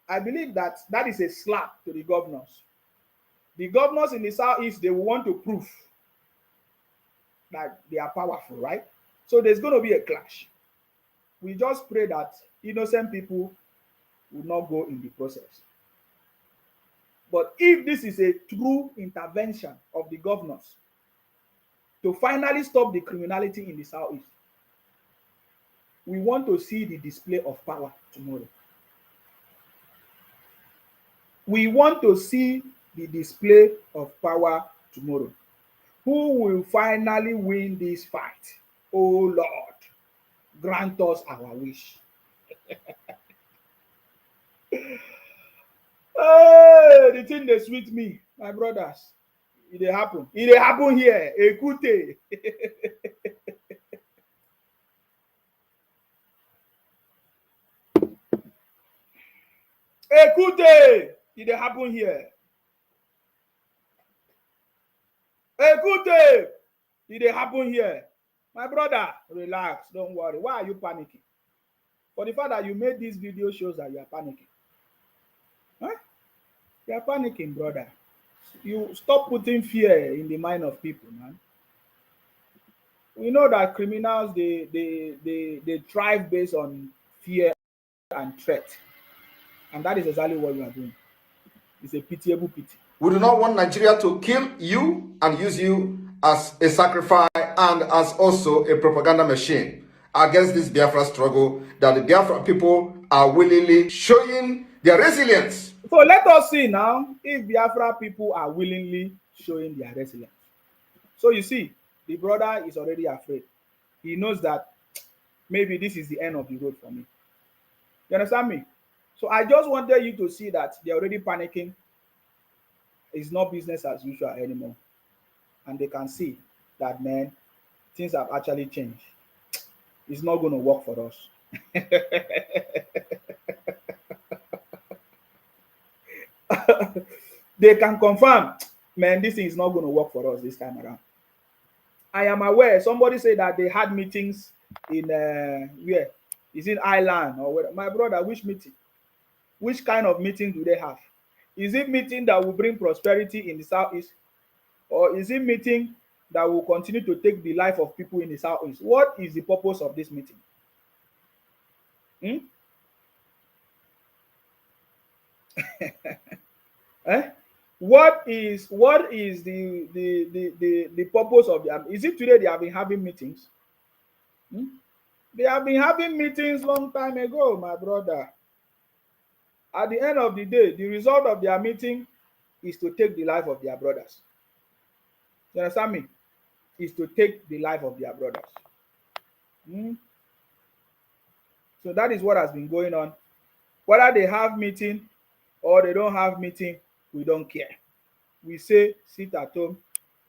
I believe that is a slap to the governors. The governors in the southeast, they will want to prove that they are powerful, right? So there's going to be a clash. We just pray that innocent people will not go in the process. But if this is a true intervention of the governors to finally stop the criminality in the southeast, we want to see the display of power tomorrow. We want to see the display of power tomorrow. Who will finally win this fight? Oh Lord, grant us our wish. Hey, the thing that sweet me, my brothers. It happen. It happen here. Ekute. Ekute. It happen here. Ekute. It happen here. My brother, relax. Don't worry. Why are you panicking? For the fact that you made this video shows that you are panicking. Huh? You are panicking, brother. You stop putting fear in the mind of people, man. We know that criminals they thrive based on fear and threat, and that is exactly what you are doing. It's a pitiable pity. We do not want Nigeria to kill you and use you as a sacrifice and as also a propaganda machine against this Biafra struggle that the Biafra people are willingly showing their resilience. So let us see now if Biafra people are willingly showing their resilience. So you see, the brother is already afraid. He knows that maybe this is the end of the road for me. You understand me? So I just wanted you to see that they're already panicking. It's not business as usual anymore. And they can see that, man, things have actually changed. It's not going to work for us. They can confirm, man, this thing is not going to work for us this time around. I am aware. Somebody said that they had meetings in where? Is it Ireland or where? My brother, which meeting? Which kind of meeting do they have? Is it meeting that will bring prosperity in the southeast, or is it meeting that will continue to take the life of people in the southeast? What is the purpose of this meeting? Eh? What is the purpose of them? Is it today they have been having meetings? They have been having meetings long time ago, my brother. At the end of the day, the result of their meeting is to take the life of their brothers. You understand me? Is to take the life of their brothers. So that is what has been going on. Whether they have meeting or they don't have meeting, we don't care. We say, sit at home.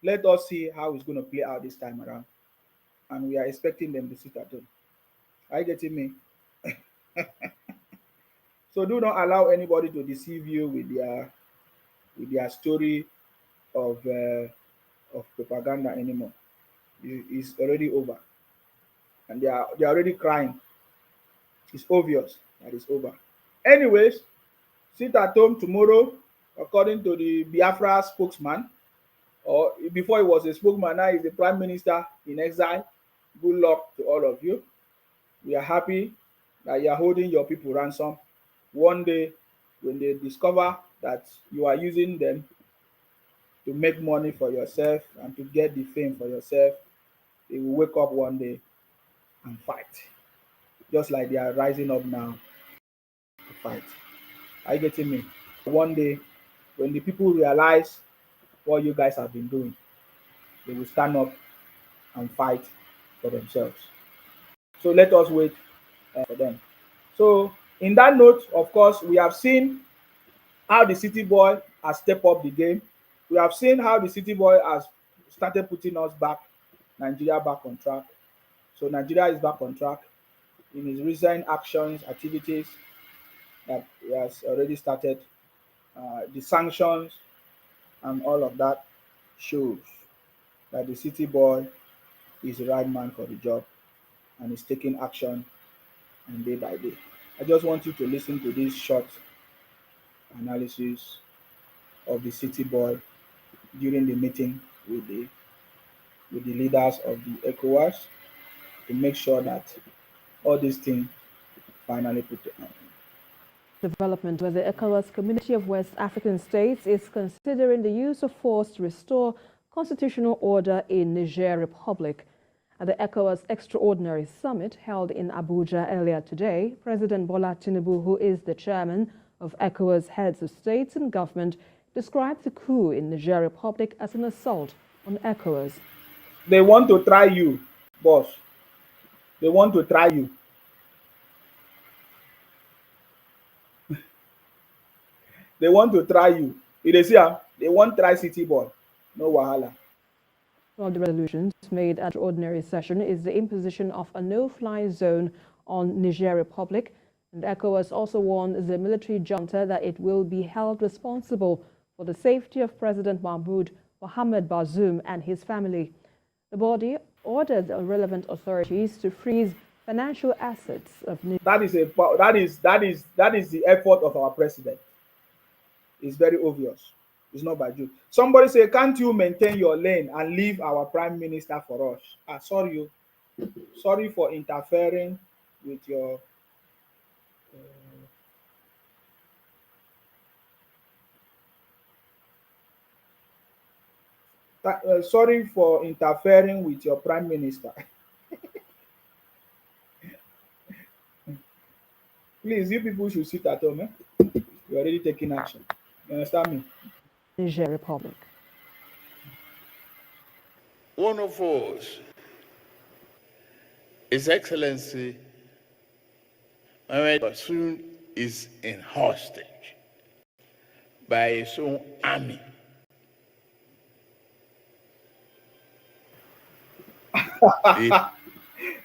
Let us see how it's going to play out this time around. And we are expecting them to sit at home. Are you getting me? So do not allow anybody to deceive you with their story of propaganda anymore. It's already over, and they are already crying. It's obvious that it's over. Anyways, sit at home tomorrow, according to the Biafra spokesman, or before he was a spokesman, now he's the prime minister in exile. Good luck to all of you. We are happy that you are holding your people ransom. One day, when they discover that you are using them to make money for yourself and to get the fame for yourself, they will wake up one day and fight. Just like they are rising up now to fight. Are you getting me? One day, when the people realize what you guys have been doing, they will stand up and fight for themselves. So let us wait for them. So in that note, of course, we have seen how the City Boy has stepped up the game. We have seen how the City Boy has started putting us back, Nigeria back on track. So Nigeria is back on track in his recent actions, activities that he has already started. The sanctions and all of that shows that the City Boy is the right man for the job and is taking action and day by day. I just want you to listen to this short analysis of the City Boy during the meeting with the leaders of the ECOWAS to make sure that all these things finally put to end. Development where the ECOWAS Community of West African States is considering the use of force to restore constitutional order in Niger Republic. At the ECOWAS Extraordinary Summit held in Abuja earlier today, President Bola Tinubu, who is the chairman of ECOWAS heads of states and government, described the coup in Niger Republic as an assault on ECOWAS. They want to try you, boss. They want to try you. They want to try you. It is here. They want try City Boy. No wahala. One of the resolutions made at the ordinary session is the imposition of a no-fly zone on Niger Republic. And ECOWAS also warned the military junta that it will be held responsible for the safety of President Mahmoud Mohamed Bazoum and his family. The body ordered the relevant authorities to freeze financial assets of Niger. That is the effort of our president. It's very obvious. It's not by you. Somebody say, can't you maintain your lane and leave our prime minister for us? Sorry, sorry for interfering with your sorry for interfering with your prime minister. Please, you people should sit at home. You're already taking action. You understand me? Niger Republic. One of us, His Excellency Mohamed Bazoum, is in hostage by his own army.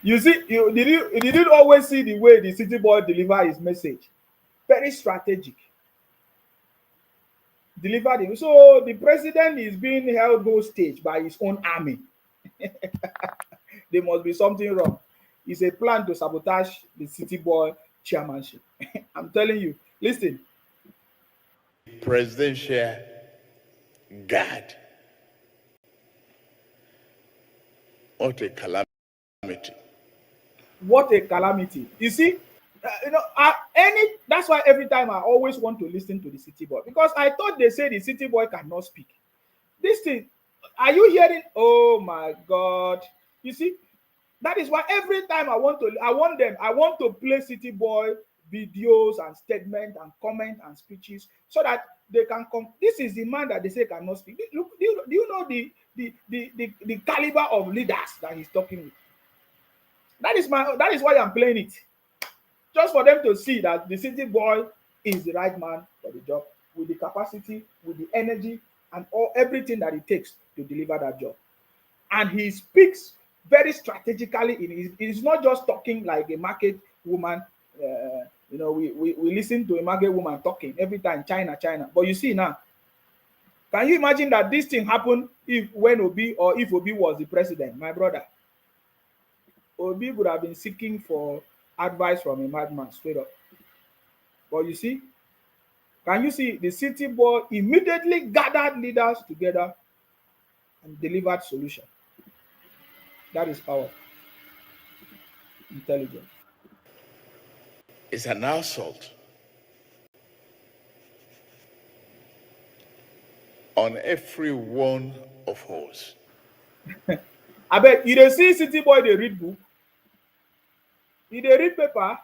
You see, did you always see the way the City Boy deliver his message? Very strategic. Delivered him. So the president is being held hostage by his own army. There must be something wrong. It's a plan to sabotage the City Boy chairmanship. I'm telling you. Listen. Presidential guard. What a calamity. What a calamity. You see, that's why every time I always want to listen to the City Boy, because I thought they say the City Boy cannot speak. This thing, are you hearing? Oh my God. You see, that is why every time I want to play City Boy videos and statements and comments and speeches so that they can come. This is the man that they say cannot speak. Look, do you know the caliber of leaders that he's talking with? That is why I'm playing it. Just for them to see that the City Boy is the right man for the job, with the capacity, with the energy, and everything that it takes to deliver that job. And he speaks very strategically. He's not just talking like a market woman. We listen to a market woman talking every time, China. But you see now, can you imagine that this thing happened if Obi was the president, my brother? Obi would have been seeking for advice from a madman straight up. But you see, can you see the City Boy immediately gathered leaders together and delivered solution? That is power, intelligence. It's an assault on every one of us. I bet you dey see City Boy dey read book, he dey read paper.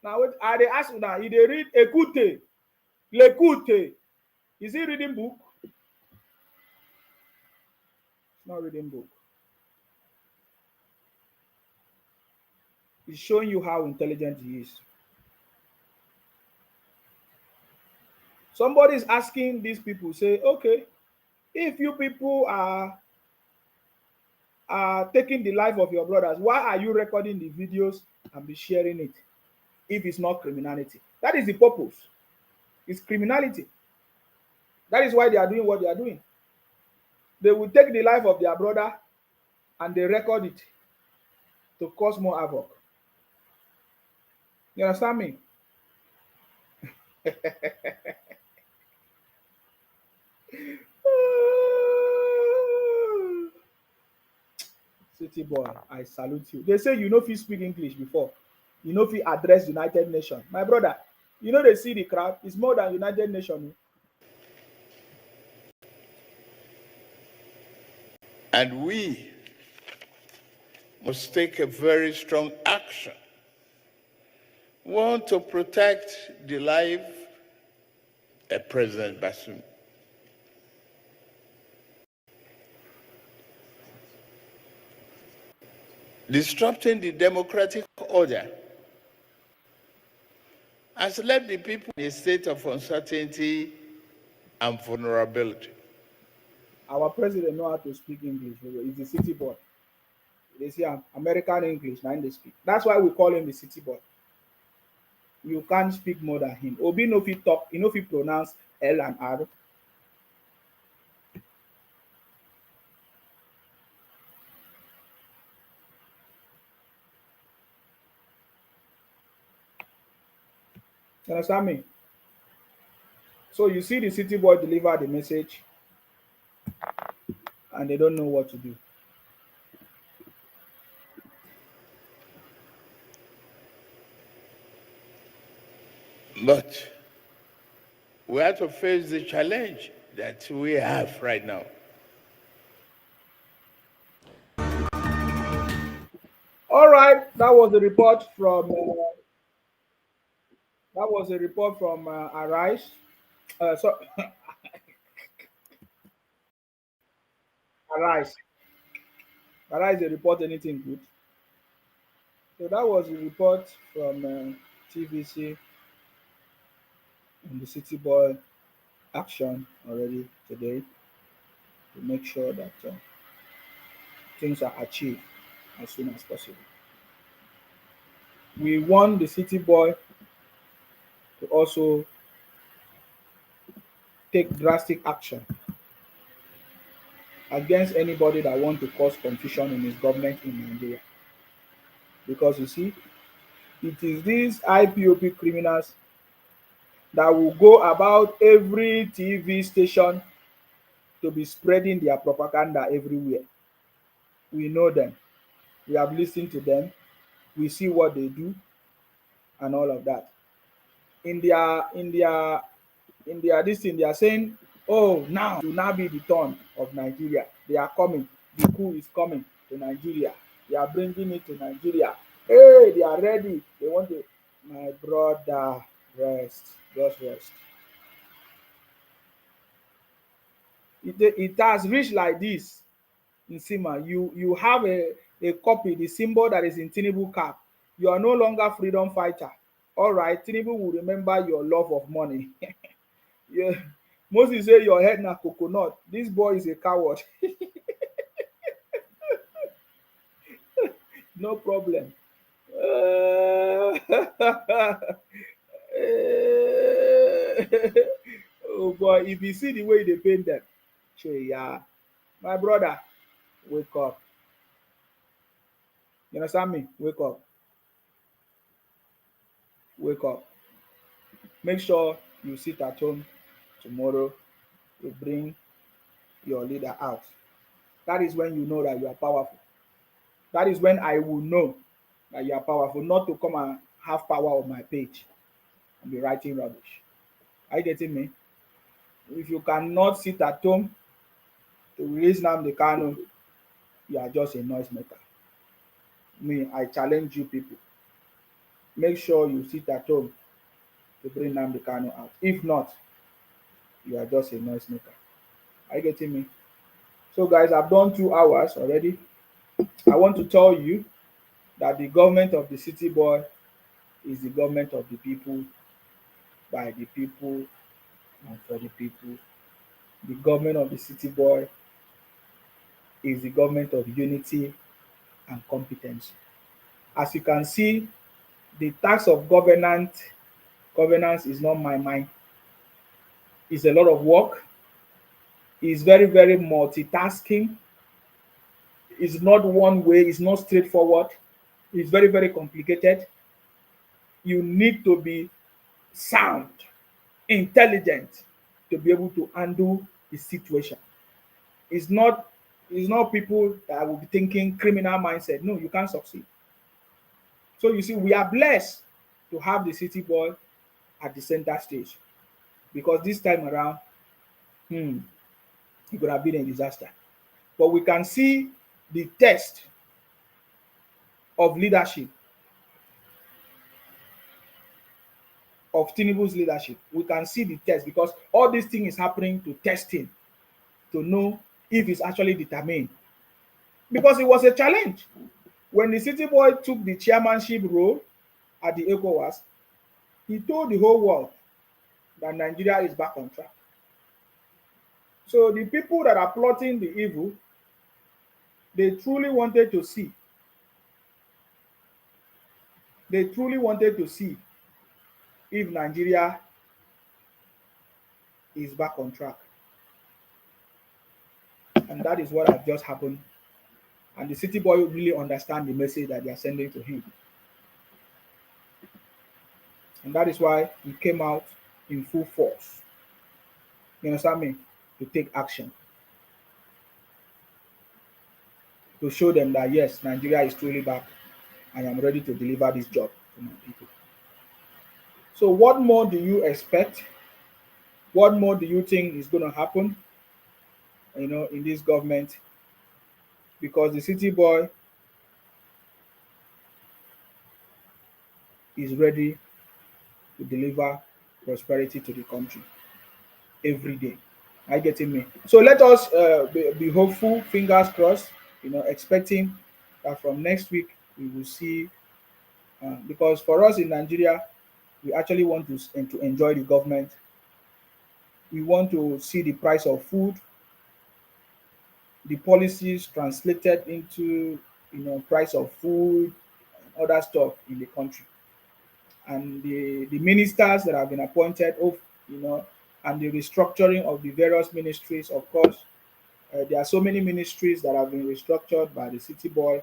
Now I dey ask you now, he dey read Ekute, Lekute. Is he reading book? He's not reading book. He's showing you how intelligent he is. Somebody is asking these people, say, okay, if you people are taking the life of your brothers, why are you recording the videos and be sharing it if it's not criminality? That is the purpose. It's criminality. That is why they are doing what they are doing. They will take the life of their brother and they record it to cause more havoc. You understand me? City boy, I salute you. They say you know if you speak English before, you know if you address United Nations. My brother, you know they see the crowd, it's more than United Nations. And we must take a very strong action. We want to protect the life of President Bassum. Disrupting the democratic order has left the people in a state of uncertainty and vulnerability. Our president know how to speak English. He's a city boy. They say American English, now they speak. That's why we call him the city boy. You can't speak more than him. Obi no fit talk, you know fit pronounce L and R. You understand me? So you see the city boy deliver the message and they don't know what to do. But we have to face the challenge that we have right now. All right, that was a report from Arise. So Arise. Arise, they report anything good. So that was a report from TVC and the City Boy action already today to make sure that things are achieved as soon as possible. We want the City Boy to also take drastic action against anybody that want to cause confusion in his government in Nigeria. Because you see, it is these IPOP criminals that will go about every TV station to be spreading their propaganda everywhere. We know them. We have listened to them. We see what they do and all of that. In their this thing, they are saying, oh, now will now be the turn of Nigeria. They are coming. The coup is coming to Nigeria. They are bringing it to Nigeria. Hey, they are ready. They want to. My brother, rest. Just rest. It has reached like this. Nsima, you have a copy, the symbol that is in Tinubu cap. You are no longer freedom fighter. All right, Tinubu will remember your love of money. Yeah. Moses say your head na coconut. This boy is a coward. No problem. Oh boy, if you see the way they paint them, yeah, my brother, wake up. You understand me? Wake up. Wake up. Make sure you sit at home tomorrow. You bring your leader out. That is when you know that you are powerful. That is when I will know that you are powerful, not to come and have power on my page and be writing rubbish. Are you getting me? If you cannot sit at home to release Nnamdi Kanu, you are just a noisemaker. Me, I challenge you people. Make sure you sit at home to bring Nnamdi Kanu out. If not, you are just a noisemaker. Are you getting me? So, guys, I've done 2 hours already. I want to tell you that the government of the city boy is the government of the people, by the people, and for the people. The government of the city boy is the government of unity and competence. As you can see, the task of governance is not my mind. It's a lot of work. It's very, very multitasking. It's not one way, it's not straightforward. It's very, very complicated. You need to be sound, intelligent to be able to handle the situation. It's not it's not people that will be thinking criminal mindset. No, you can't succeed. So you see, we are blessed to have the city boy at the center stage, because this time around, it could have been a disaster. But we can see the test of leadership, of Tinubu's leadership. We can see the test, because all this thing is happening to test him, to know if he's actually determined. Because it was a challenge. When the city boy took the chairmanship role at the ECOWAS, he told the whole world that Nigeria is back on track. So the people that are plotting the evil, they truly wanted to see. They truly wanted to see if Nigeria is back on track. And that is what has just happened. And the city boy really understand the message that they are sending to him. And that is why he came out in full force. You understand me? To take action. To show them that yes, Nigeria is truly back. I am ready to deliver this job to my people. So what more do you expect? What more do you think is going to happen, in this government? Because the city boy is ready to deliver prosperity to the country every day. Are you getting me? So let us be hopeful, fingers crossed, expecting that from next week we will see, because for us in Nigeria, we actually want to enjoy the government. We want to see the price of food, the policies translated into price of food and other stuff in the country. And the ministers that have been appointed, and the restructuring of the various ministries, of course. There are so many ministries that have been restructured by the city boy.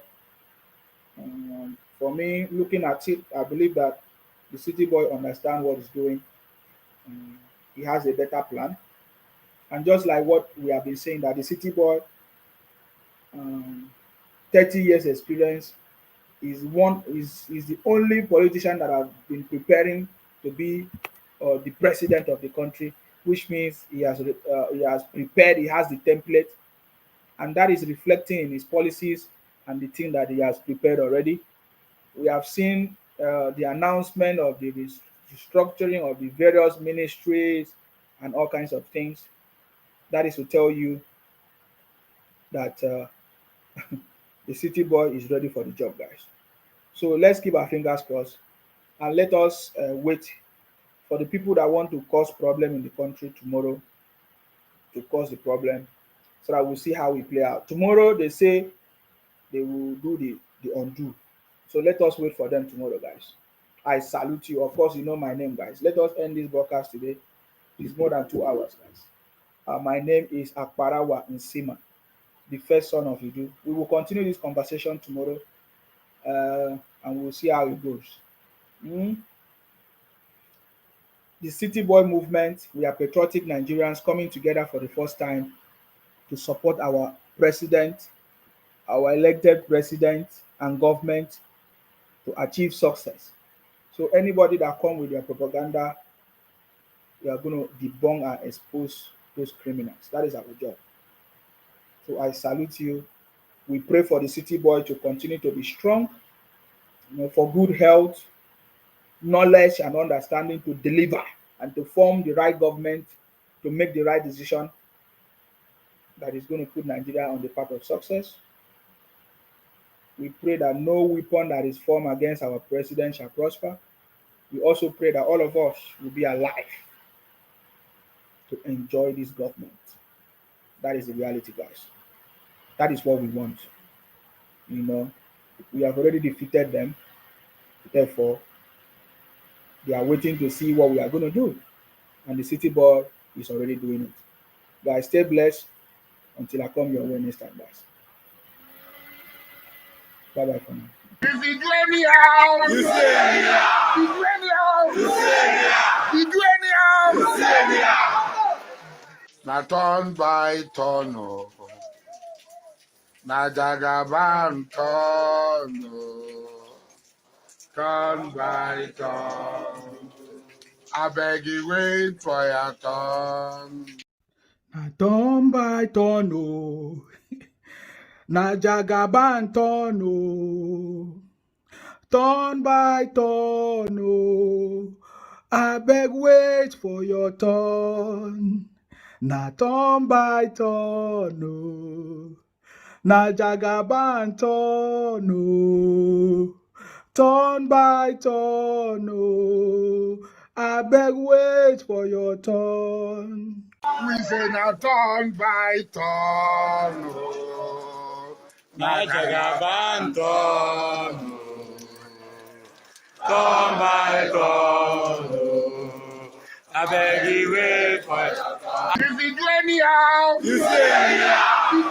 For me, looking at it, I believe that the city boy understands what he's doing. He has a better plan. And just like what we have been saying, that the city boy, 30 years experience, is the only politician that has been preparing to be the president of the country, which means he has prepared, he has the template, and that is reflecting in his policies and the thing that he has prepared already. We have seen the announcement of the restructuring of the various ministries and all kinds of things. That is to tell you that the city boy is ready for the job, guys. So let's keep our fingers crossed, and let us wait for the people that want to cause problem in the country tomorrow to cause the problem, so that we'll see how we play out. Tomorrow they say they will do the undo. So let us wait for them tomorrow, guys. I salute you. Of course, you know my name, guys. Let us end this broadcast today. It's more than 2 hours, guys. My name is Akparawa Nsima, the first son of Idu. We will continue this conversation tomorrow, and we'll see how it goes. The City Boy movement, we are patriotic Nigerians coming together for the first time to support our president, our elected president and government to achieve success. So anybody that come with their propaganda, we are going to debunk and expose those criminals. That is our job. So I salute you. We pray for the city boy to continue to be strong, for good health, knowledge and understanding to deliver and to form the right government, to make the right decision, that is going to put Nigeria on the path of success. We pray that no weapon that is formed against our president shall prosper. We also pray that all of us will be alive to enjoy this government. That is the reality, guys. That is what we want. You know, we have already defeated them. Therefore, they are waiting to see what we are going to do. And the city board is already doing it. Guys, stay blessed until I come your way next time, guys. Bye-bye for now. If you do anyhow, you say anyhow. If you do anyhow, you say anyhow. If you do anyhow, you say anyhow. Na turn by turn, oh. Na jagaban turn, oh. Turn by turn. I beg you wait for your turn. Na turn by turn, oh. Na jagaban turn, oh. Turn by turn, oh. I beg wait for your turn. Na turn by turn, oh. Na jagaban turn, oh. Turn by turn, oh. I beg wait for your turn. We say na turn by turn, oh. Na jagaban turn, oh. Turn by turn, oh. I beg you wait for your turn. If you do anyhow, you say anyhow.